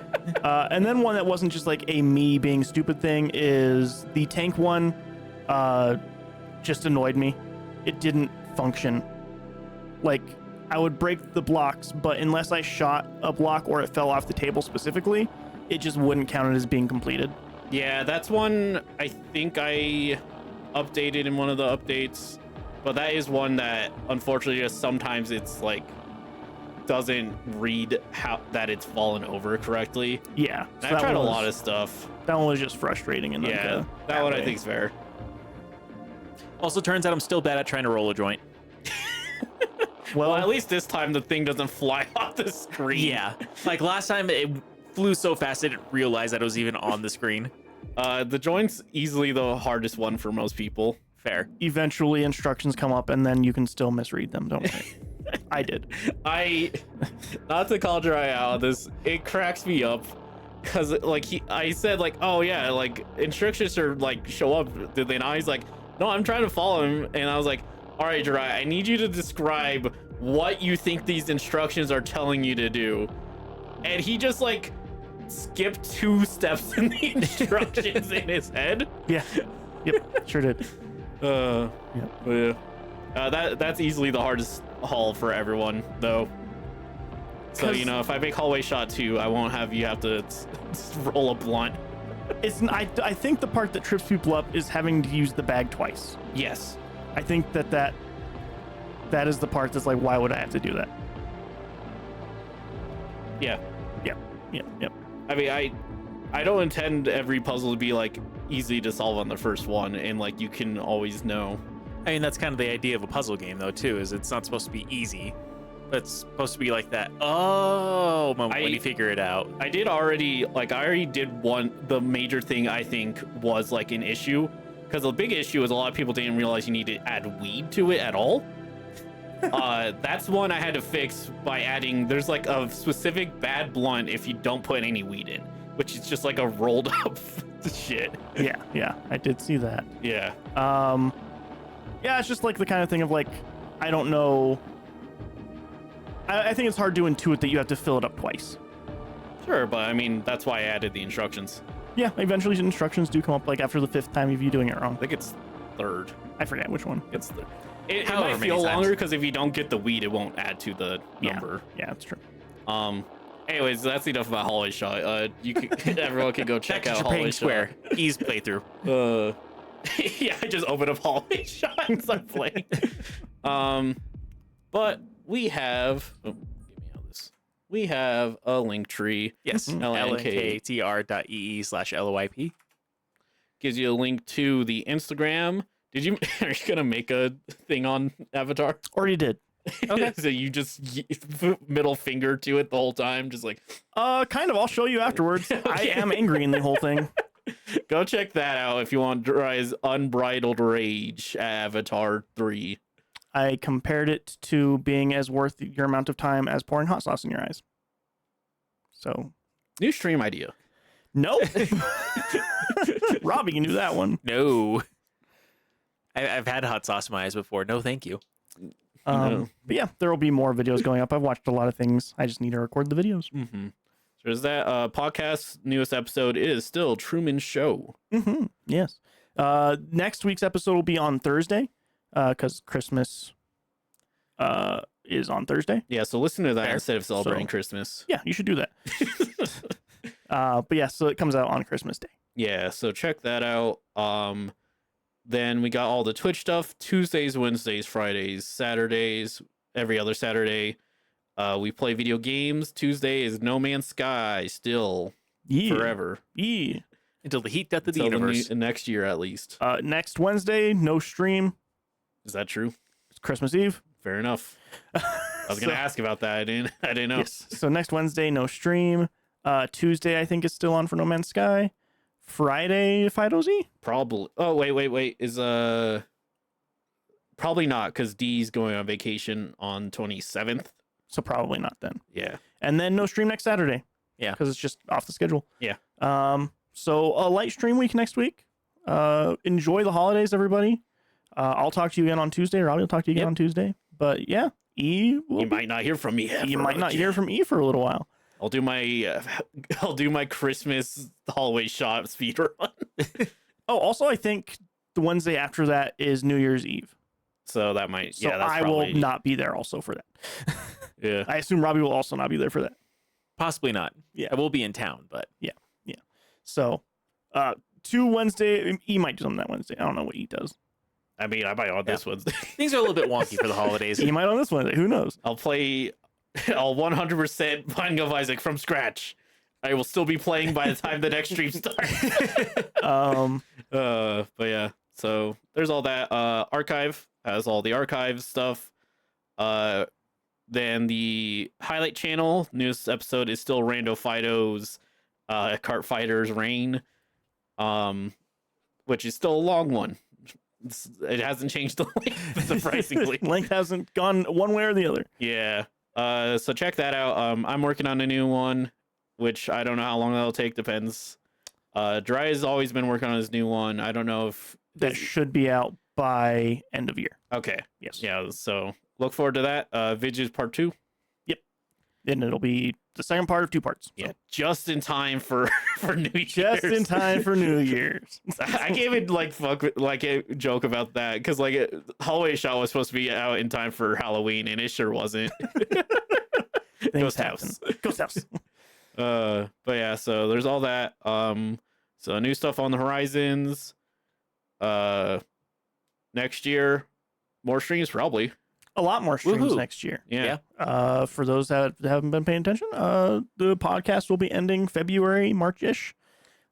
And then one that wasn't just like a me being stupid thing is the tank one. Just annoyed me. It didn't function. Like, I would break the blocks, but unless I shot a block or it fell off the table specifically, it just wouldn't count it as being completed. Yeah, that's one I think I updated in one of the updates, but that is one that unfortunately just sometimes it's like doesn't read how that it's fallen over correctly. Yeah. So I've tried a lot of stuff. That one was just frustrating. And yeah, that one I think is fair. Also, turns out I'm still bad at trying to roll a joint. Well, at least this time the thing doesn't fly off the screen. Yeah. Like last time it flew so fast I didn't realize that it was even on the screen. The joint's easily the hardest one for most people. Fair. Eventually instructions come up and then you can still misread them, don't worry. I did. Not to call your eye out this, it cracks me up. Cause like I said like, oh yeah, like instructions are like show up, did they not? He's like, no, I'm trying to follow him. And I was like, all right, Jirai, I need you to describe what you think these instructions are telling you to do. And he just like skipped 2 steps in the instructions in his head. Yeah. Yep. Sure did. Yeah. That's easily the hardest haul for everyone, though. So if I make hallway shot 2, I won't have you have to roll a blunt. I think the part that trips people up is having to use the bag twice. Yes. I think that is the part that's like, why would I have to do that? Yeah. Yep. I mean, I don't intend every puzzle to be like easy to solve on the first one, and like you can always know. I mean, that's kind of the idea of a puzzle game, though, too, is it's not supposed to be easy. But it's supposed to be like that, moment when you figure it out. I already did the major thing I think was like an issue. Because the big issue is a lot of people didn't realize you need to add weed to it at all. That's one I had to fix by adding, there's like a specific bad blunt if you don't put any weed in, which is just like a rolled up shit. Yeah, I did see that. Yeah. Yeah, it's just like the kind of thing of like, I don't know. I think it's hard to intuit that you have to fill it up twice. Sure, but I mean, that's why I added the instructions. Yeah, eventually instructions do come up like after the 5th time of you doing it wrong. I think it's 3rd. I forget which one. It's 3rd. It might feel longer because if you don't get the weed, it won't add to the number. Yeah, that's true. Anyways, that's enough about hallway shot. Everyone can go check out hallway Trepang². Ease playthrough. Yeah, I just open up hallway shot and start playing. But we have. Oh, give me all this. We have a link tree. Yes. linktr.ee/loip. Gives you a link to the Instagram. Are you gonna make a thing on Avatar? Already did. Okay. So you just middle finger to it the whole time, just like. Kind of. I'll show you afterwards. Okay. I am angry in the whole thing. Go check that out if you want Dry's unbridled rage at Avatar 3. I compared it to being as worth your amount of time as pouring hot sauce in your eyes. So. New stream idea. Nope. Robbie can do that one. No. I've had hot sauce in my eyes before. No, thank you. But yeah, there will be more videos going up. I've watched a lot of things. I just need to record the videos. Mm-hmm. So there's that. Podcast's newest episode is still Truman Show. Mm-hmm. Yes. Next week's episode will be on Thursday. because Christmas is on Thursday. Yeah, so listen to that Fair. instead of celebrating So- Christmas. Yeah, you should do that. But yeah, so it comes out on Christmas Day. Yeah, so check that out. Then we got all the Twitch stuff: Tuesdays, Wednesdays, Fridays, Saturdays, every other Saturday. We play video games. Tuesday is No Man's Sky, still Yeah. forever. Yeah. Until the heat death of the Till universe. next year at least. Next Wednesday, no stream. Is that true? It's Christmas Eve. Fair enough. I was gonna ask about that. I didn't know. Yes. So next Wednesday, no stream. Tuesday, I think, is still on for No Man's Sky. Friday, Fido Z. Probably. Oh wait. Is probably not, because D's going on vacation on 27th. So probably not then. Yeah. And then no stream next Saturday. Yeah. Because it's just off the schedule. Yeah. So a light stream week next week. Enjoy the holidays, everybody. I'll talk to you again on Tuesday, or Robbie will talk to you again Yep. on Tuesday. But yeah, E will You might not hear from me. you ever might not again. hear from E for a little while. I'll do my Christmas hallway shot speed run. Oh, also, I think the Wednesday after that is New Year's Eve. So that might. So yeah, that's I probably, will not be there also for that. Yeah. I assume Robbie will also not be there for that. Possibly not. Yeah. I will be in town, but So, 2 Wednesday, E might do something that Wednesday. I don't know what E does. I mean, I might on this Wednesday. things are a little bit wonky for the holidays. E might on this Wednesday. Who knows? I'll 100% Binding of Isaac from scratch. I will still be playing by the time the next stream starts. But yeah, so there's all that. Archive has all the archive stuff. Then the highlight channel newest episode is still Rando Fido's Kart Fighters Reign, which is still a long one. It hasn't changed the length, surprisingly. Length hasn't gone one way or the other. Yeah. So check that out. I'm working on a new one, which I don't know how long that'll take. Depends. Dry has always been working on his new one. I don't know if That should be out by end of year. okay. Yes. Yeah. So look forward to that. Vidges Part 2. And it'll be the second part of 2 parts. So, Yeah. Just in time for New Year's. just in time for New Year's. I can't even a joke about that, because Hallway Shot was supposed to be out in time for Halloween, and it sure wasn't. Things Ghost happen. House. Ghost House. But yeah, so there's all that. So new stuff on the horizons. Next year, more streams probably. A lot more streams Woohoo. next year. Yeah. For those that haven't been paying attention, the podcast will be ending February, March-ish.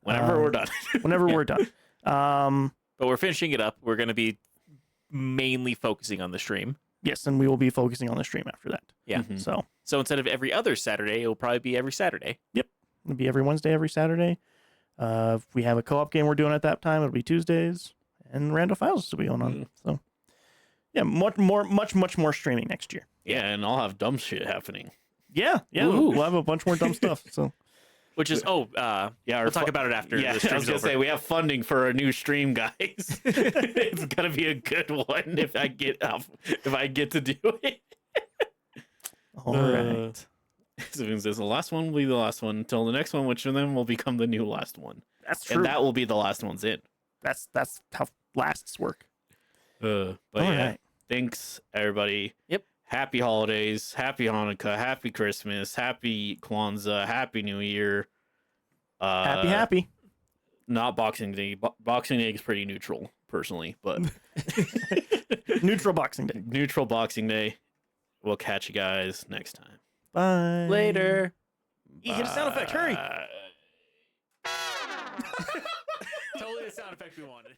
Whenever we're done. Whenever we're done. but we're finishing it up. We're going to be mainly focusing on the stream. Yes, and we will be focusing on the stream after that. Yeah. Mhm. So So instead of every other Saturday, it will probably be every Saturday. it'll be every Wednesday, every Saturday. If we have a co-op game we're doing at that time, it'll be Tuesdays, and Random Files will be going on. So yeah, much more streaming next year. Yeah, and I'll have dumb shit happening. Yeah, Ooh. we'll have a bunch more dumb stuff. So Which is, Yeah, we'll talk about it after Yeah, the I was stream's gonna over. say we have funding for a new stream, guys. It's gonna be a good one if I get to do it. all right, So it means the last one will be the last one until the next one, which then will become the new last one, that's true. and that will be the last one's in. That's how lasts work. But All yeah, right. thanks everybody. Yep. Happy holidays, happy Hanukkah, happy Christmas, happy Kwanzaa, happy New Year. Happy. Not Boxing Day. Boxing Day is pretty neutral, personally, but Neutral Boxing Day. neutral Boxing Day. We'll catch you guys next time. Bye. Later. You get a sound effect. Hurry. Bye. Totally the sound effect we wanted.